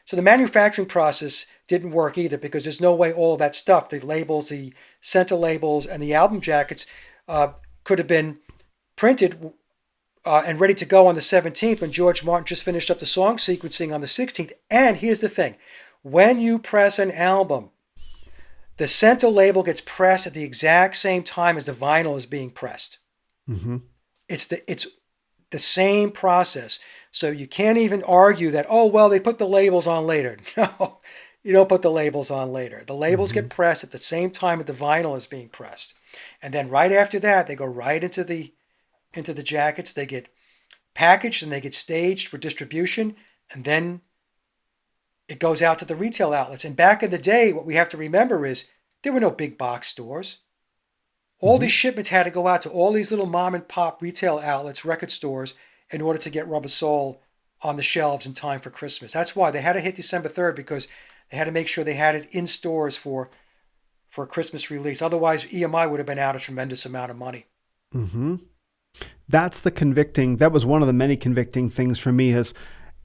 so the manufacturing process didn't work either, because there's no way all of that stuff, the labels, the center labels, and the album jackets could have been printed and ready to go on the 17th when George Martin just finished up the song sequencing on the 16th. And here's the thing. When you press an album, the center label gets pressed at the exact same time as the vinyl is being pressed. Mm-hmm. It's the same process. So you can't even argue that, they put the labels on later. No, you don't put the labels on later. The labels get pressed at the same time that the vinyl is being pressed. And then right after that, they go right into the jackets. They get packaged and they get staged for distribution. And then it goes out to the retail outlets. And back in the day, what we have to remember is there were no big box stores. All these shipments had to go out to all these little mom and pop retail outlets, record stores, in order to get Rubber Soul on the shelves in time for Christmas. That's why they had to hit December 3rd, because they had to make sure they had it in stores for a Christmas release. Otherwise, EMI would have been out a tremendous amount of money. Mm-hmm. That was one of the many convicting things for me, is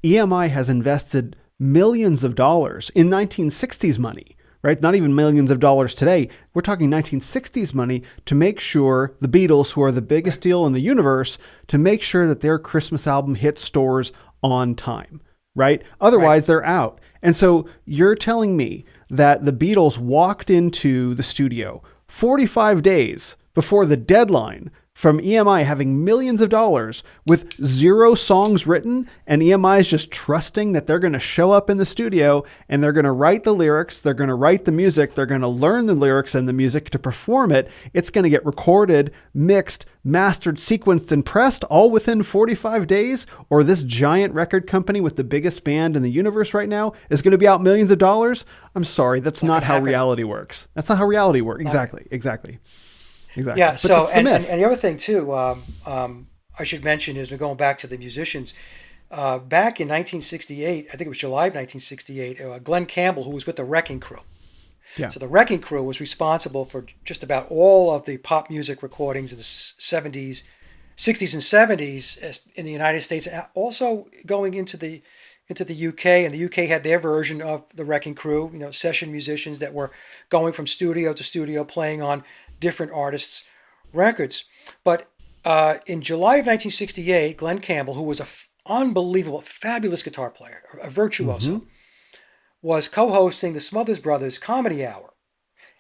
EMI has invested millions of dollars in 1960s money, right? Not even millions of dollars today. We're talking 1960s money to make sure the Beatles, who are the biggest deal in the universe, to make sure that their Christmas album hits stores on time. right? Otherwise, they're out. And so you're telling me that the Beatles walked into the studio 45 days before the deadline from EMI having millions of dollars with 0 songs written, and EMI is just trusting that they're going to show up in the studio and they're going to write the lyrics, they're going to write the music, they're going to learn the lyrics and the music to perform it. It's going to get recorded, mixed, mastered, sequenced, and pressed all within 45 days, or this giant record company with the biggest band in the universe right now is going to be out millions of dollars. I'm sorry, that's not how reality works. That's not how reality works. Exactly. Yeah. But so, and the other thing too, I should mention is we're going back to the musicians. Back in 1968, I think it was July of 1968, Glenn Campbell, who was with the Wrecking Crew. Yeah. So the Wrecking Crew was responsible for just about all of the pop music recordings in the 60s and 70s in the United States, and also going into the UK. And the UK had their version of the Wrecking Crew, session musicians that were going from studio to studio playing on different artists' records. But in July of 1968, Glenn Campbell, who was an unbelievable, fabulous guitar player, a virtuoso, was co-hosting the Smothers Brothers Comedy Hour.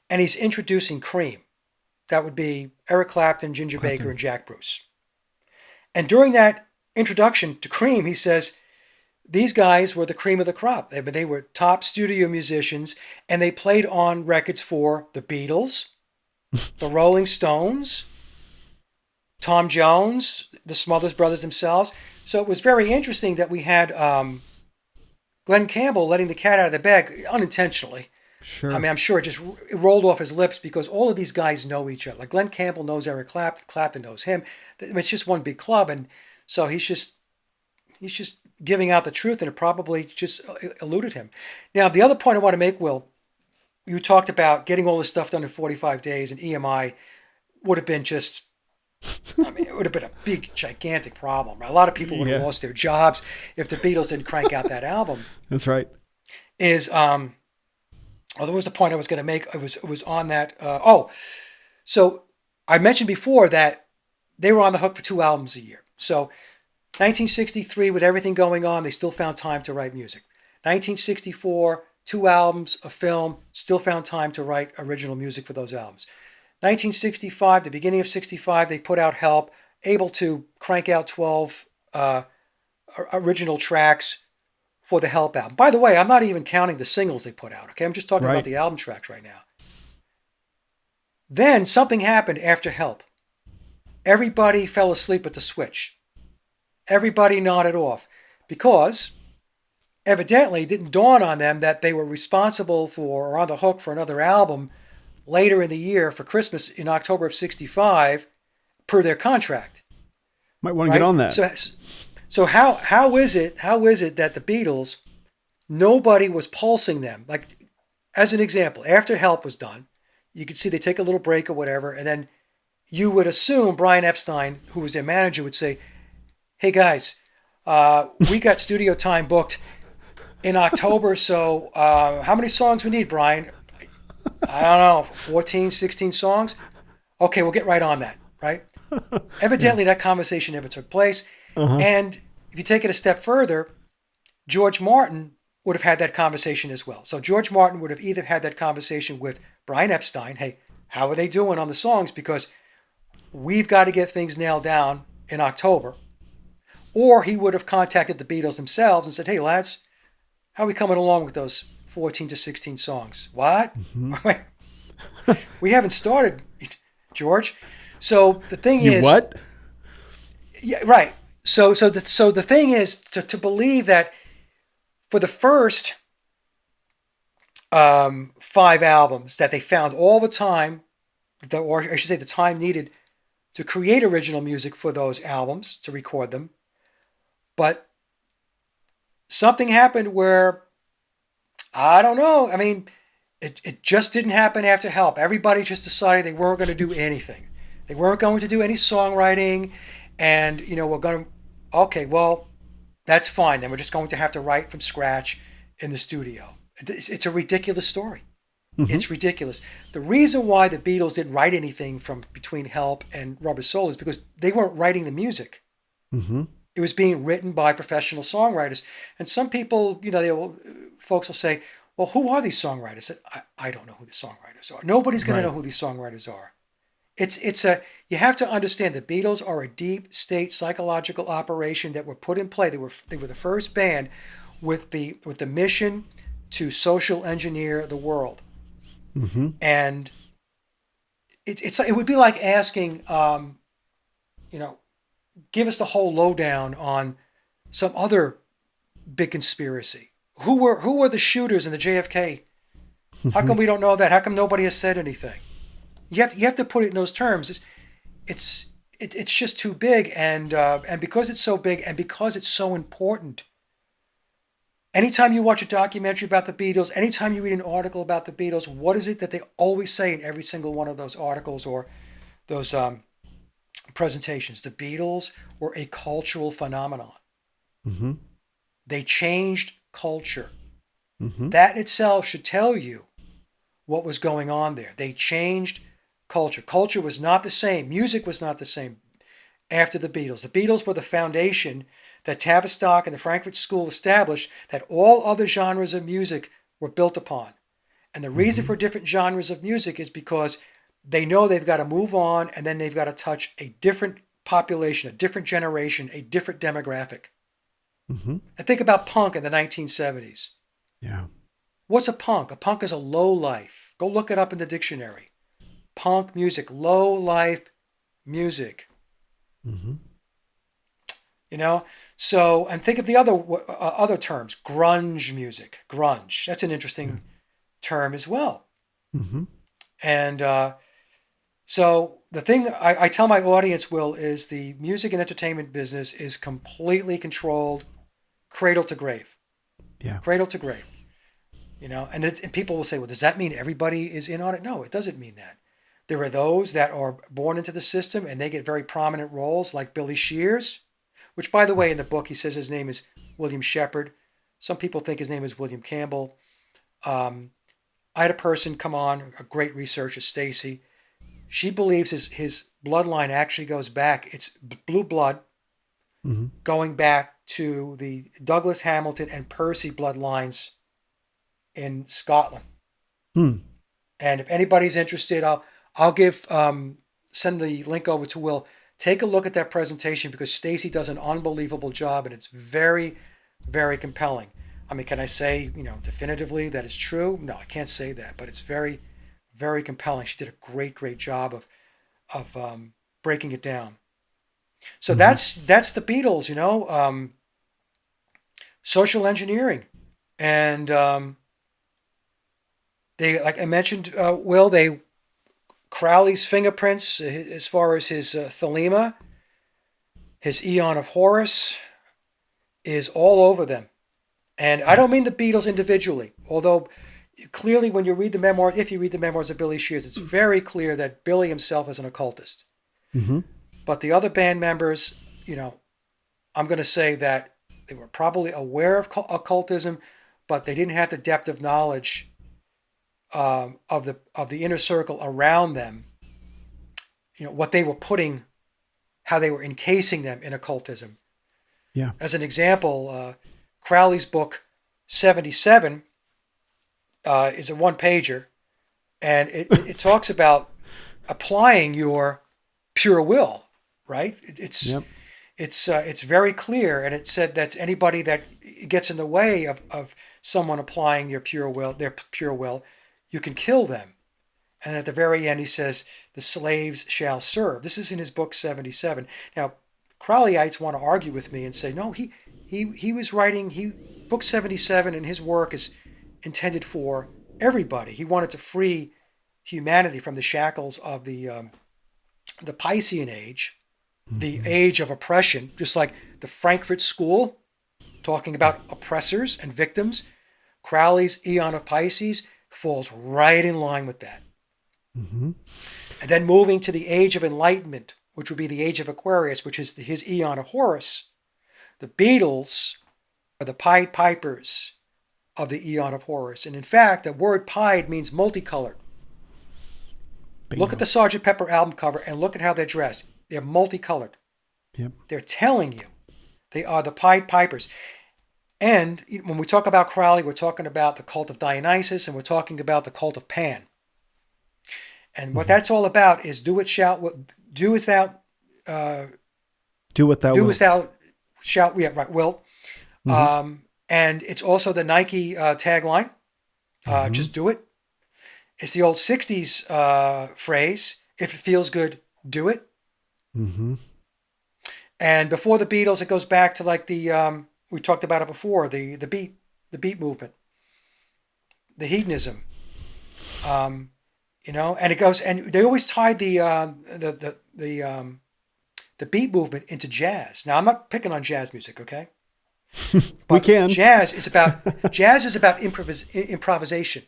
And he's introducing Cream. That would be Eric Clapton, Ginger Baker, and Jack Bruce. And during that introduction to Cream, he says, these guys were the cream of the crop. They were top studio musicians, and they played on records for the Beatles, the Rolling Stones, Tom Jones, the Smothers Brothers themselves. So it was very interesting that we had Glenn Campbell letting the cat out of the bag unintentionally. Sure. I mean, I'm sure it rolled off his lips because all of these guys know each other. Like Glenn Campbell knows Eric Clapton, Clapton knows him. It's just one big club, and so he's just giving out the truth, and it probably just eluded him. Now, the other point I want to make, Will, you talked about getting all this stuff done in 45 days, and EMI would have been it would have been a big, gigantic problem. A lot of people would have lost their jobs if the Beatles didn't crank out that album. That's right. There was the point I was going to make. It was on that. So I mentioned before that they were on the hook for 2 albums a year. So 1963, with everything going on, they still found time to write music. 1964, 2 albums, a film, still found time to write original music for those albums. 1965, the beginning of 65, they put out Help, able to crank out 12 original tracks for the Help album. By the way, I'm not even counting the singles they put out, okay? I'm just talking about the album tracks right now. Then something happened after Help. Everybody fell asleep at the switch. Everybody nodded off because evidently it didn't dawn on them that they were responsible for or on the hook for another album later in the year for Christmas in October of 65 per their contract. Might want to get on that. So how is it that the Beatles, nobody was pulsing them? Like, as an example, after Help was done, you could see they take a little break or whatever, and then you would assume Brian Epstein, who was their manager, would say, hey guys, we got studio time booked in October, so how many songs we need, Brian? I don't know, 14, 16 songs? Okay, we'll get right on that, right? Evidently, that conversation never took place. And if you take it a step further, George Martin would have had that conversation as well. So George Martin would have either had that conversation with Brian Epstein, hey, how are they doing on the songs? Because we've got to get things nailed down in October. Or he would have contacted the Beatles themselves and said, hey, lads, how are we coming along with those 14 to 16 songs? What? We haven't started, George. So the thing is... What? Yeah, right. So the thing is to believe that for the first 5 albums that they found all the time, or I should say the time needed to create original music for those albums, to record them. But something happened where, I don't know, I mean, it just didn't happen after Help. Everybody just decided they weren't going to do anything. They weren't going to do any songwriting, and, we're going to, okay, well, that's fine. Then we're just going to have to write from scratch in the studio. It's a ridiculous story. It's ridiculous. The reason why the Beatles didn't write anything from between Help and Rubber Soul is because they weren't writing the music. It was being written by professional songwriters. And some people, folks will say, well, who are these songwriters? I don't know who the songwriters are. Nobody's going to know who these songwriters are. You have to understand the Beatles are a deep state psychological operation that were put in play. They were the first band with the mission to social engineer the world. Mm-hmm. And it would be like asking, give us the whole lowdown on some other big conspiracy. Who were the shooters in the JFK? How come we don't know that? How come nobody has said anything? You have to put it in those terms. It's just too big, and because it's so big, and because it's so important. Anytime you watch a documentary about the Beatles, anytime you read an article about the Beatles, what is it that they always say in every single one of those articles or those presentations? The Beatles were a cultural phenomenon. Mm-hmm. They changed culture. Mm-hmm. That itself should tell you what was going on there. They changed culture. Culture was not the same. Music was not the same after the Beatles. The Beatles were the foundation that Tavistock and the Frankfurt School established that all other genres of music were built upon. And the reason for different genres of music is because they know they've got to move on, and then they've got to touch a different population, a different generation, a different demographic. Mm-hmm. And think about punk in the 1970s. Yeah. What's a punk? A punk is a low life. Go look it up in the dictionary. Punk music, low life music. Mm-hmm. So, and think of the other terms. Grunge music. Grunge. That's an interesting term as well. Mm-hmm. And so the thing I tell my audience, Will, is the music and entertainment business is completely controlled cradle to grave. Yeah. Cradle to grave. And people will say, well, does that mean everybody is in on it? No, it doesn't mean that. There are those that are born into the system and they get very prominent roles, like Billy Shears, which, by the way, in the book, he says his name is William Shepard. Some people think his name is William Campbell. I had a person come on, a great researcher, Stacy. She believes his bloodline actually goes back. It's blue blood going back to the Douglas Hamilton and Percy bloodlines in Scotland. And if anybody's interested, I'll send the link over to Will. Take a look at that presentation because Stacy does an unbelievable job, and it's very, very compelling. I mean, can I say, definitively that it's true? No, I can't say that, but it's very, very compelling. She did a great, great job of breaking it down. So that's the Beatles, social engineering, and they, like I mentioned, Will, Crowley's fingerprints, as far as his thelema, his Aeon of Horus, is all over them. And I don't mean the Beatles individually, although clearly when you read the memoir, if you read the memoirs of Billy Shears, it's very clear that Billy himself is an occultist. Mm-hmm. But the other band members, I'm going to say that they were probably aware of occultism, but they didn't have the depth of knowledge of the inner circle around them, what they were putting, how they were encasing them in occultism. Yeah. As an example, Crowley's book 77 is a one-pager, and it talks about applying your pure will, right? It's very clear, and it said that anybody that gets in the way of someone applying their pure will, you can kill them. And at the very end, he says, the slaves shall serve. This is in his book 77. Now, Crowleyites want to argue with me and say, no, he was writing, book 77 and his work is intended for everybody. He wanted to free humanity from the shackles of the Piscean age, the age of oppression, just like the Frankfurt School, talking about oppressors and victims. Crowley's Aeon of Pisces falls right in line with that. Mm-hmm. And then moving to the age of enlightenment, which would be the age of Aquarius, which is his Aeon of Horus. The Beatles are the Pied Pipers of the Aeon of Horus. And in fact, the word pied means multicolored. Bingo. Look at the Sgt. Pepper album cover and look at how they're dressed. They're multicolored. Yep. They're telling you They are the Pied Pipers. And when we talk about Crowley, we're talking about the cult of Dionysus, and we're talking about the cult of Pan. And what that's all about is do as thou shalt. Yeah, right. Will. And it's also the Nike tagline. Just do it. It's the old '60s phrase. If it feels good, do it. And before the Beatles, it goes back to like the we talked about it before, the beat movement, the hedonism, and it goes, and they always tied the beat movement into jazz. Now I'm not picking on jazz music, okay? We can. Jazz is about improvisation.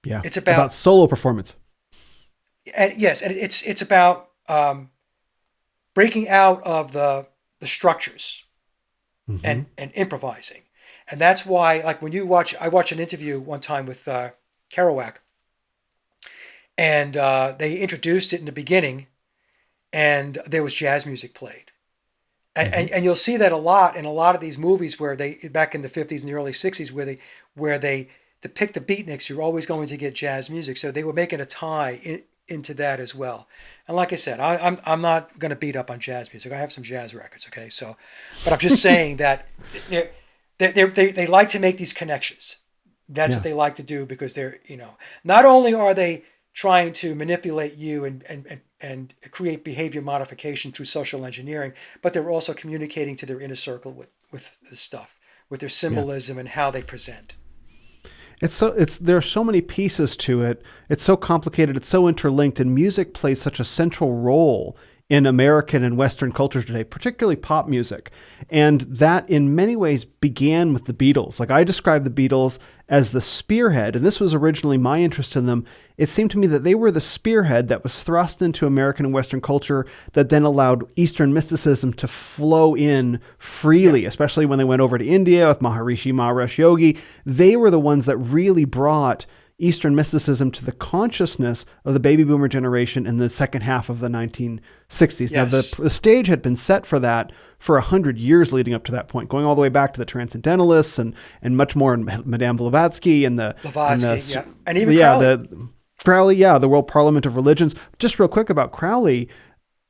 Yeah, it's about solo performance. And yes, and it's about breaking out of the structures. And improvising. And that's why, like when I watched an interview one time with Kerouac, and they introduced it in the beginning, and there was jazz music played. And you'll see that a lot in a lot of these movies where they, back in the 50s and the early 60s, where they depict the beatniks, you're always going to get jazz music. So they were making a tie into that as well. And like I said, I'm not going to beat up on jazz music. I have some jazz records, okay? So, but I'm just saying that they like to make these connections. That's what they like to do, because they're, not only are they trying to manipulate you and create behavior modification through social engineering, but they're also communicating to their inner circle with this stuff, with their symbolism and how they present. There are so many pieces to it. It's so complicated. It's so interlinked, and music plays such a central role in American and Western culture today, particularly pop music. And that in many ways began with the Beatles. Like, I describe the Beatles as the spearhead, and this was originally my interest in them. It seemed to me that they were the spearhead that was thrust into American and Western culture that then allowed Eastern mysticism to flow in freely, especially when they went over to India with Maharishi Mahesh Yogi. They were the ones that really brought Eastern mysticism to the consciousness of the baby boomer generation in the second half of the 1960s. Yes. Now, the stage had been set for that for 100 years leading up to that point, going all the way back to the Transcendentalists and much more in Madame Blavatsky and the and even Crowley. Crowley, the World Parliament of Religions. Just real quick about Crowley.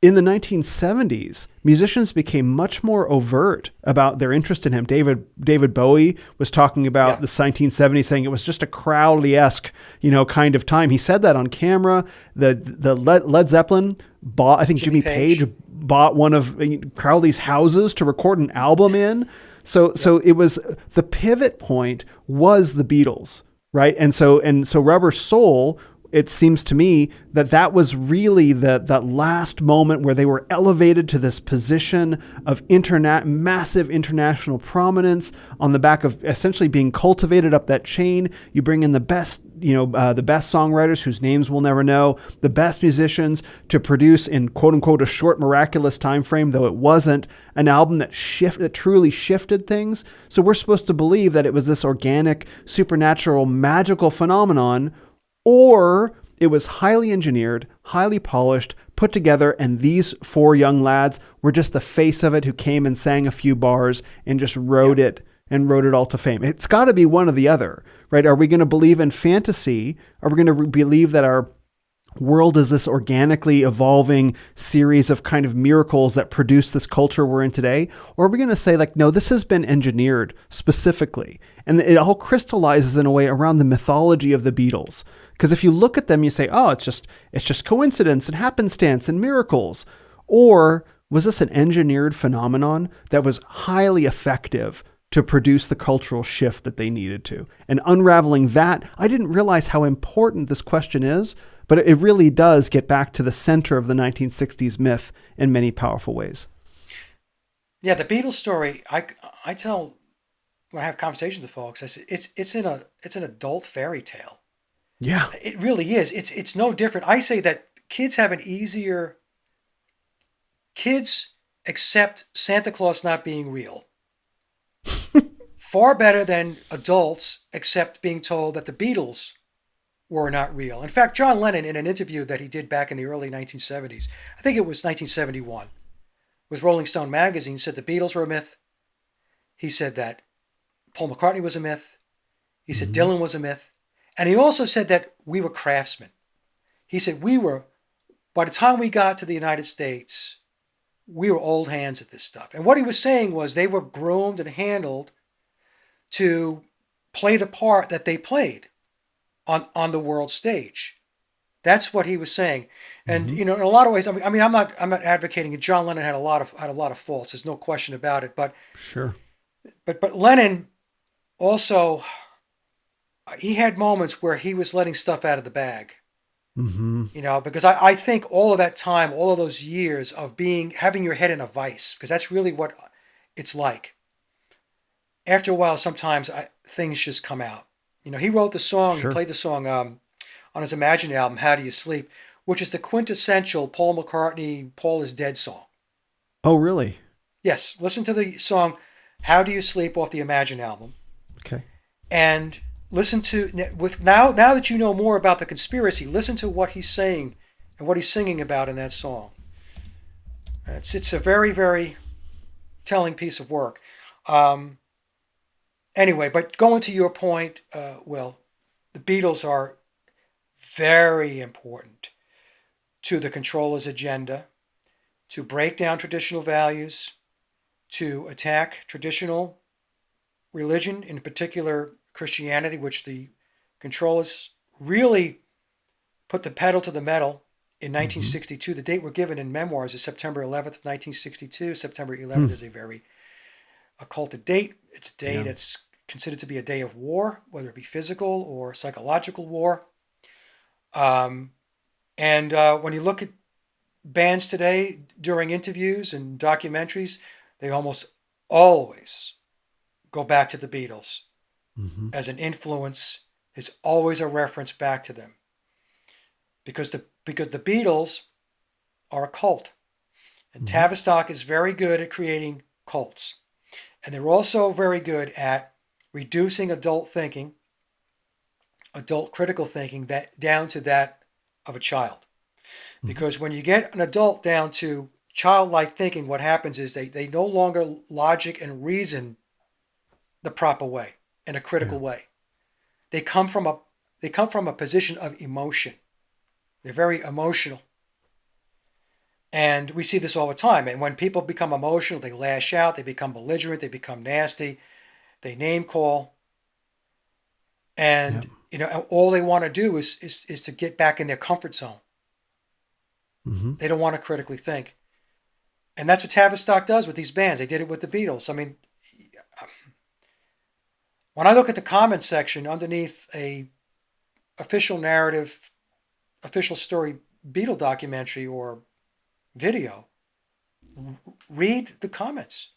In the 1970s, musicians became much more overt about their interest in him. David Bowie was talking about the 1970s, saying it was just a Crowley-esque, kind of time. He said that on camera. The Led Zeppelin bought, I think Jimmy Page bought one of Crowley's houses to record an album in. So it was, the pivot point was the Beatles, right? And so Rubber Soul, it seems to me that was really that last moment where they were elevated to this position of massive international prominence on the back of essentially being cultivated up that chain. You bring in the best, the best songwriters whose names we'll never know, the best musicians to produce in quote unquote a short miraculous time frame, though it wasn't, an album that truly shifted things. So we're supposed to believe that it was this organic, supernatural, magical phenomenon, or it was highly engineered, highly polished, put together, and these four young lads were just the face of it who came and sang a few bars and just wrote it all to fame. It's got to be one or the other, right? Are we going to believe in fantasy? Are we going to believe that our world is this organically evolving series of kind of miracles that produce this culture we're in today? Or are we going to say, like, no, this has been engineered specifically, and it all crystallizes in a way around the mythology of the Beatles? Because if you look at them, you say, oh, it's just coincidence and happenstance and miracles. Or was this an engineered phenomenon that was highly effective to produce the cultural shift that they needed to? And unraveling that, I didn't realize how important this question is, but it really does get back to the center of the 1960s myth in many powerful ways. Yeah, the Beatles story, I tell when I have conversations with folks, I say it's an adult fairy tale. Yeah, it really is. It's no different. I say that kids accept Santa Claus not being real far better than adults accept being told that the Beatles were not real. In fact, John Lennon, in an interview that he did back in the early 1970s, I think it was 1971, with Rolling Stone magazine, said the Beatles were a myth, He said that Paul McCartney was a myth. He said Dylan was a myth. And he also said that we were craftsmen. He said by the time we got to the United States, we were old hands at this stuff. And what he was saying was they were groomed and handled to play the part that they played on the world stage. That's what he was saying. And in a lot of ways, I mean, I'm not advocating it. John Lennon had a lot of faults. There's no question about it. But sure. But Lennon also, he had moments where he was letting stuff out of the bag. Because I think all of that time, all of those years of having your head in a vice, because that's really what it's like. After a while, sometimes things just come out. He wrote the song, He played the song on his Imagine album, How Do You Sleep, which is the quintessential Paul McCartney, Paul is Dead song. Oh, really? Yes. Listen to the song, How Do You Sleep, off the Imagine album. Okay. And listen to, now that you know more about the conspiracy, listen to what he's saying and what he's singing about in that song. It's a very, very telling piece of work. Anyway, but going to your point, Will, the Beatles are very important to the controller's agenda, to break down traditional values, to attack traditional religion, in particular Christianity, which the controllers really put the pedal to the metal in 1962. The date we're given in memoirs is September 11th of 1962. September 11th is a very occulted date. It's a day that's considered to be a day of war, whether it be physical or psychological war. And when you look at bands today during interviews and documentaries, they almost always go back to the Beatles as an influence. There's always a reference back to them because the Beatles are a cult, and Tavistock is very good at creating cults, and they're also very good at reducing adult thinking, adult critical thinking, that down to that of a child. Because when you get an adult down to childlike thinking, what happens is they no longer logic and reason the proper way, in a critical way. They come from a position of emotion. They're very emotional. And we see this all the time. And when people become emotional, they lash out, they become belligerent, they become nasty, they name call. And all they want to do is to get back in their comfort zone. They don't want to critically think. And that's what Tavistock does with these bands. They did it with the Beatles. I mean, when I look at the comments section underneath a official narrative, official story Beatle documentary or video, read the comments.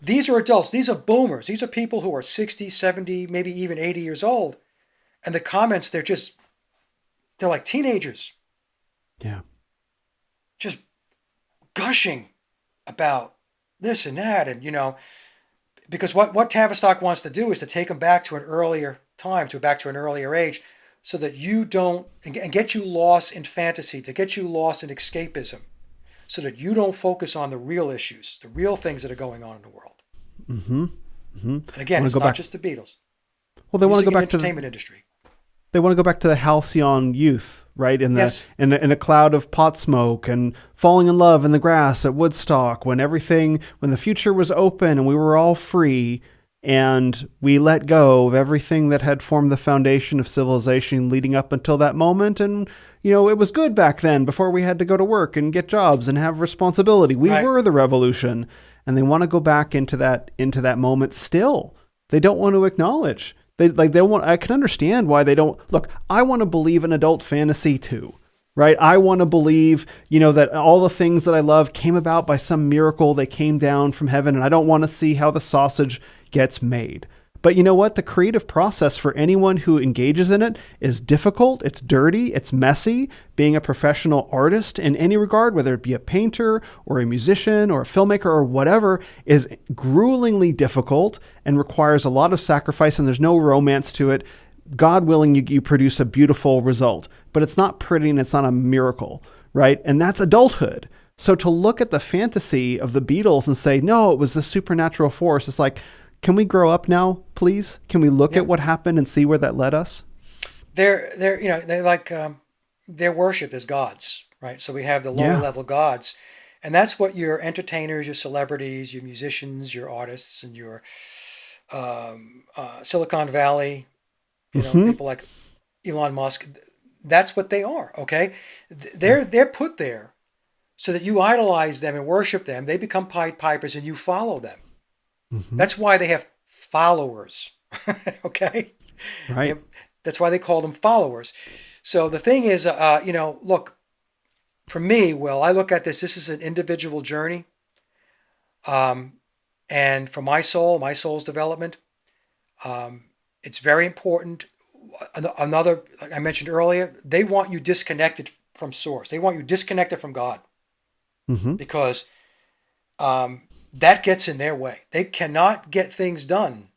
These are adults. These are boomers. These are people who are 60, 70, maybe even 80 years old. And the comments, they're like teenagers. Yeah. Just gushing about this and that. And, because what Tavistock wants to do is to take them back to an earlier time, back to an earlier age, so that you don't, and get you lost in fantasy, to get you lost in escapism, so that you don't focus on the real issues, the real things that are going on in the world. And again, it's not just the Beatles. Well, they want to go back to the entertainment industry. They want to go back to the halcyon youth, right? In a cloud of pot smoke and falling in love in the grass at Woodstock, when the future was open and we were all free, and we let go of everything that had formed the foundation of civilization leading up until that moment. And, it was good back then before we had to go to work and get jobs and have responsibility. We were the revolution. And they want to go back into that moment still. They don't want to acknowledge. I can understand why they don't. Look, I want to believe in adult fantasy too, right? I want to believe, that all the things that I love came about by some miracle. They came down from heaven, and I don't want to see how the sausage gets made. But you know what? The creative process for anyone who engages in it is difficult. It's dirty. It's messy. Being a professional artist in any regard, whether it be a painter or a musician or a filmmaker or whatever, is gruelingly difficult and requires a lot of sacrifice, and there's no romance to it. God willing, you produce a beautiful result, but it's not pretty and it's not a miracle, right? And that's adulthood. So to look at the fantasy of the Beatles and say, no, it was the supernatural force, it's like, can we grow up now, please? Can we look at what happened and see where that led us? They like their worship is gods, right? So we have the lower level gods, and that's what your entertainers, your celebrities, your musicians, your artists, and your Silicon Valley, people like Elon Musk. That's what they are. Okay, they're put there so that you idolize them and worship them. They become Pied Pipers, and you follow them. That's why they have followers. Okay, right. That's why they call them followers. So the thing is, look, for me, Will, I look at this is an individual journey. And for my soul's development, it's very important. Another, like I mentioned earlier, they want you disconnected from source. They want you disconnected from God because that gets in their way. They cannot get things done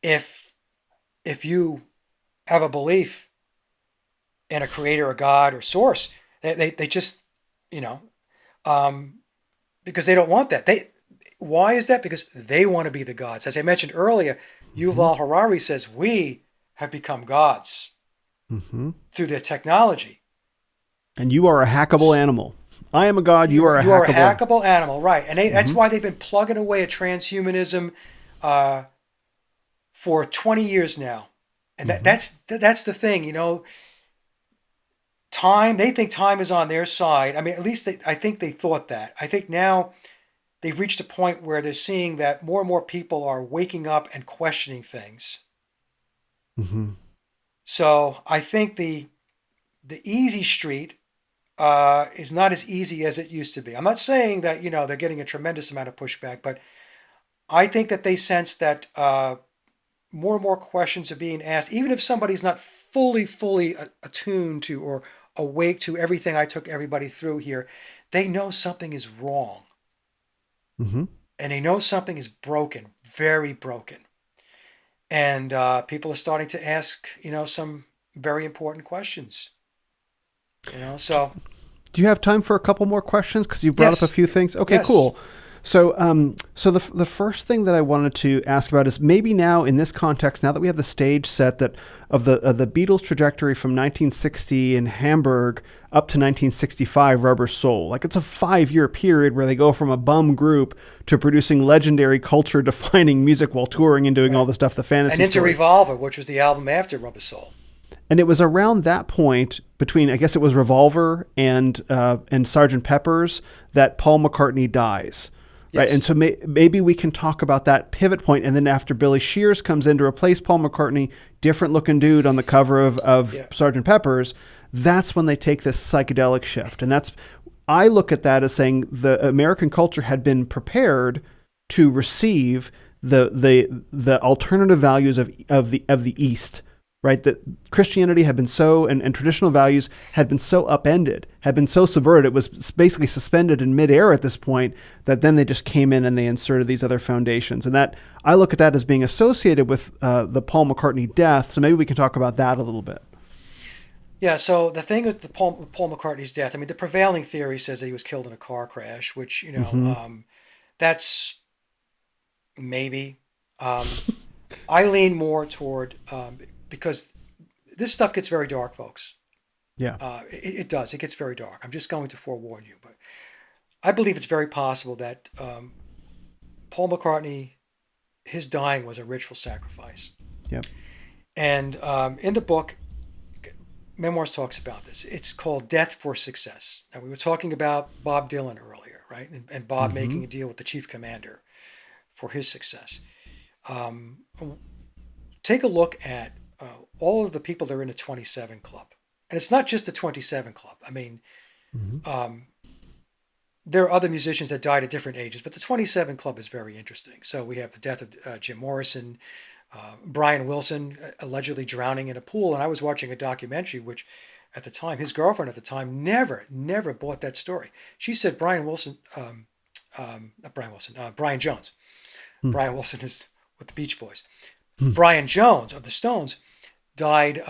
if you have a belief in a creator, a God, or source. They just, because they don't want that. Why is that? Because they want to be the gods. As I mentioned earlier, Yuval Harari says we have become gods through their technology. And you are a hackable animal. I am a god. You are a hackable animal, right? And that's why they've been plugging away at transhumanism for 20 years now. And that's the thing, Time. They think time is on their side. I mean, at least I think they thought that. I think now they've reached a point where they're seeing that more and more people are waking up and questioning things. So I think the easy street is not as easy as it used to be. I'm not saying that, they're getting a tremendous amount of pushback, but I think that they sense that more and more questions are being asked, even if somebody's not fully attuned to or awake to everything I took everybody through here. They know something is wrong. And they know something is broken, very broken. And people are starting to ask, some very important questions. So. Do you have time for a couple more questions? Because you brought up a few things. Okay, cool. So, the first thing that I wanted to ask about is maybe now in this context, now that we have the stage set that of the Beatles trajectory from 1960 in Hamburg up to 1965 Rubber Soul, like it's a 5-year period where they go from a bum group to producing legendary culture-defining music while touring and doing all the stuff, the fantasy. And into Revolver, which was the album after Rubber Soul. And it was around that point between, I guess it was Revolver and Sgt. Pepper's, that Paul McCartney dies. Right. Yes. And so maybe we can talk about that pivot point. And then after Billy Shears comes in to replace Paul McCartney, different looking dude on the cover of Sgt. Pepper's, that's when they take this psychedelic shift. And I look at that as saying the American culture had been prepared to receive the alternative values of the East. Right, that Christianity had been so, and traditional values had been so upended, had been so subverted, it was basically suspended in midair at this point, that then they just came in and they inserted these other foundations. And that, I look at that as being associated with the Paul McCartney death, so maybe we can talk about that a little bit. Yeah, so the thing with Paul McCartney's death, I mean, the prevailing theory says that he was killed in a car crash, which, that's maybe. I lean more toward... because this stuff gets very dark, folks. Yeah. It does. It gets very dark. I'm just going to forewarn you. But I believe it's very possible that Paul McCartney, his dying was a ritual sacrifice. Yep. And in the book, Memoirs talks about this. It's called Death for Success. Now, we were talking about Bob Dylan earlier, right? And Bob making a deal with the chief commander for his success. Take a look at all of the people that are in the 27 Club. And it's not just the 27 Club. I mean, there are other musicians that died at different ages, but the 27 Club is very interesting. So we have the death of Jim Morrison, Brian Wilson allegedly drowning in a pool. And I was watching a documentary, which at the time, his girlfriend at the time never bought that story. She said Brian Jones. Brian Wilson is with the Beach Boys. Brian Jones of the Stones died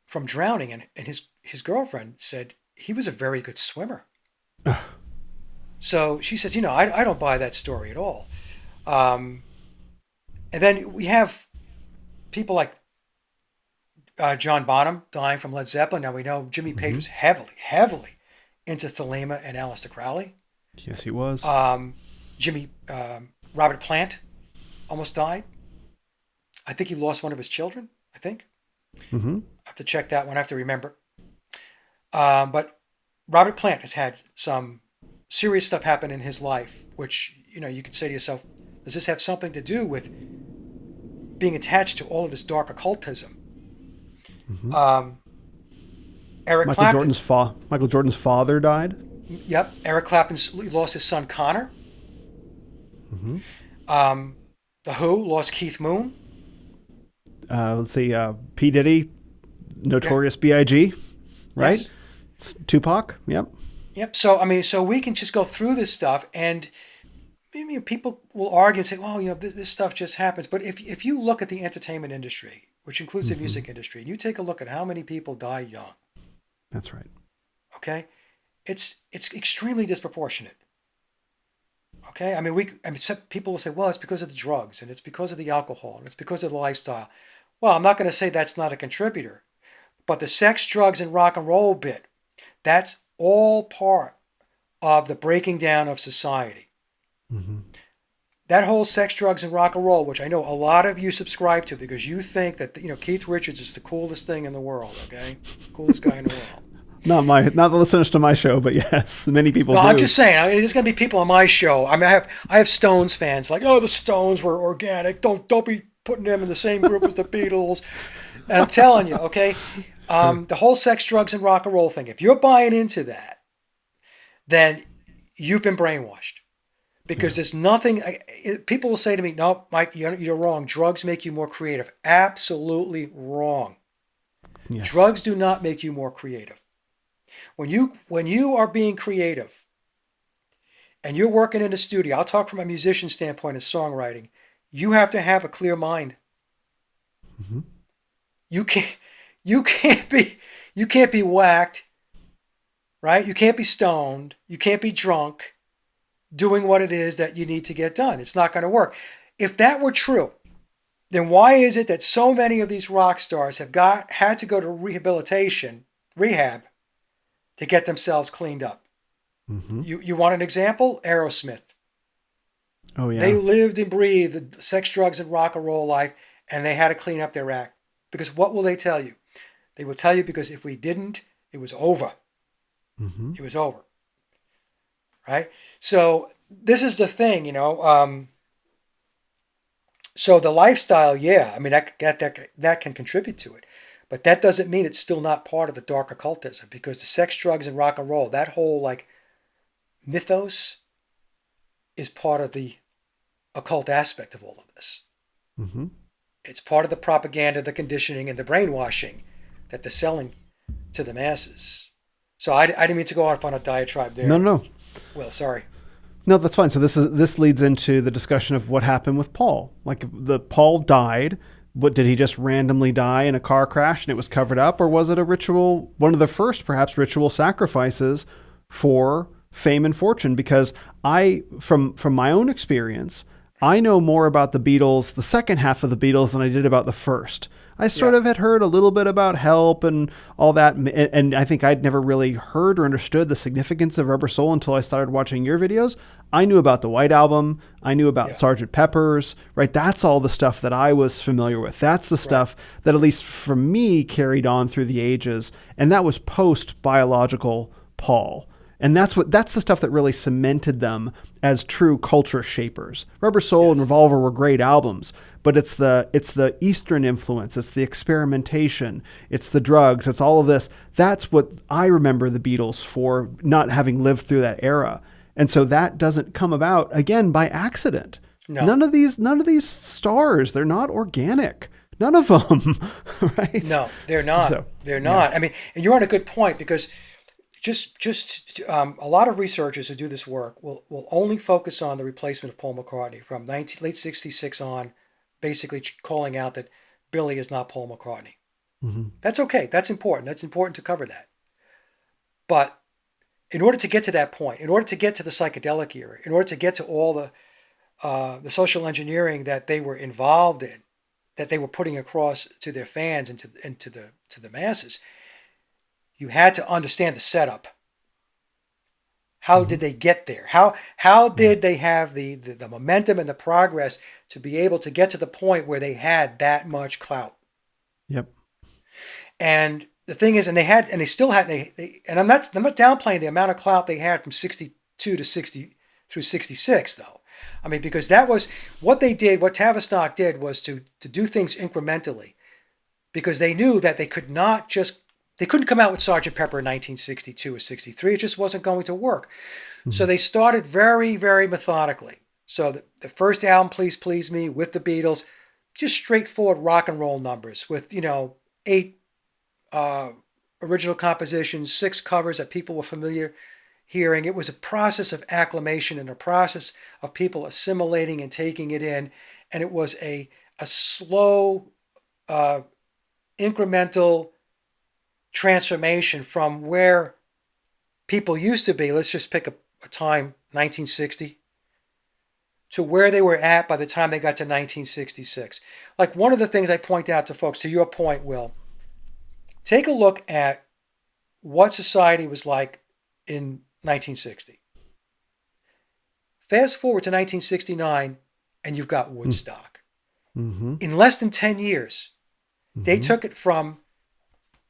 from drowning, and his girlfriend said he was a very good swimmer. So she says, I don't buy that story at all. And then we have people like John Bonham dying from Led Zeppelin. Now we know Jimmy Page was heavily into Thelema and Aleister Crowley. Yes, he was. Robert Plant almost died. I think he lost one of his children, I think. Mm-hmm. I have to check that one. I have to remember. But Robert Plant has had some serious stuff happen in his life, which, you could say to yourself, does this have something to do with being attached to all of this dark occultism? Mm-hmm. Eric Michael Clapton. Michael Jordan's father died. Yep. Eric Clapton lost his son Connor. Mm-hmm. The Who lost Keith Moon. Let's see, P. Diddy, Notorious B.I.G., right? Yes. Tupac, yep. Yep. So we can just go through this stuff, and people will argue and say, well, this stuff just happens. But if you look at the entertainment industry, which includes the music industry, and you take a look at how many people die young. That's right. Okay? It's extremely disproportionate. Okay? People will say, well, it's because of the drugs, and it's because of the alcohol, and it's because of the lifestyle. Well, I'm not going to say that's not a contributor, but the sex, drugs, and rock and roll bit, that's all part of the breaking down of society. Mm-hmm. That whole sex, drugs, and rock and roll, which I know a lot of you subscribe to because you think that Keith Richards is the coolest thing in the world. Okay, coolest guy in the world. Not the listeners to my show, but yes, many people. No, do. I'm just saying. There's going to be people on my show. I have Stones fans like, oh, the Stones were organic. Don't be putting them in the same group as the Beatles. And I'm telling you, okay, the whole sex, drugs, and rock and roll thing. If you're buying into that, then you've been brainwashed. Because there's nothing, people will say to me, no, Mike, you're wrong. Drugs make you more creative. Absolutely wrong. Yes. Drugs do not make you more creative. When you are being creative and you're working in a studio, I'll talk from a musician standpoint of songwriting, you have to have a clear mind. Mm-hmm. You can't be whacked, right? You can't be stoned. You can't be drunk doing what it is that you need to get done. It's not going to work. If that were true, then why is it that so many of these rock stars have had to go to rehab, to get themselves cleaned up? Mm-hmm. You want an example? Aerosmith. Oh yeah. They lived and breathed the sex, drugs, and rock and roll life, and they had to clean up their act. Because what will they tell you? They will tell you because if we didn't, it was over. Mm-hmm. It was over. Right? So this is the thing, so the lifestyle, that can contribute to it. But that doesn't mean it's still not part of the dark occultism, because the sex, drugs, and rock and roll, that whole mythos is part of the occult aspect of all of this. Mm-hmm. It's part of the propaganda, the conditioning, and the brainwashing that they're selling to the masses. So I didn't mean to go off on a diatribe there. No. Well, sorry. No, that's fine. So this leads into the discussion of what happened with Paul. Paul died. What, did he just randomly die in a car crash and it was covered up, or was it a ritual? One of the first, perhaps, ritual sacrifices for fame and fortune? Because from my own experience, I know more about the Beatles, the second half of the Beatles, than I did about the first. I sort of had heard a little bit about Help and all that, and I think I'd never really heard or understood the significance of Rubber Soul until I started watching your videos. I knew about the White Album. I knew about Sgt. Pepper's, right? That's all the stuff that I was familiar with. That's the stuff that, at least for me, carried on through the ages, and that was post-biological Paul. And that's the stuff that really cemented them as true culture shapers. Rubber Soul and Revolver were great albums, but it's the Eastern influence, it's the experimentation, it's the drugs, it's all of this. That's what I remember the Beatles for, not having lived through that era. And so that doesn't come about, again, by accident. No. None of these stars, they're not organic. None of them, right? No, they're not. They're not. Yeah. And you're on a good point, because just a lot of researchers who do this work will only focus on the replacement of Paul McCartney from late 66 on, basically calling out that Billy is not Paul McCartney. Mm-hmm. That's okay. That's important. That's important to cover that. But in order to get to that point, in order to get to the psychedelic era, in order to get to all the social engineering that they were involved in, that they were putting across to their fans and to the masses, you had to understand the setup. How did they get there? How did they have the momentum and the progress to be able to get to the point where they had that much clout? Yep. And the thing is, and they still had, and I'm not downplaying the amount of clout they had from 62 to 60 through 66, though. I mean, because that was what they did. What Tavistock did was to do things incrementally, because they knew that they couldn't come out with Sgt. Pepper in 1962 or 63. It just wasn't going to work. So they started very, very methodically. So the first album, Please Please Me, with the Beatles, just straightforward rock and roll numbers with, 8 original compositions, 6 covers that people were familiar hearing. It was a process of acclimation and a process of people assimilating and taking it in. And it was a slow, incremental transformation from where people used to be. Let's just pick a time, 1960, to where they were at by the time they got to 1966. Like, one of the things I point out to folks, to your point, Will, take a look at what society was like in 1960. Fast forward to 1969, and you've got Woodstock. Mm-hmm. In less than 10 years, they took it from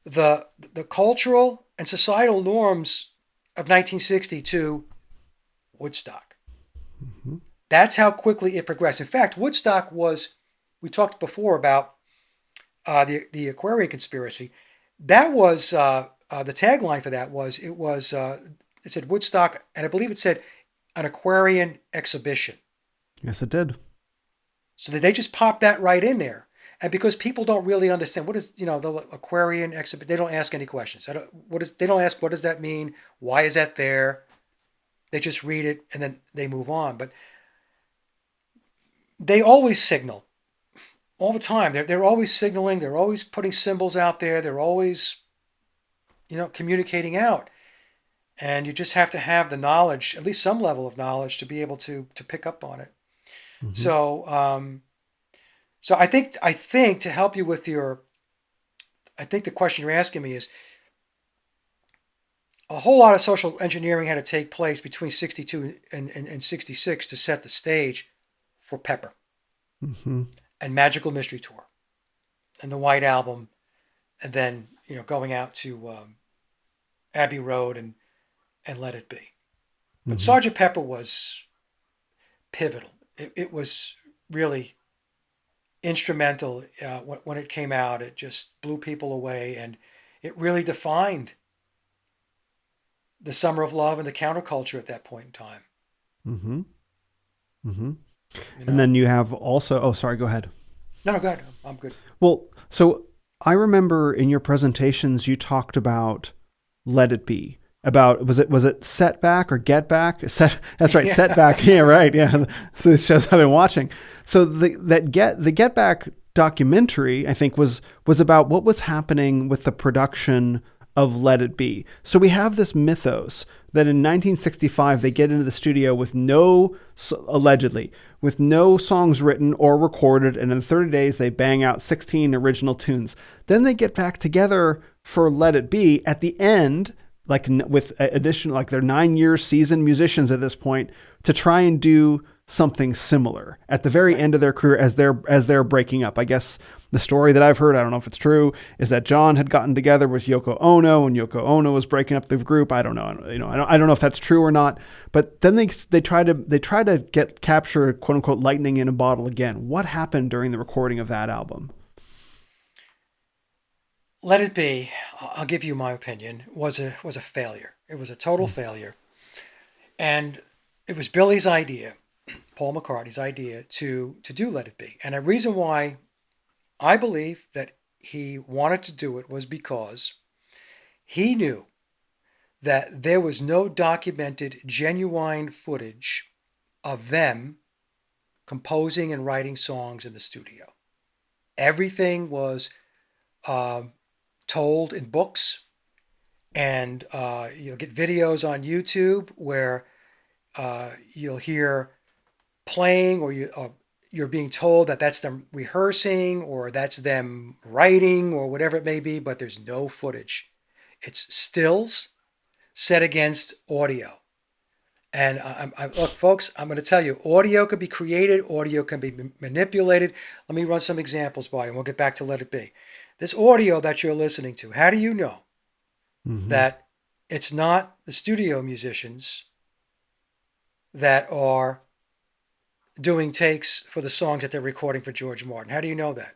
the cultural and societal norms of 1960 to Woodstock. Mm-hmm. That's how quickly it progressed. In fact, Woodstock was, we talked before about the Aquarian conspiracy. That was, the tagline for that was, it said Woodstock, and I believe it said an Aquarian exhibition. Yes, it did. So they just popped that right in there. And because people don't really understand what is, the Aquarian exhibit, they don't ask any questions. They don't ask, what does that mean? Why is that there? They just read it and then they move on. But they always signal all the time. They're always signaling. They're always putting symbols out there. They're always, communicating out. And you just have to have the knowledge, at least some level of knowledge, to be able to pick up on it. Mm-hmm. So I think to help you with I think the question you're asking me is, a whole lot of social engineering had to take place between 62 and 66 to set the stage for Pepper and Magical Mystery Tour and the White Album, and then, going out to Abbey Road and Let It Be. But Sgt. Pepper was pivotal. It was really instrumental when it came out. It just blew people away, and it really defined the summer of love and the counterculture at that point in time. Mm-hmm. Mm-hmm. And then you have also, oh, sorry, go ahead. No, go ahead. I'm good. Well, so I remember in your presentations, you talked about Let It Be. About, was it Setback or Get Back? That's right, yeah. Setback. Yeah, right. Yeah. So this shows I've been watching. So the Get Back documentary, I think, was about what was happening with the production of Let It Be. So we have this mythos that in 1965 they get into the studio with allegedly with no songs written or recorded, and in 30 days they bang out 16 original tunes. Then they get back together for Let It Be at the end, like with additional, like they're 9 years seasoned musicians at this point, to try and do something similar at the very end of their career as they're breaking up. I guess the story that I've heard, I don't know if it's true, is that John had gotten together with Yoko Ono and Yoko Ono was breaking up the group. I don't know. I don't know if that's true or not. But then they try to capture quote unquote lightning in a bottle again. What happened during the recording of that album? Let It Be, I'll give you my opinion, was a failure. It was a total failure. And it was Billy's idea, Paul McCartney's idea, to do Let It Be. And a reason why I believe that he wanted to do it was because he knew that there was no documented, genuine footage of them composing and writing songs in the studio. Everything was told in books And you'll get videos on YouTube where you'll hear playing, or you're being told that that's them rehearsing, or that's them writing, or whatever it may be, but there's no footage. It's stills set against audio. And look, folks, I'm going to tell you, audio can be created, audio can be manipulated. Let me run some examples by you, and we'll get back to Let It Be. This audio that you're listening to, how do you know that it's not the studio musicians that are doing takes for the songs that they're recording for George Martin? How do you know that?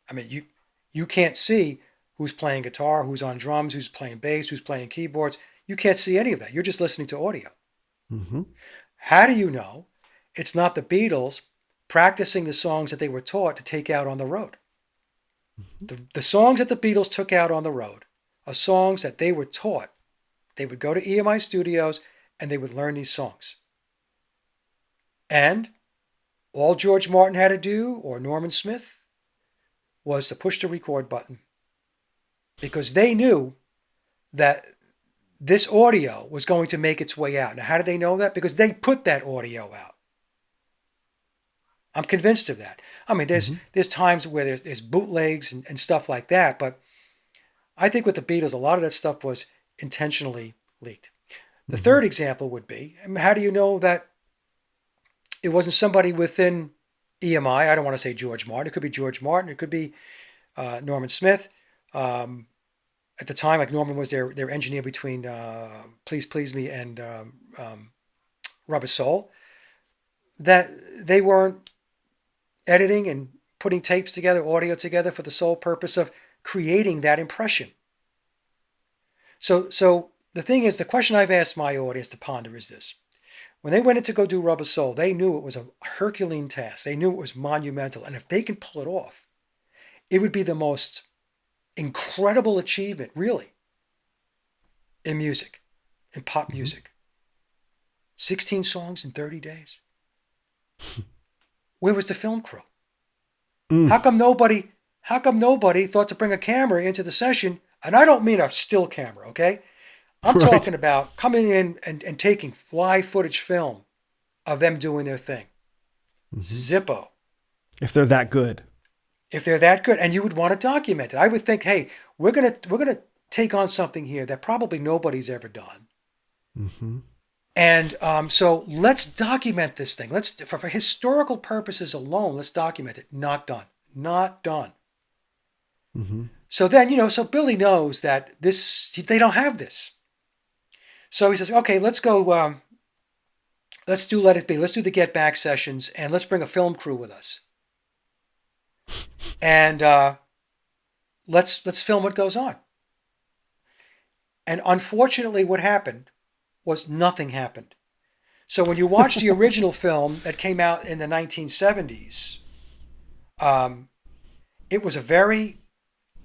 I mean, you can't see who's playing guitar, who's on drums, who's playing bass, who's playing keyboards. You can't see any of that. You're just listening to audio. How do you know it's not the Beatles practicing the songs that they were taught to take out on the road? The songs that the Beatles took out on the road are songs that they were taught. They would go to EMI studios and they would learn these songs. And all George Martin had to do, or Norman Smith, was to push the record button. Because they knew that this audio was going to make its way out. Now, how did they know that? Because they put that audio out. I'm convinced of that. I mean, there's times where there's bootlegs and stuff like that, but I think with the Beatles, a lot of that stuff was intentionally leaked. The third example would be, how do you know that it wasn't somebody within EMI? I don't want to say George Martin. It could be George Martin. It could be Norman Smith. At the time, like Norman was their engineer between Please Please Me and Rubber Soul, that they weren't editing and putting tapes together, audio together for the sole purpose of creating that impression. So the thing is, the question I've asked my audience to ponder is this. When they went in to go do Rubber Soul, they knew it was a Herculean task. They knew it was monumental. And if they can pull it off, it would be the most incredible achievement, really, in music, in pop music. 16 songs in 30 days. Where was the film crew? How come nobody thought to bring a camera into the session? And I don't mean a still camera, okay? I'm talking about coming in and taking fly footage film of them doing their thing. Zippo. If they're that good. If they're that good, and you would want to document it. I would think, hey, we're gonna take on something here that probably nobody's ever done. And so let's document this thing. Let's, for historical purposes alone, let's document it. Not done. So then, so Billy knows that they don't have this. So he says, okay, let's go, let's do Let It Be. Let's do the Get Back sessions, and let's bring a film crew with us. And let's film what goes on. And unfortunately, what happened was nothing happened. So when you watch the original film that came out in the 1970s, it was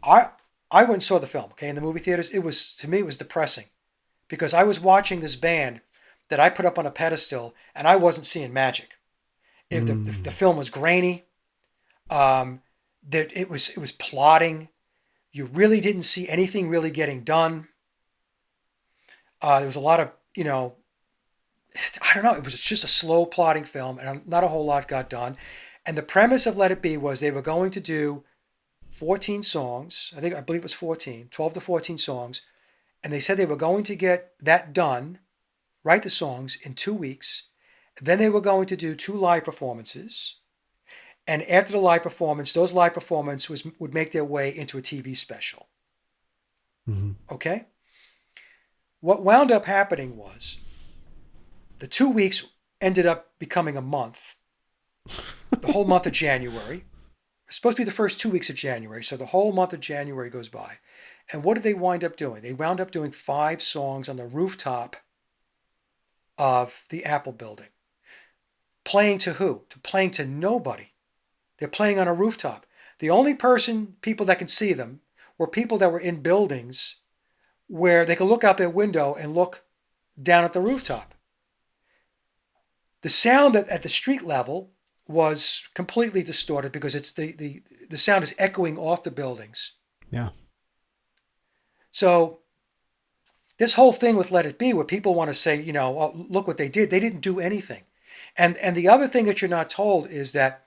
I went and saw the film, okay, in the movie theaters. To me, it was depressing because I was watching this band that I put up on a pedestal and I wasn't seeing magic. The film was grainy. That it was plotting. You really didn't see anything really getting done. There was a lot of, I don't know, it was just a slow plotting film and not a whole lot got done. And the premise of Let It Be was they were going to do 14 songs. I believe it was 12 to 14 songs. And they said they were going to get that done, write the songs in 2 weeks. Then they were going to do 2 live performances. And after the live performance, those live performances would make their way into a TV special. Okay? What wound up happening was the 2 weeks ended up becoming a month. The whole month of January. It's supposed to be the first 2 weeks of January. So the whole month of January goes by. And what did they wind up doing? They wound up doing 5 songs on the rooftop of the Apple building. Playing to who? Playing to nobody. They're playing on a rooftop. The only people that can see them were people that were in buildings where they could look out their window and look down at the rooftop. The sound at the street level was completely distorted because it's the sound is echoing off the buildings. Yeah. So this whole thing with Let It Be, where people want to say, oh, look what they did. They didn't do anything. And the other thing that you're not told is that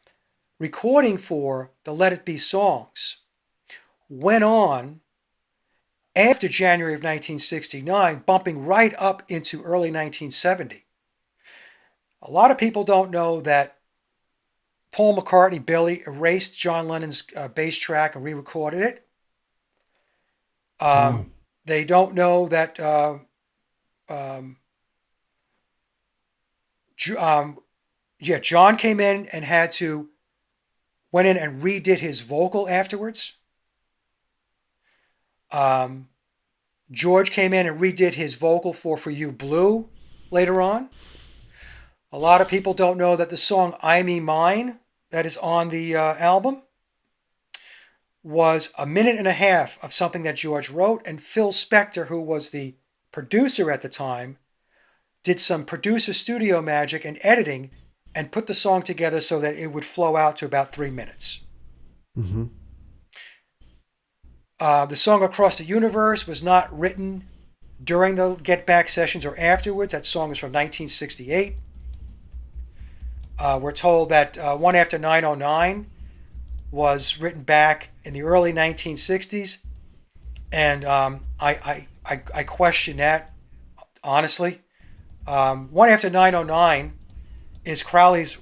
recording for the Let It Be songs went on after January of 1969, bumping right up into early 1970. A lot of people don't know that Paul McCartney, Billy, erased John Lennon's bass track and re-recorded it. They don't know that John came in and went in and redid his vocal afterwards. George came in and redid his vocal for You Blue later on. A lot of people don't know that the song I Me Mine that is on the album was a minute and a half of something that George wrote, and Phil Spector, who was the producer at the time, did some producer studio magic and editing and put the song together so that it would flow out to about 3 minutes. Mm-hmm. The song Across the Universe was not written during the Get Back sessions or afterwards. That song is from 1968. We're told that One After 909 was written back in the early 1960s. And I question that, honestly. One After 909 is Crowley's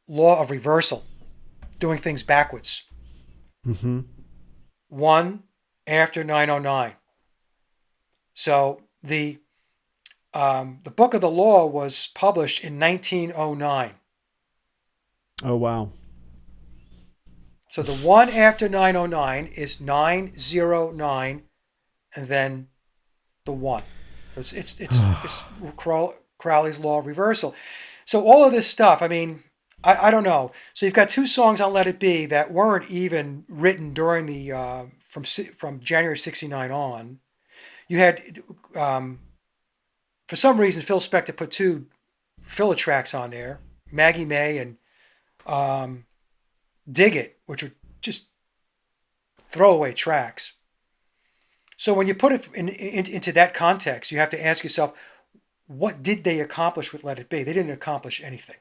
law of reversal, doing things backwards. Mm-hmm. One After 909. So the Book of the Law was published in 1909. Oh, wow. So the one after 909 is 909, and then the one. So it's Crowley's law of reversal. So all of this stuff, I mean, I don't know. So you've got two songs on Let It Be that weren't even written during the from January '69 on. You had, for some reason, Phil Spector put two filler tracks on there, Maggie May and Dig It, which are just throwaway tracks. So when you put it into that context, you have to ask yourself, what did they accomplish with Let It Be? They didn't accomplish anything.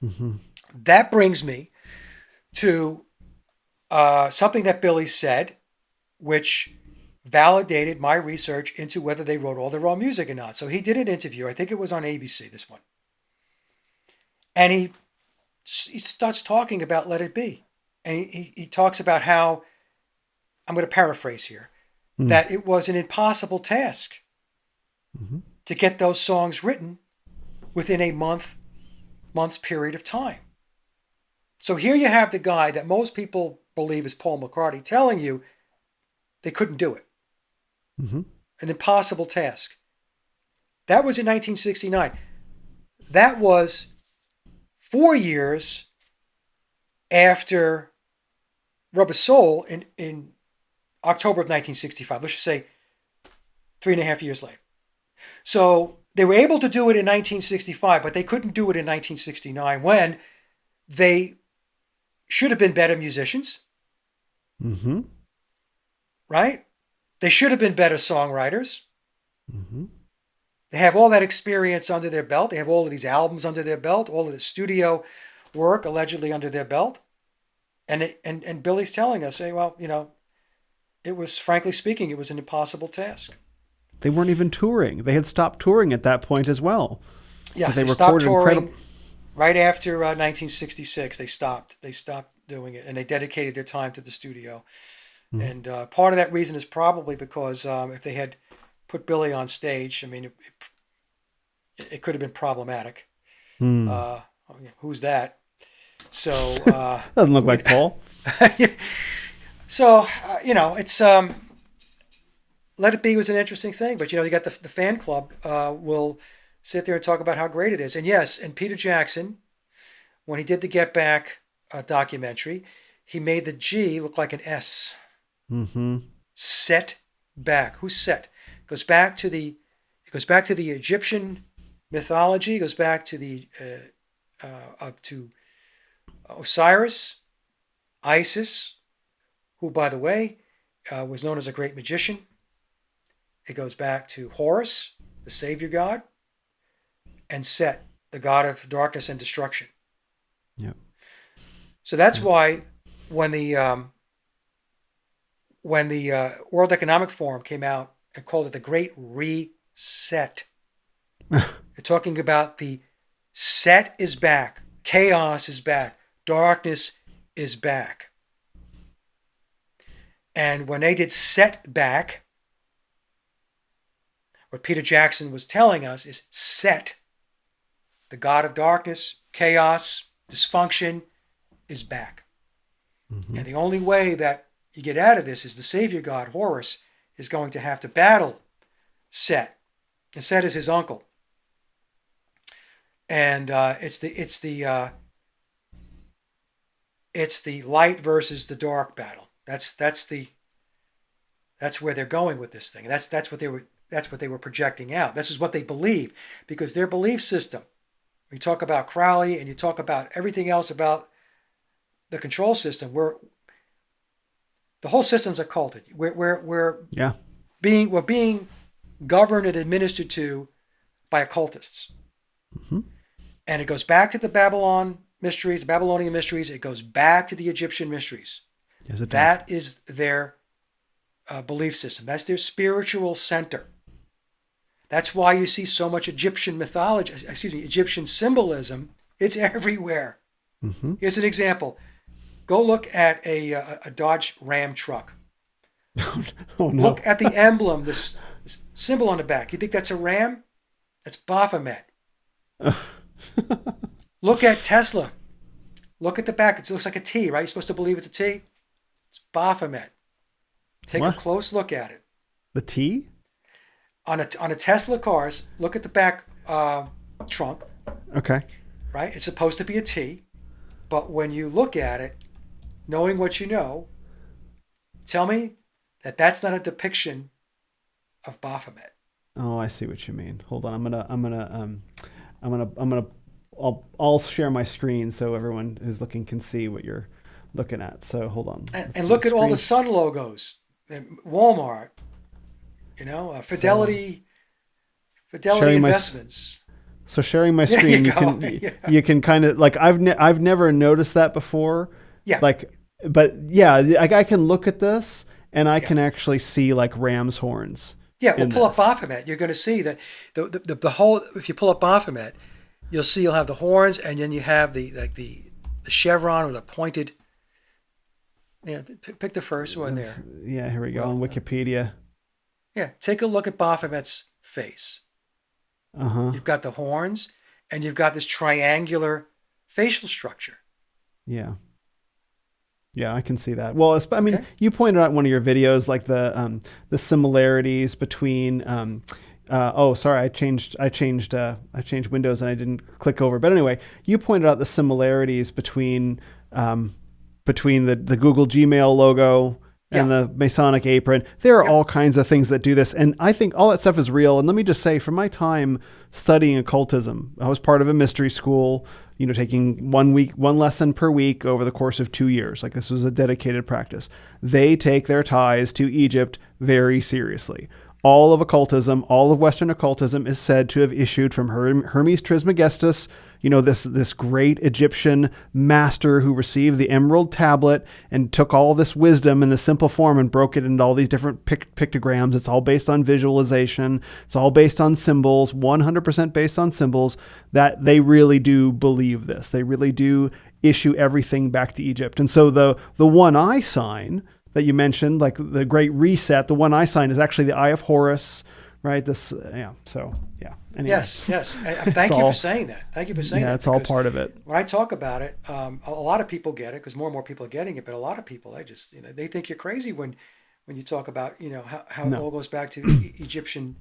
Mm-hmm. That brings me to something that Billy said, which validated my research into whether they wrote all their own music or not. So he did an interview, I think it was on ABC, this one. And he starts talking about Let It Be. And he talks about how, I'm going to paraphrase here, that it was an impossible task to get those songs written within a month's period of time. So here you have the guy that most people believe is Paul McCartney telling you they couldn't do it. Mm-hmm. An impossible task. That was in 1969. That was 4 years after Rubber Soul in October of 1965. Let's just say 3.5 years later. So they were able to do it in 1965, but they couldn't do it in 1969 when they should have been better musicians. Mm-hmm. Right? They should have been better songwriters. Mm-hmm. They have all that experience under their belt. They have all of these albums under their belt, all of the studio work allegedly under their belt. And Billy's telling us, hey, well, it was, frankly speaking, it was an impossible task. They weren't even touring. They had stopped touring at that point as well. Yes, they stopped touring right after 1966. They stopped doing it, and they dedicated their time to the studio. Mm-hmm. And part of that reason is probably because if they had put Billy on stage, I mean, it could have been problematic. Who's that? So doesn't look like Paul. So it's Let It Be was an interesting thing, but you got the fan club will sit there and talk about how great it is. And yes, and Peter Jackson, when he did the Get Back documentary, he made the G look like an S. Mm-hmm. Set back. Who's Set? It goes back to the Egyptian mythology. It goes back to to Osiris, Isis, who, by the way, was known as a great magician. it goes back to Horus, the savior god, and Set, the god of darkness and destruction. Yep. So that's why when the World Economic Forum came out and called it the Great Reset, they're talking about the set is back, chaos is back, darkness is back. And when they did Set back, what Peter Jackson was telling us is Set, the god of darkness, chaos, dysfunction, is back. Mm-hmm. And the only way that you get out of this is the savior god, Horus, is going to have to battle Set. And Set is his uncle. And it's the light versus the dark battle. That's where they're going with this thing. That's what they were projecting out. This is what they believe, because their belief system. We talk about Crowley and you talk about everything else about the control system. The whole system's occulted. We're being governed and administered to by occultists. Mm-hmm. And it goes back to the Babylonian mysteries. It goes back to the Egyptian mysteries. Yes, it does. That is their belief system. That's their spiritual center. That's why you see so much Egyptian mythology, Egyptian symbolism. It's everywhere. Mm-hmm. Here's an example. Go look at a Dodge Ram truck. Oh, no. Look at the emblem, this symbol on the back. You think that's a ram? That's Baphomet. Look at Tesla. Look at the back. It looks like a T, right? You're supposed to believe it's a T. It's Baphomet. Take a close look at it. The T? On a Tesla cars, look at the back trunk. Okay. Right? It's supposed to be a T, but when you look at it, knowing what you know, tell me that that's not a depiction of Baphomet. Oh, I see what you mean. Hold on, I'll share my screen so everyone who's looking can see what you're looking at. So hold on. And look at all the Sun logos, Walmart, Fidelity Investments. So sharing my screen, you can kind of like I've never noticed that before. Yeah. I can look at this and I can actually see like ram's horns. Yeah, well, pull up Baphomet. You're going to see that the whole. If you pull up Baphomet, you'll have the horns, and then you have the chevron or the pointed. Yeah, pick the first one there. Yeah, here we go on Wikipedia. Yeah, take a look at Baphomet's face. You've got the horns, and you've got this triangular facial structure. Yeah. Yeah, I can see that. Well, you pointed out in one of your videos, like the similarities between. I changed Windows and I didn't click over. But anyway, you pointed out the similarities between the Google Gmail logo and the Masonic apron. There are all kinds of things that do this. And I think all that stuff is real. And let me just say, from my time studying occultism, I was part of a mystery school, taking one lesson per week over the course of 2 years. Like, this was a dedicated practice. They take their ties to Egypt very seriously. All of occultism, all of Western occultism is said to have issued from Hermes Trismegistus, this great Egyptian master who received the emerald tablet and took all this wisdom in the simple form and broke it into all these different pictograms. It's all based on visualization. It's all based on symbols, 100% based on symbols. That they really do believe this. They really do issue everything back to Egypt. And so the one eye sign that you mentioned, like the Great Reset, the one eye sign is actually the Eye of Horus, right? Anyway. Yes. Thank you for saying that. Thank you for saying that. Yeah, it's all part of it. When I talk about it, a lot of people get it because more and more people are getting it. But a lot of people, they think you're crazy when you talk about how it all goes back to the Egyptian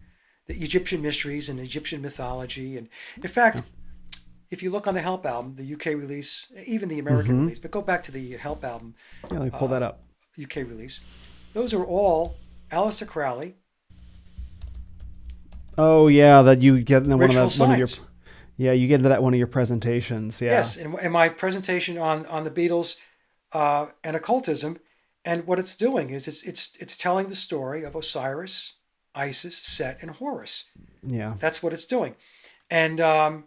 mysteries and Egyptian mythology. And in fact, if you look on the Help album, the UK release, even the American release, but go back to the Help album. Yeah, let me pull that up. UK release. Those are all Aleister Crowley. Oh yeah, that you get in one of your. Yeah, you get into that one of your presentations. Yeah. Yes, in my presentation on the Beatles and occultism, and what it's doing is it's telling the story of Osiris, Isis, Set, and Horus. Yeah. That's what it's doing. And I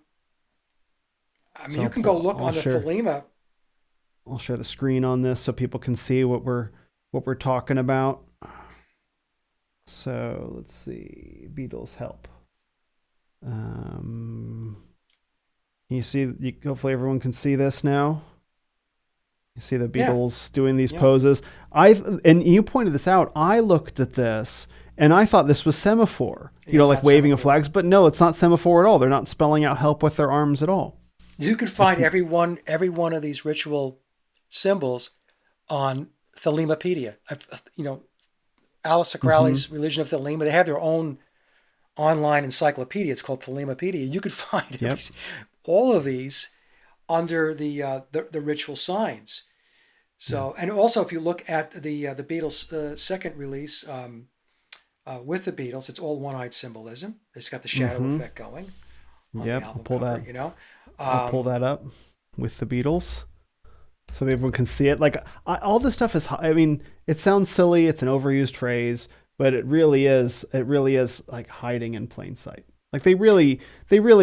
mean, you can go look on the Thelema. I'll share the screen on this so people can see what we're talking about. So let's see, Beatles help. You see, hopefully everyone can see this now. You see the Beatles doing these poses. And you pointed this out. I looked at this and I thought this was semaphore, like waving of flags, but no, it's not semaphore at all. They're not spelling out help with their arms at all. You could find every one of these ritual symbols on Thelemopedia. Alistair Crowley's Religion of Thelema, they have their own online encyclopedia. It's called Thelemopedia. You could find all of these under the ritual signs. So, and also if you look at the Beatles' second release with the Beatles, it's all one-eyed symbolism. It's got the shadow effect going. I'll pull that. I'll pull that up with the Beatles, so everyone can see it. Like all this stuff is. I mean, it sounds silly. It's an overused phrase, but it really is. It really is like hiding in plain sight. Like they really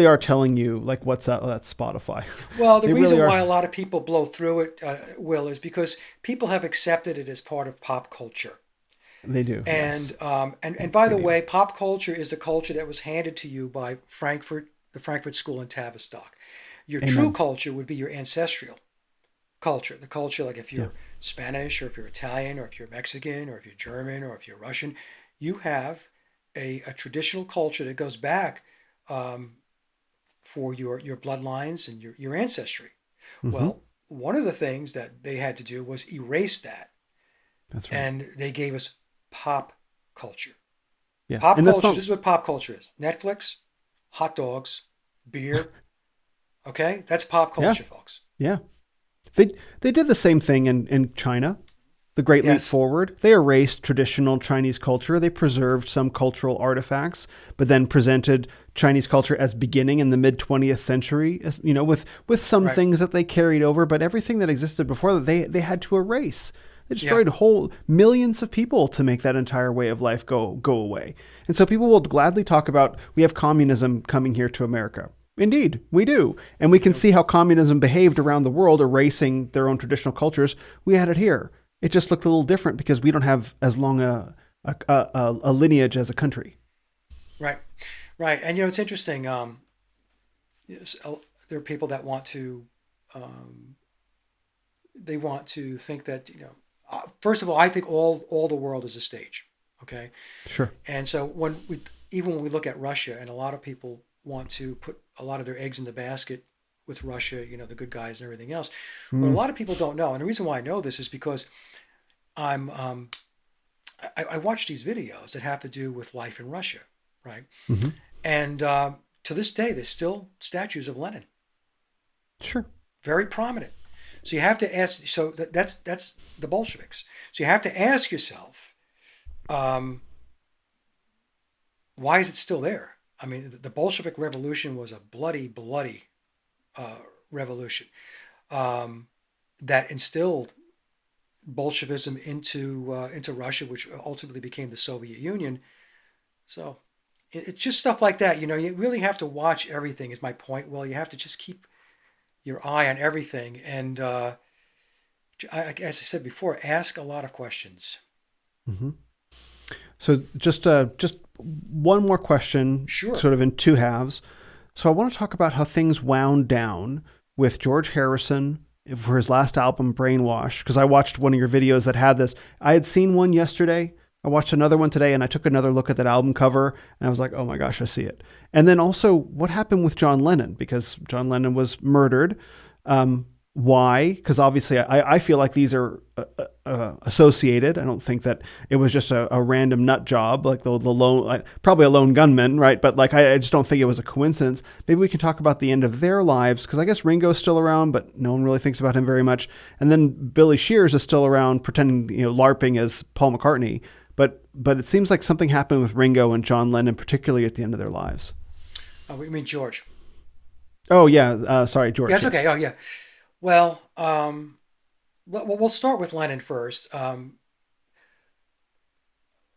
are telling you like what's up. Oh, that's Spotify. Well, the reason why a lot of people blow through it, Will, is because people have accepted it as part of pop culture. They do. And and by the way, pop culture is the culture that was handed to you by the Frankfurt School in Tavistock. Your true culture would be your ancestral culture. The culture, like if you're Spanish or if you're Italian or if you're Mexican or if you're German or if you're Russian, you have a traditional culture that goes back for your bloodlines and your ancestry. Well, one of the things that they had to do was erase that. That's right. And they gave us pop culture. Yeah. Pop culture, this is what pop culture is. Netflix, hot dogs, beer. Okay? That's pop culture, folks. Yeah. They did the same thing in China. The Great Leap Forward. They erased traditional Chinese culture. They preserved some cultural artifacts, but then presented Chinese culture as beginning in the mid 20th century, as, with some things that they carried over, but everything that existed before that they had to erase. They destroyed whole millions of people to make that entire way of life go away. And so people will gladly talk about, we have communism coming here to America. Indeed, we do. And we can see how communism behaved around the world, erasing their own traditional cultures. We had it here. It just looked a little different because we don't have as long a lineage as a country. Right. And, it's interesting. There are people that want to, they want to think that, first of all, I think all the world is a stage. Okay. Sure. And so when we look at Russia, and a lot of people want to put a lot of their eggs in the basket with Russia, the good guys and everything else. What a lot of people don't know, and the reason why I know this is because I watch these videos that have to do with life in Russia, right? And to this day, there's still statues of Lennon. Sure. Very prominent. So you have to ask. So that's the Bolsheviks. So you have to ask yourself, why is it still there? I mean, the Bolshevik Revolution was a bloody revolution that instilled Bolshevism into Russia, which ultimately became the Soviet Union. So it's just stuff like that. You really have to watch everything. Is my point. Well, you have to just keep your eye on everything, and as I said before, ask a lot of questions. So just one more question, sort of in two halves. So I want to talk about how things wound down with George Harrison for his last album, Brainwash, because I watched one of your videos that had this. I had seen one yesterday. I watched another one today, and I took another look at that album cover, and I was like, oh my gosh, I see it. And then also what happened with John Lennon, because John Lennon was murdered. Why? Because obviously I feel like these are associated. I don't think that it was just a random nut job, like the lone, probably a lone gunman, right? But like I just don't think it was a coincidence. Maybe we can talk about the end of their lives, because I guess Ringo's still around, but no one really thinks about him very much. And then Billy Shears is still around, pretending, LARPing as Paul McCartney. But it seems like something happened with Ringo and John Lennon, particularly at the end of their lives. Oh, you mean George? Oh yeah, sorry, George. That's okay. Oh yeah. Well, we'll start with Lennon first.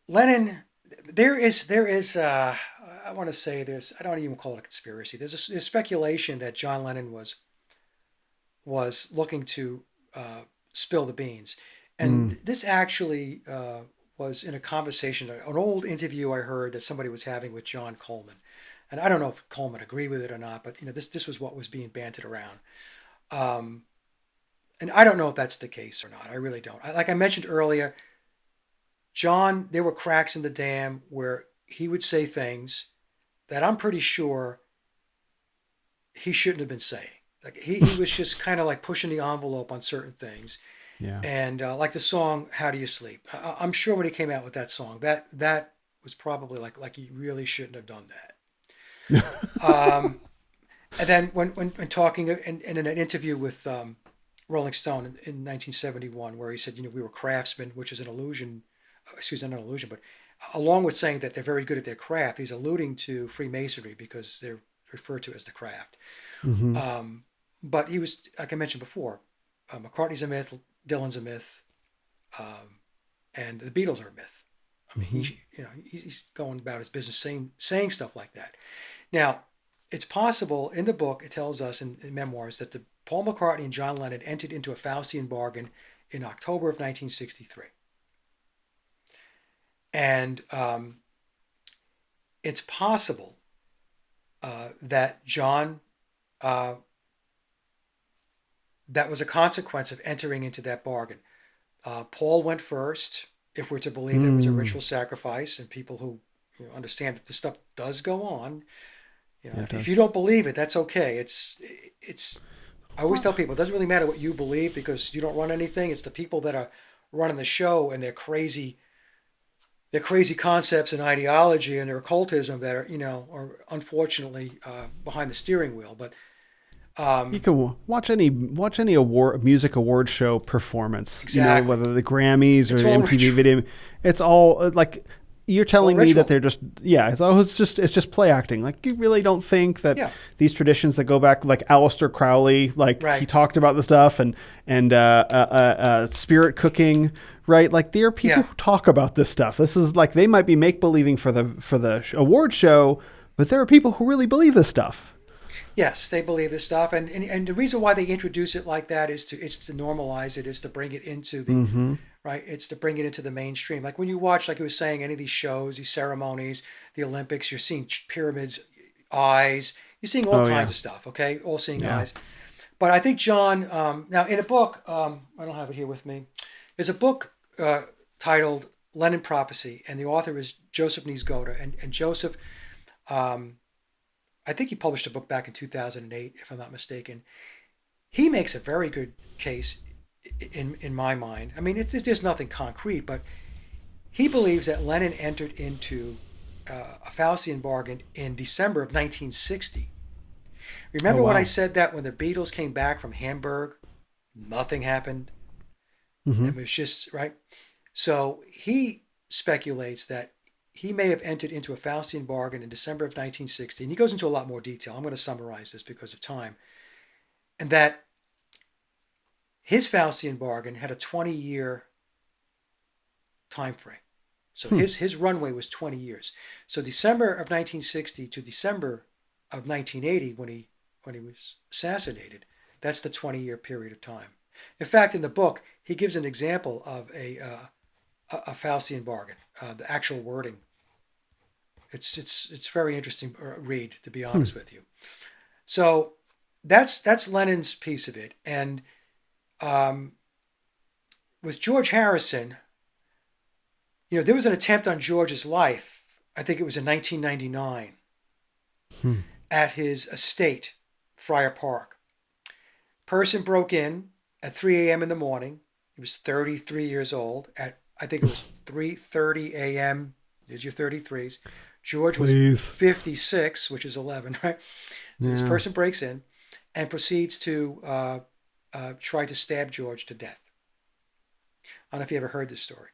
Lennon, there is I want to say I don't even call it a conspiracy. There's speculation that John Lennon was looking to spill the beans, and this actually was in a conversation, an old interview I heard that somebody was having with John Coleman, and I don't know if Coleman agreed with it or not, but this was what was being bantered around. And I don't know if that's the case or not. I really don't. Like I mentioned earlier, John, there were cracks in the dam where he would say things that I'm pretty sure he shouldn't have been saying. Like he was just kind of like pushing the envelope on certain things. Yeah. And like the song "How Do You Sleep," I'm sure when he came out with that song, that was probably like he really shouldn't have done that. And then when talking in an interview with Rolling Stone in 1971, where he said, we were craftsmen, which is an allusion, not an allusion, but along with saying that they're very good at their craft, he's alluding to Freemasonry because they're referred to as the craft. Mm-hmm. But he was, like I mentioned before, McCartney's a myth, Dylan's a myth, and the Beatles are a myth. I mean, he's going about his business saying stuff like that. Now, it's possible in the book, it tells us in memoirs that Paul McCartney and John Lennon entered into a Faustian bargain in October of 1963. And it's possible that John, that was a consequence of entering into that bargain. Paul went first, if we're to believe there was a ritual sacrifice, and people who understand that this stuff does go on. If you don't believe it, that's okay. It's. I always tell people it doesn't really matter what you believe because you don't run anything. It's the people that are running the show and their crazy concepts and ideology and their occultism that are unfortunately behind the steering wheel. But you can watch any music award show performance. Exactly. Whether the Grammys or the MTV Video, it's all like. You're telling me that they're just it's just play acting. Like you really don't think that these traditions that go back, like Aleister Crowley, he talked about the stuff and spirit cooking, right? Like there are people who talk about this stuff. This is like they might be make believing for the award show, but there are people who really believe this stuff. Yes, they believe this stuff, and the reason why they introduce it like that is to normalize it, is to bring it into the right. It's to bring it into the mainstream. Like when you watch, like I was saying, any of these shows, these ceremonies, the Olympics, you're seeing pyramids, eyes, you're seeing all kinds of stuff. Okay, all seeing eyes. But I think John, now in a book, I don't have it here with me. There's a book titled Lennon Prophecy, and the author is Joseph Niezgoda, and Joseph. I think he published a book back in 2008, if I'm not mistaken. He makes a very good case in my mind. I mean, there's nothing concrete, but he believes that Lennon entered into a Faustian bargain in December of 1960. Remember when I said that when the Beatles came back from Hamburg, nothing happened? It was just, right? So he speculates that he may have entered into a Faustian bargain in December of 1960. And he goes into a lot more detail. I'm going to summarize this because of time. And that his Faustian bargain had a 20-year time frame. So his runway was 20 years. So December of 1960 to December of 1980, when he was assassinated, that's the 20-year period of time. In fact, in the book, he gives an example of a Faustian bargain, the actual wording. It's very interesting read, to be honest with you. So that's Lennon's piece of it. And with George Harrison, there was an attempt on George's life. I think it was in 1999 at his estate, Friar Park. Person broke in at 3 a.m. in the morning. He was 33 years old. I think it was 3:30 a.m. There's your 33s. George was 56, which is 11, right? So this person breaks in and proceeds to try to stab George to death. I don't know if you ever heard this story.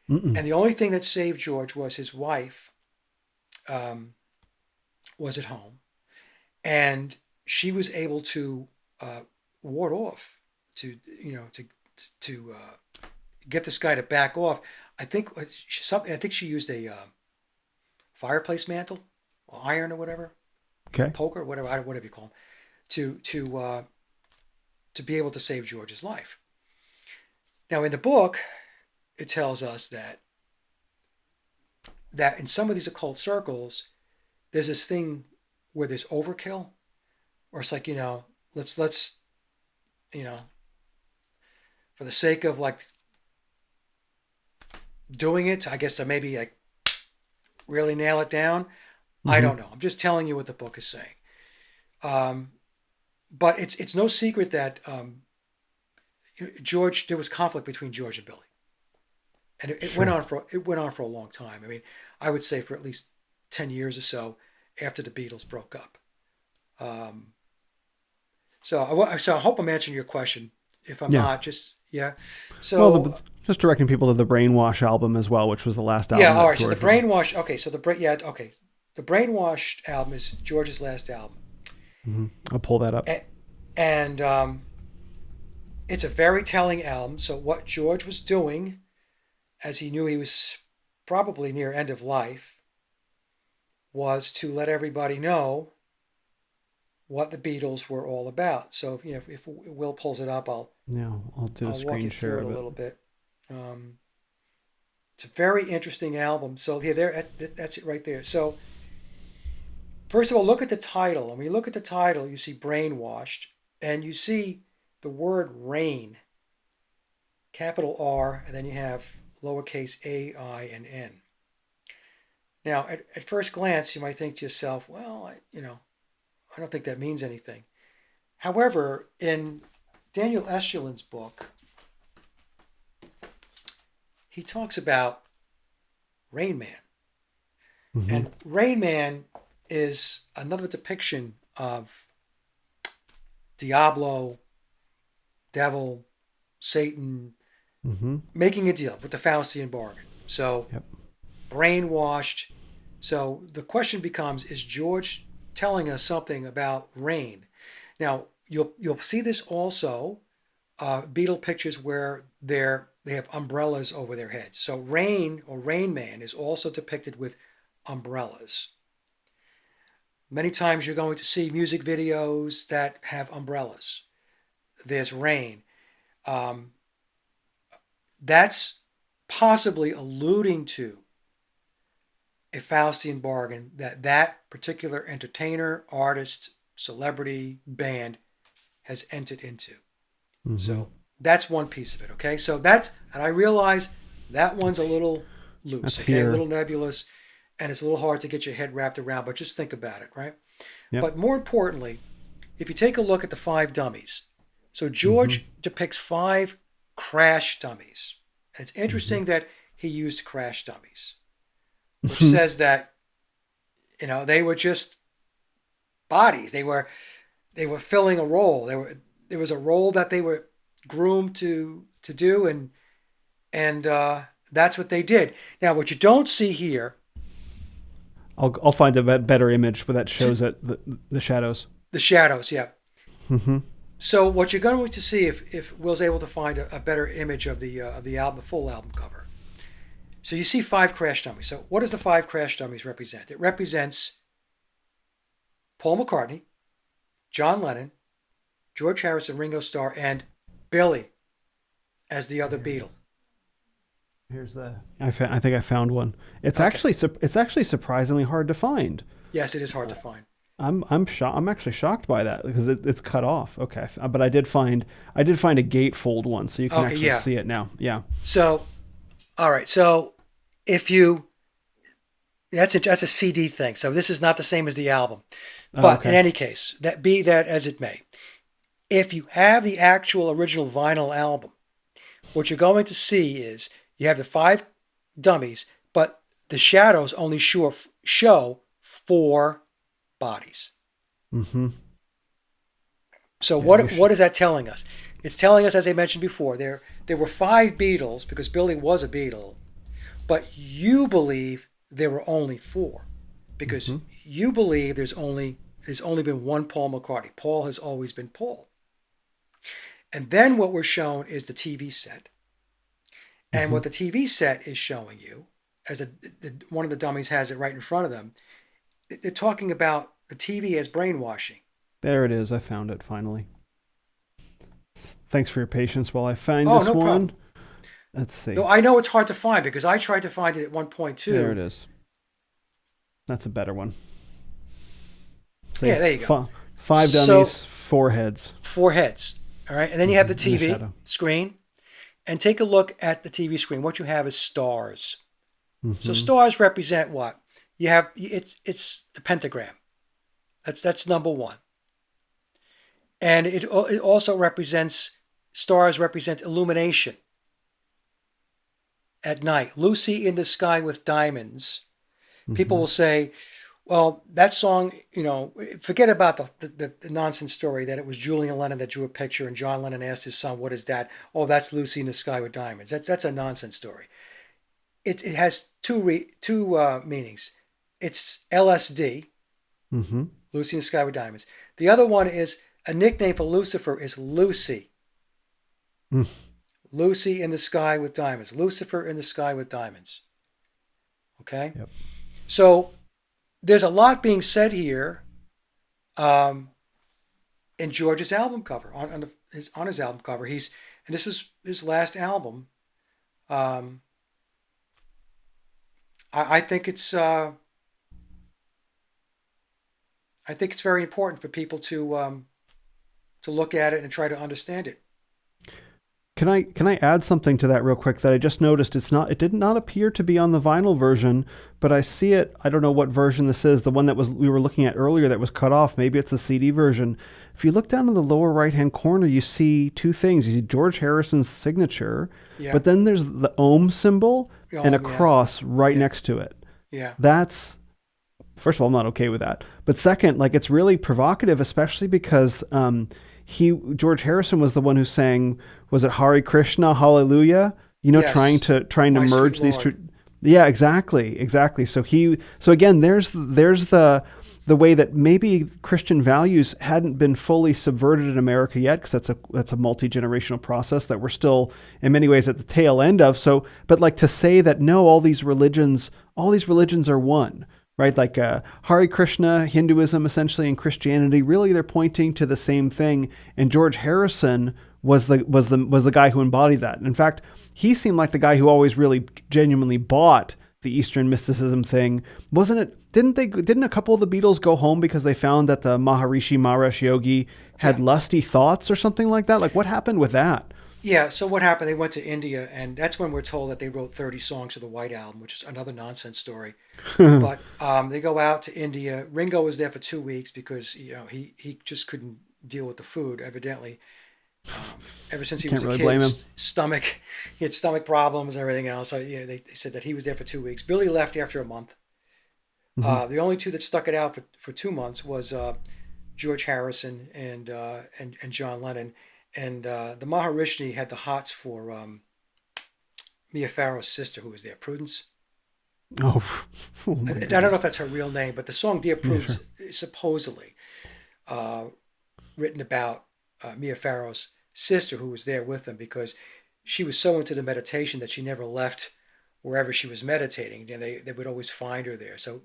And the only thing that saved George was his wife was at home. And she was able to ward off, to get this guy to back off. I think she used a fireplace mantle or iron or whatever, Okay. poker, whatever you call them, to be able to save George's life. Now, in the book, it tells us that in some of these occult circles, there's this thing where there's overkill, or it's like, let's for the sake of like doing it, I guess to maybe like really nail it down. I don't know. I'm just telling you what the book is saying. But it's no secret that there was conflict between George and Billy, and it went on for a long time. I mean, I would say for at least 10 years or so after the Beatles broke up. So I hope I'm answering your question. If I'm not, just yeah. So just directing people to the Brainwash album as well, which was the last album. Yeah. All right. So the Brainwash. Okay. So the Brainwashed album is George's last album. Mm-hmm. I'll pull that up. And it's a very telling album. So what George was doing, as he knew he was probably near end of life, was to let everybody know what the Beatles were all about. So if Will pulls it up, I'll do a screen share of it a little bit. It's a very interesting album. So that's it right there. So first of all, look at the title. And when you look at the title, you see Brainwashed, and you see the word rain, capital R, and then you have lowercase a, I, and N. Now, at first glance, you might think to yourself, well, I don't think that means anything. However, in Daniel Estulin's book, he talks about Rain Man. Mm-hmm. And Rain Man is another depiction of Diablo, devil, Satan, making a deal with the Faustian bargain. So, brainwashed. So the question becomes, is George telling us something about rain? Now, you'll see this also, Beatle pictures where they have umbrellas over their heads. So Rain or Rain Man is also depicted with umbrellas. Many times you're going to see music videos that have umbrellas. There's rain. That's possibly alluding to a Faustian bargain that particular entertainer, artist, celebrity, band has entered into. Mm-hmm. So that's one piece of it, okay? So and I realize that one's a little loose, a little nebulous, and it's a little hard to get your head wrapped around, but just think about it, right? Yep. But more importantly, if you take a look at the 5 dummies, so George depicts 5 crash dummies. And it's interesting that he used crash dummies, which says that, they were just bodies. They were filling a role. There was a role that they were groomed to do, and that's what they did. Now, what you don't see here, I'll find a better image, but that shows the shadows. The shadows, yeah. Mm-hmm. So what you're going to see, if Will's able to find a better image of the album, the full album cover. So you see 5 crash dummies. So what does the 5 crash dummies represent? It represents Paul McCartney, John Lennon, George Harrison, Ringo Starr, and Billy as the other Beatle. Here's I think I found one. It's actually surprisingly hard to find. Yes, it is hard to find. I'm actually shocked by that because it's cut off. Okay, but I did find a gatefold one, so you can actually see it now. Yeah. So, all right. So that's a CD thing. So this is not the same as the album. But in any case, be that as it may, if you have the actual original vinyl album, what you're going to see is you have the 5 dummies, but the shadows only show 4 bodies. Mm-hmm. So what is that telling us? It's telling us, as I mentioned before, there were 5 Beatles because Billy was a Beatle, but you believe there were only 4 because you believe there's only been one Paul McCartney. Paul has always been Paul. And then what we're shown is the TV set. And what the TV set is showing you, one of the dummies has it right in front of them. They're talking about the TV as brainwashing. There it is. I found it finally. Thanks for your patience while I find this no one. Problem. Let's see. No, I know it's hard to find because I tried to find it at one point too. There it is. That's a better one. See, yeah, there you go. 5 dummies, 4 heads. 4 heads. All right. And then you have the TV screen. And take a look at the TV screen. What you have is stars. Mm-hmm. So stars represent what? You have it's the pentagram. That's number 1. And it also represents, stars represent illumination at night. Lucy in the Sky with Diamonds. Mm-hmm. People will say, well, that song, forget about the nonsense story that it was Julian Lennon that drew a picture and John Lennon asked his son, what is that? Oh, that's Lucy in the Sky with Diamonds. That's a nonsense story. It has two meanings. It's LSD, mm-hmm. Lucy in the Sky with Diamonds. The other one is, a nickname for Lucifer is Lucy. Mm. Lucy in the Sky with Diamonds. Lucifer in the Sky with Diamonds. Okay? Yep. So there's a lot being said here in George's album cover, on his album cover. And this was his last album. I think it's very important for people to look at it and try to understand it. Can I add something to that real quick that I just noticed? It did not appear to be on the vinyl version, but I see it. I don't know what version this is. The one that we were looking at earlier that was cut off. Maybe it's the CD version. If you look down in the lower right-hand corner, you see 2 things. You see George Harrison's signature, but then there's the Ohm symbol and a cross right next to it. Yeah. That's, first of all, I'm not okay with that. But second, it's really provocative, especially because George Harrison was the one who sang, was it Hare Krishna, Hallelujah? Yes. trying to merge these two. Yeah, exactly. So again, there's the way that maybe Christian values hadn't been fully subverted in America yet, because that's a multi-generational process that we're still in many ways at the tail end of. So, but to say that no, all these religions are one. Right, Hare Krishna, Hinduism, essentially, and Christianity, really they're pointing to the same thing. And George Harrison was the guy who embodied that. And in fact, he seemed like the guy who always really genuinely bought the Eastern mysticism thing, wasn't it? Didn't a couple of the Beatles go home because they found that the Maharishi Mahesh Yogi had lusty thoughts or something like that? What happened with that? Yeah, so what happened? They went to India, and that's when we're told that they wrote 30 songs for the White Album, which is another nonsense story. But they go out to India. Ringo was there for 2 weeks because he just couldn't deal with the food, evidently. Ever since he was a kid, he had stomach problems and everything else. So they said that he was there for 2 weeks. Billy left after a month. Mm-hmm. The only two that stuck it out for 2 months was George Harrison and John Lennon. And the Maharishi had the hots for Mia Farrow's sister, who was there, Prudence. Oh, I don't know if that's her real name, but the song "Dear Prudence" is supposedly written about Mia Farrow's sister, who was there with them, because she was so into the meditation that she never left wherever she was meditating, and they would always find her there. So,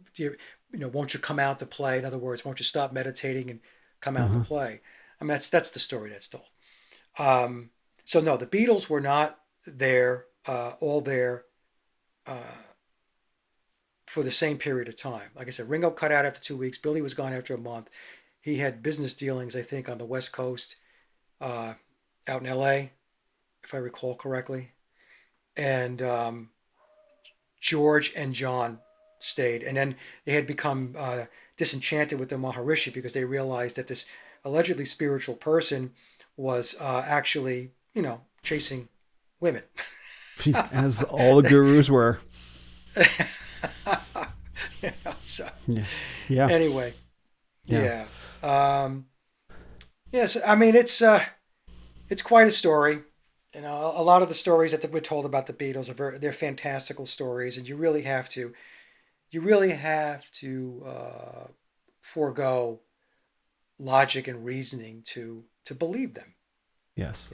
won't you come out to play? In other words, won't you stop meditating and come out to play? I mean, that's the story that's told. So no, the Beatles were not there, all there, for the same period of time. Like I said, Ringo cut out after 2 weeks. Billy was gone after a month. He had business dealings, I think, on the West Coast, out in LA, if I recall correctly. And George and John stayed. And then they had become disenchanted with the Maharishi because they realized that this allegedly spiritual person was actually, chasing women. As all the gurus were. So, yeah. Anyway, yeah. Yes, I mean, it's quite a story. A lot of the stories that we're told about the Beatles they're fantastical stories, and you really have to forego logic and reasoning to believe them. Yes.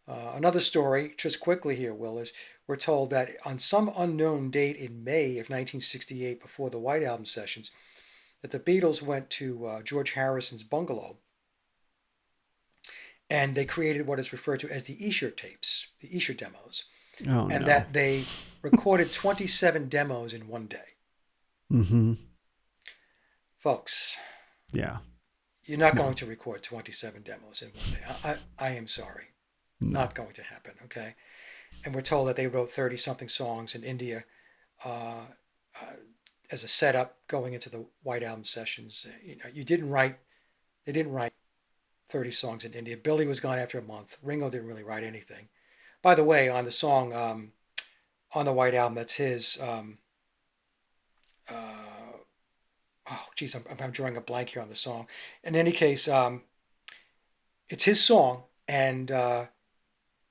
Another story, just quickly here, Will, is we're told that on some unknown date in May of 1968, before the White Album sessions, that the Beatles went to George Harrison's bungalow, and they created what is referred to as the Escher tapes, the Escher demos, and that they recorded 27 demos in one day. Mm-hmm. Folks. Yeah. You're not going to record 27 demos in one day. I am sorry. No. Not going to happen, okay? And we're told that they wrote 30-something songs in India as a setup going into the White Album sessions. They didn't write 30 songs in India. Billy was gone after a month. Ringo didn't really write anything. By the way, on the song on the White Album, that's his... I'm drawing a blank here on the song. In any case, it's his song, and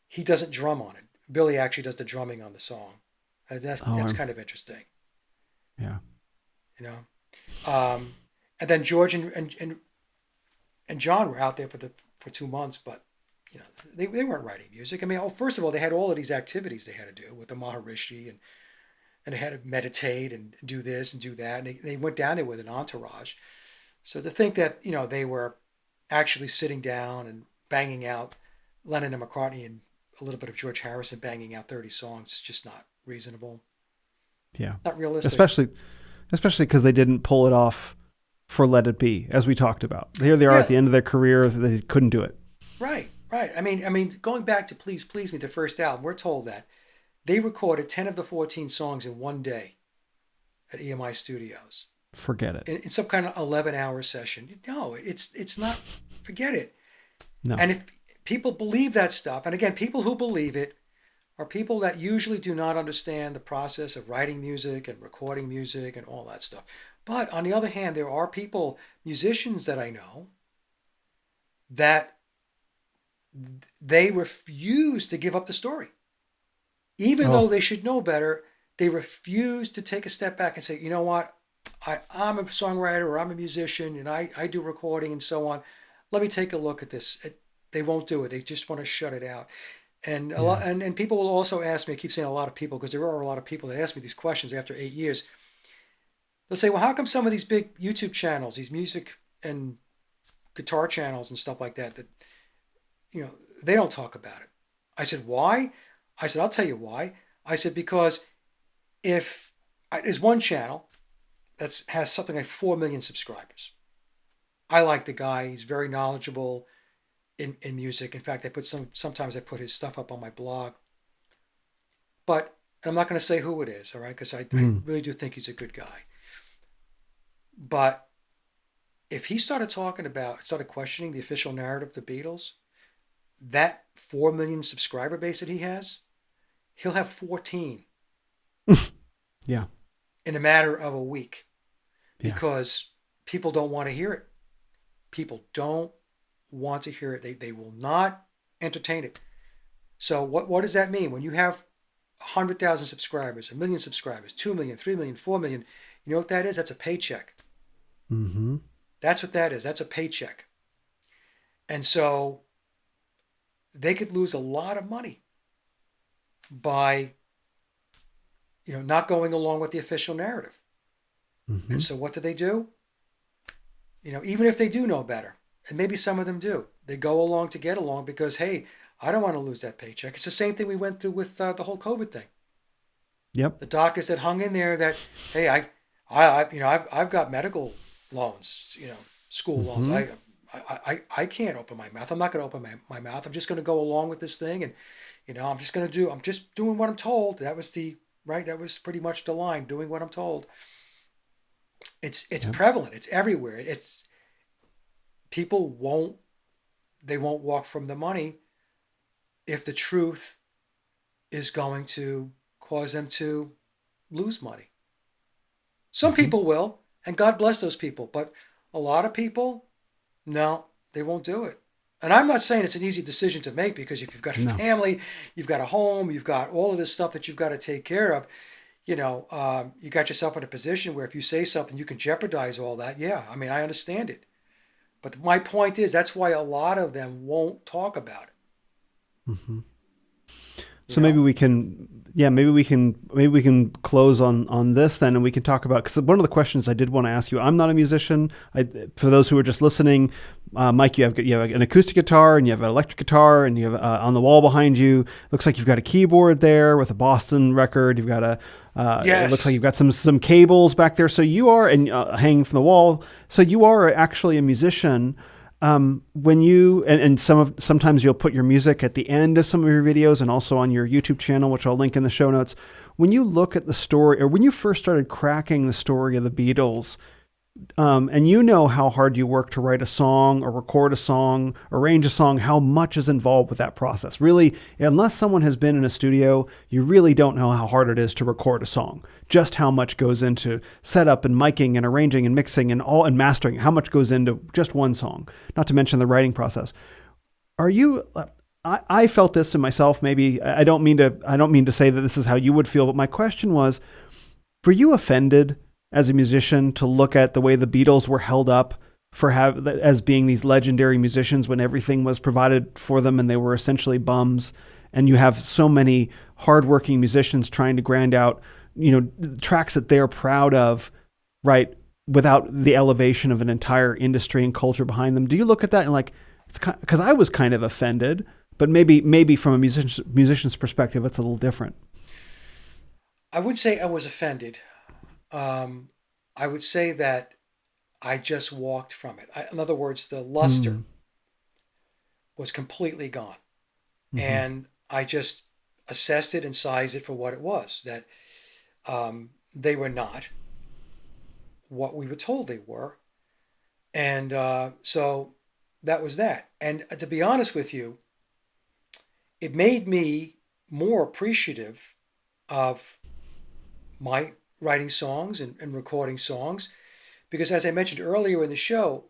he doesn't drum on it. Billy actually does the drumming on the song. That's kind of interesting. Yeah. And then George and John were out there for 2 months, but they weren't writing music. I mean, first of all, they had all of these activities they had to do with the Maharishi, and they had to meditate and do this and do that. And they went down there with an entourage. So to think that, they were actually sitting down and banging out Lennon and McCartney and a little bit of George Harrison banging out 30 songs is just not reasonable. Yeah. Not realistic. Especially because they didn't pull it off for Let It Be, as we talked about. Here they are at the end of their career. They couldn't do it. Right. I mean, going back to Please Please Me, the first album, we're told that they recorded 10 of the 14 songs in one day at EMI Studios. Forget it. In some kind of 11-hour session. No, it's not. Forget it. No. And if people believe that stuff, and again, people who believe it are people that usually do not understand the process of writing music and recording music and all that stuff. But on the other hand, there are people, musicians that I know, that they refuse to give up the story. Even though they should know better, they refuse to take a step back and say, you know what, I'm a songwriter or I'm a musician and I do recording and so on. Let me take a look at this. They won't do it. They just want to shut it out. And a lot, and people will also ask me, I keep saying a lot of people, because there are a lot of people that ask me these questions after 8 years. They'll say, well, how come some of these big YouTube channels, these music and guitar channels and stuff like that, they don't talk about it? I said, why? I said, I'll tell you why. I said, because there's one channel that has something like 4 million subscribers. I like the guy. He's very knowledgeable in music. In fact, sometimes I put his stuff up on my blog. But I'm not going to say who it is, all right? Because I really do think he's a good guy. But if he started questioning the official narrative of the Beatles, that 4 million subscriber base that he has, he'll have 14. Yeah. In a matter of a week. Because people don't want to hear it. People don't want to hear it. They will not entertain it. So what does that mean? When you have 100,000 subscribers, 1 million subscribers, 2 million, 3 million, 4 million, you know what that is? That's a paycheck. Mm-hmm. That's what that is. That's a paycheck. And so they could lose a lot of money by not going along with the official narrative. Mm-hmm. And so what do? Even if they do know better, and maybe some of them do, they go along to get along because, hey, I don't want to lose that paycheck. It's the same thing we went through with the whole COVID thing. Yep. The doctors that hung in there that, hey, I've got medical loans, school loans. I can't open my mouth. I'm not going to open my mouth. I'm just going to go along with this thing. And, I'm just doing what I'm told. That was that was pretty much the line, doing what I'm told. It's prevalent. It's everywhere. People won't walk from the money if the truth is going to cause them to lose money. Some people will, and God bless those people, but a lot of people, no, they won't do it. And I'm not saying it's an easy decision to make, because if you've got a family, you've got a home, you've got all of this stuff that you've got to take care of, you got yourself in a position where if you say something, you can jeopardize all that. Yeah, I mean, I understand it. But my point is, that's why a lot of them won't talk about it. Mm-hmm. So maybe we can close on this then, and we can talk about, because one of the questions I did want to ask you, I'm not a musician. For those who are just listening, Mike, you have an acoustic guitar and you have an electric guitar, and you have on the wall behind you, looks like you've got a keyboard there with a Boston record. You've got yes. It looks like you've got some cables back there. So you are, and hanging from the wall. So you are actually a musician. When you, and sometimes you'll put your music at the end of some of your videos and also on your YouTube channel, which I'll link in the show notes. When you look at the story, or when you first started cracking the story of the Beatles, and you know how hard you work to write a song or record a song, arrange a song, how much is involved with that process. Really, unless someone has been in a studio, you really don't know how hard it is to record a song. Just how much goes into setup and miking and arranging and mixing and mastering, how much goes into just one song, not to mention the writing process. I felt this in myself. Maybe I don't mean to say that this is how you would feel, but my question was, were you offended as a musician to look at the way the Beatles were held up as being these legendary musicians when everything was provided for them and they were essentially bums? And you have so many hardworking musicians trying to grind out, tracks that they're proud of, right, without the elevation of an entire industry and culture behind them. Do you look at that and like, it's because I was kind of offended, but maybe from a musician's perspective, it's a little different. I would say I was offended. I would say that I just walked from it. In other words, the luster was completely gone. Mm-hmm. And I just assessed it and sized it for what it was, that they were not what we were told they were. And so that was that. And to be honest with you, it made me more appreciative of my writing songs and recording songs, because as I mentioned earlier in the show,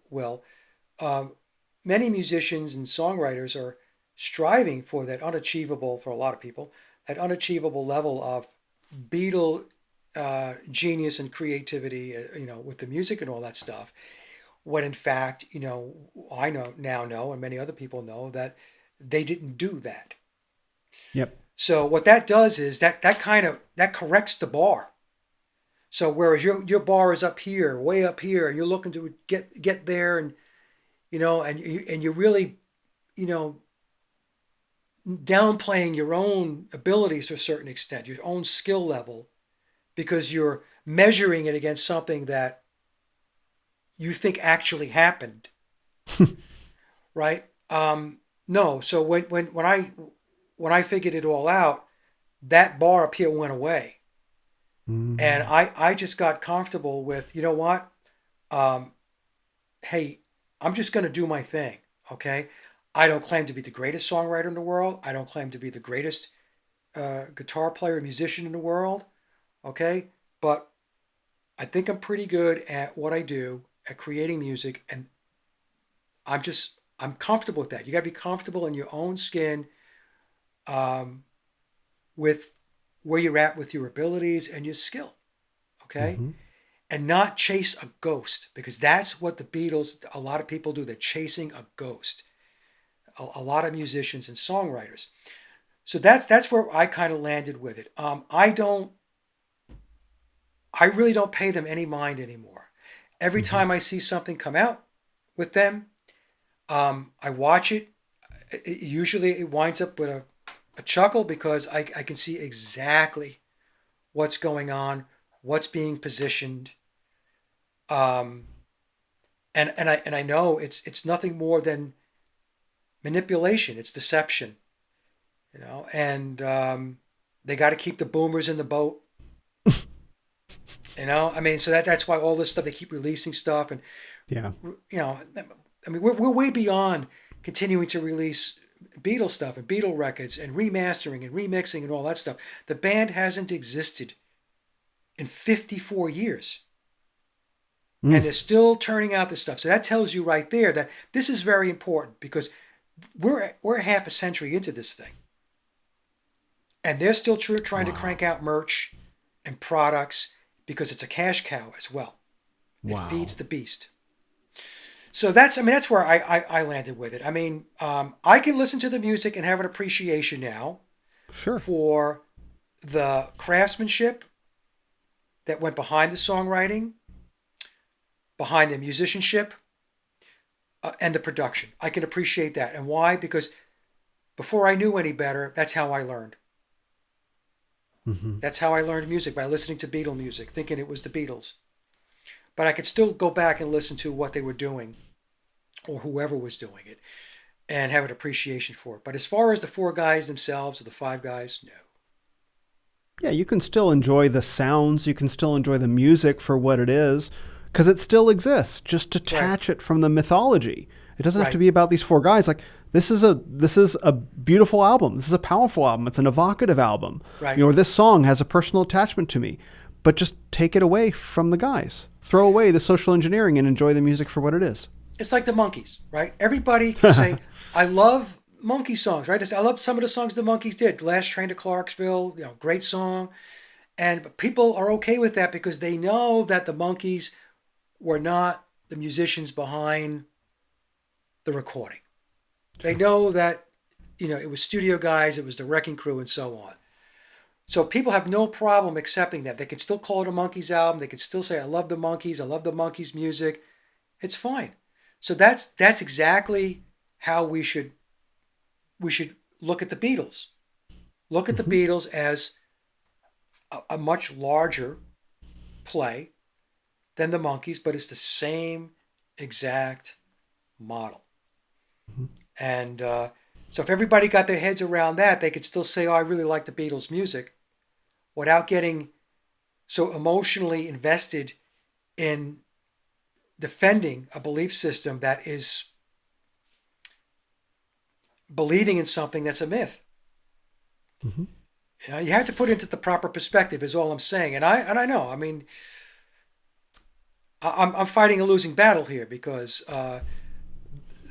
many musicians and songwriters are striving for that unachievable, for a lot of people, that unachievable level of Beatle genius and creativity, with the music and all that stuff. When in fact, I know, and many other people know that they didn't do that. Yep. So what that does is that corrects the bar. So whereas your bar is up here, way up here, and you're looking to get there, and and you're really, downplaying your own abilities to a certain extent, your own skill level, because you're measuring it against something that you think actually happened, right? No. So when I figured it all out, that bar up here went away. Mm-hmm. And I just got comfortable with, you know what? Hey, I'm just going to do my thing. Okay. I don't claim to be the greatest songwriter in the world. I don't claim to be the greatest guitar player, musician in the world. Okay. But I think I'm pretty good at what I do, at creating music. And I'm comfortable with that. You got to be comfortable in your own skin, with where you're at with your abilities and your skill. Okay. Mm-hmm. And not chase a ghost, because that's what the Beatles, a lot of people do. They're chasing a ghost. A lot of musicians and songwriters. So that's where I kind of landed with it. I really don't pay them any mind anymore. Every mm-hmm. time I see something come out with them, I watch it. Usually it winds up with a chuckle, because I can see exactly what's going on, what's being positioned. And I know it's nothing more than manipulation. It's deception, and they got to keep the boomers in the boat. So that's why all this stuff, they keep releasing stuff, and we're way beyond continuing to release Beatles stuff and Beatle records and remastering and remixing and all that stuff. The band hasn't existed in 54 years. And they're still turning out this stuff. So that tells you right there that this is very important, because we're half a century into this thing. And they're still trying to crank out merch and products, because it's a cash cow as well. It feeds the beast. So that's where I landed with it. I mean, I can listen to the music and have an appreciation now Sure. for the craftsmanship that went behind the songwriting, behind the musicianship, and the production. I can appreciate that. And why? Because before I knew any better, that's how I learned. Mm-hmm. That's how I learned music, by listening to Beatle music, thinking it was the Beatles. But I could still go back and listen to what they were doing, or whoever was doing it, and have an appreciation for it. But as far as the four guys themselves, or the five guys, no. Yeah, you can still enjoy the sounds. You can still enjoy the music for what it is, because it still exists. Just detach it from the mythology. It doesn't have to be about these four guys. Like, this is a beautiful album. This is a powerful album. It's an evocative album. Right. Or this song has a personal attachment to me. But just take it away from the guys. Throw away the social engineering and enjoy the music for what it is. It's like the Monkees, right? Everybody can say, I love Monkey songs, right? I love some of the songs the Monkees did. Last Train to Clarksville, great song. And people are okay with that because they know that the Monkees were not the musicians behind the recording. They know that, it was studio guys, it was the wrecking crew, and so on. So people have no problem accepting that. They can still call it a Monkees album. They can still say, I love the Monkees. I love the Monkees music. It's fine. So that's exactly how we should look at the Beatles. Look at the Beatles as a much larger play than the Monkees, but it's the same exact model. And so if everybody got their heads around that, they could still say, oh, I really like the Beatles music, without getting so emotionally invested in defending a belief system that is believing in something that's a myth. Mm-hmm. You have to put it into the proper perspective, is all I'm saying. And I know, I mean, I'm fighting a losing battle here, because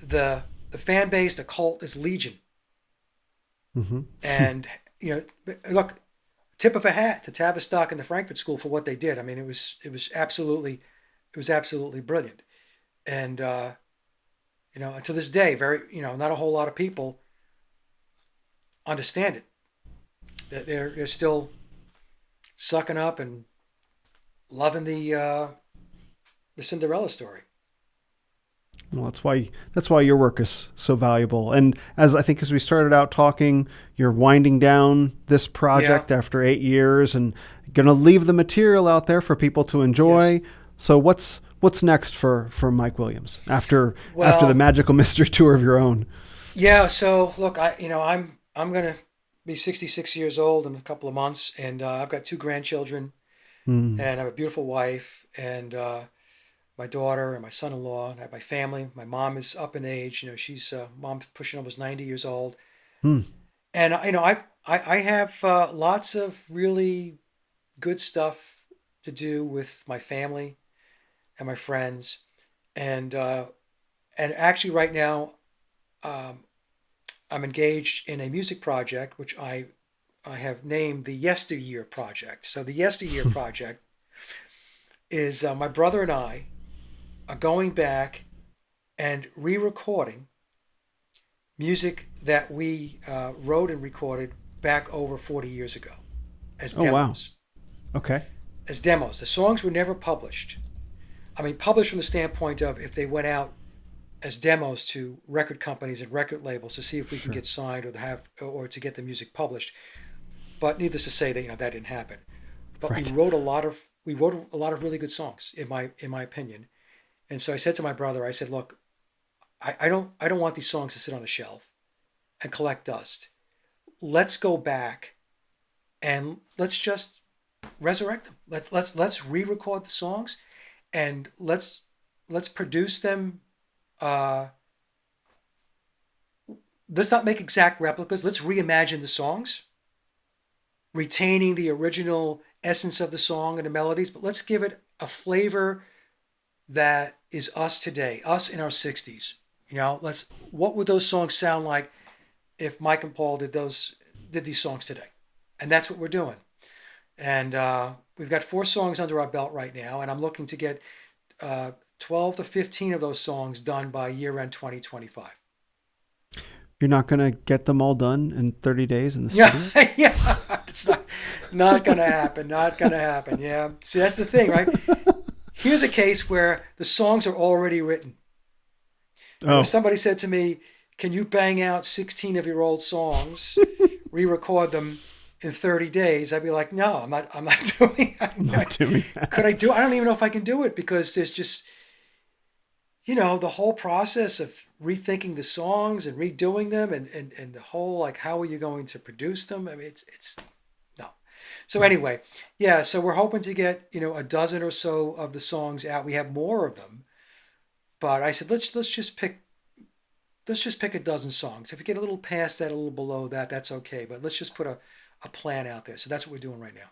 the fan base, the cult, is legion. Mm-hmm. And look, tip of a hat to Tavistock and the Frankfurt School for what they did. I mean, it was absolutely brilliant. And to this day, not a whole lot of people understand it. They're still sucking up and loving the Cinderella story. Well, that's why your work is so valuable. And as we started out talking, you're winding down this project after 8 years and going to leave the material out there for people to enjoy. Yes. So what's next for Mike Williams after the magical mystery tour of your own? Yeah. So look, I'm going to be 66 years old in a couple of months, and I've got 2 grandchildren, and I have a beautiful wife, and my daughter and my son-in-law, and I have my family. My mom is up in age. She's mom's pushing almost 90 years old. And I have lots of really good stuff to do with my family and my friends, and actually right now I'm engaged in a music project which I have named the Yesteryear Project. So the Yesteryear Project is my brother and I are going back and re-recording music that we wrote and recorded back over 40 years ago as demos. Wow. Okay. As demos. The songs were never published. I mean, published from the standpoint of if they went out as demos to record companies and record labels to see if we can get signed or to get the music published. But needless to say that that didn't happen. But we wrote a lot of really good songs in my opinion. And so I said to my brother, I said, look, I don't want these songs to sit on a shelf and collect dust. Let's go back and let's just resurrect them. Let's re-record the songs, and let's produce them. Let's not make exact replicas. Let's reimagine the songs, retaining the original essence of the song and the melodies, but let's give it a flavor that is us today, us in our 60s. What would those songs sound like if Mike and Paul did these songs today? And that's what we're doing. And we've got 4 songs under our belt right now, and I'm looking to get 12 to 15 of those songs done by year-end 2025. You're not going to get them all done in 30 days in the studio? Yeah, it's not going to happen. Not going to happen. Yeah. See, that's the thing, right? Here's a case where the songs are already written. If somebody said to me, can you bang out 16 of your old songs, re-record them in 30 days? I'd be like, no, I'm not doing that. Could I do it? I don't even know if I can do it, because there's just, the whole process of rethinking the songs and redoing them and the whole, like, how are you going to produce them? I mean, it's no. So anyway, yeah, so we're hoping to get, a dozen or so of the songs out. We have more of them, but I said, let's just pick a dozen songs. If we get a little past that, a little below that, that's okay. But let's just put a plan out there. So that's what we're doing right now.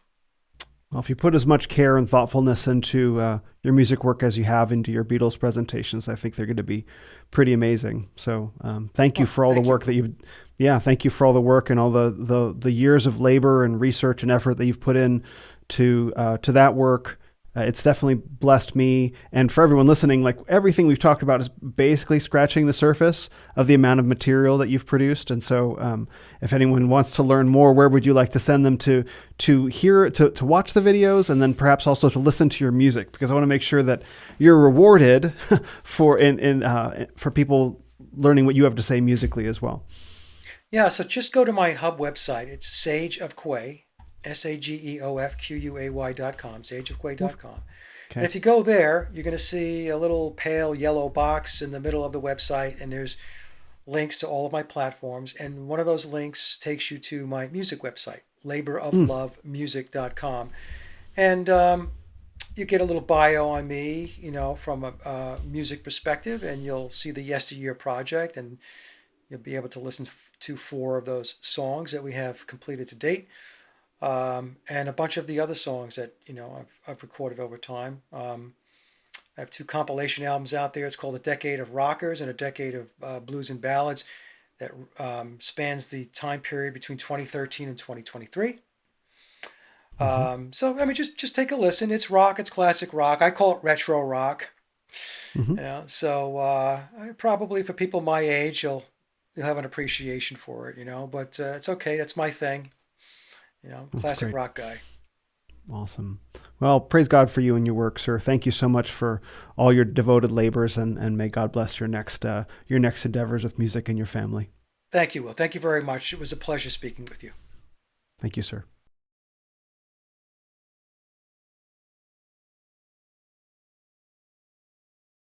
Well, if you put as much care and thoughtfulness into your music work as you have into your Beatles presentations, I think they're going to be pretty amazing. So thank you for all the work that you've... Yeah, thank you for all the work and all the years of labor and research and effort that you've put in to that work. It's definitely blessed me. And for everyone listening, like, everything we've talked about is basically scratching the surface of the amount of material that you've produced. And so if anyone wants to learn more, where would you like to send them to watch the videos, and then perhaps also to listen to your music? Because I want to make sure that you're rewarded for people learning what you have to say musically as well. Yeah, so just go to my hub website. It's Sage of Quay, SAGEOFQUAY.com, sageofquay.com. Okay. And if you go there, you're going to see a little pale yellow box in the middle of the website, and there's links to all of my platforms. And one of those links takes you to my music website, laboroflovemusic.com. And you get a little bio on me, from a music perspective, and you'll see the Yesteryear project, and you'll be able to listen to 4 of those songs that we have completed to date. And a bunch of the other songs that, I've recorded over time. I have 2 compilation albums out there. It's called A Decade of Rockers and A Decade of Blues and Ballads, that spans the time period between 2013 and 2023. So, I mean, just take a listen. It's rock. It's classic rock. I call it retro rock. Mm-hmm. So probably for people my age, you'll have an appreciation for it, but it's okay. That's my thing. Classic rock guy. Awesome. Well, praise God for you and your work, sir. Thank you so much for all your devoted labors, and may God bless your next endeavors with music and your family. Thank you, Will. Thank you very much. It was a pleasure speaking with you. Thank you, sir.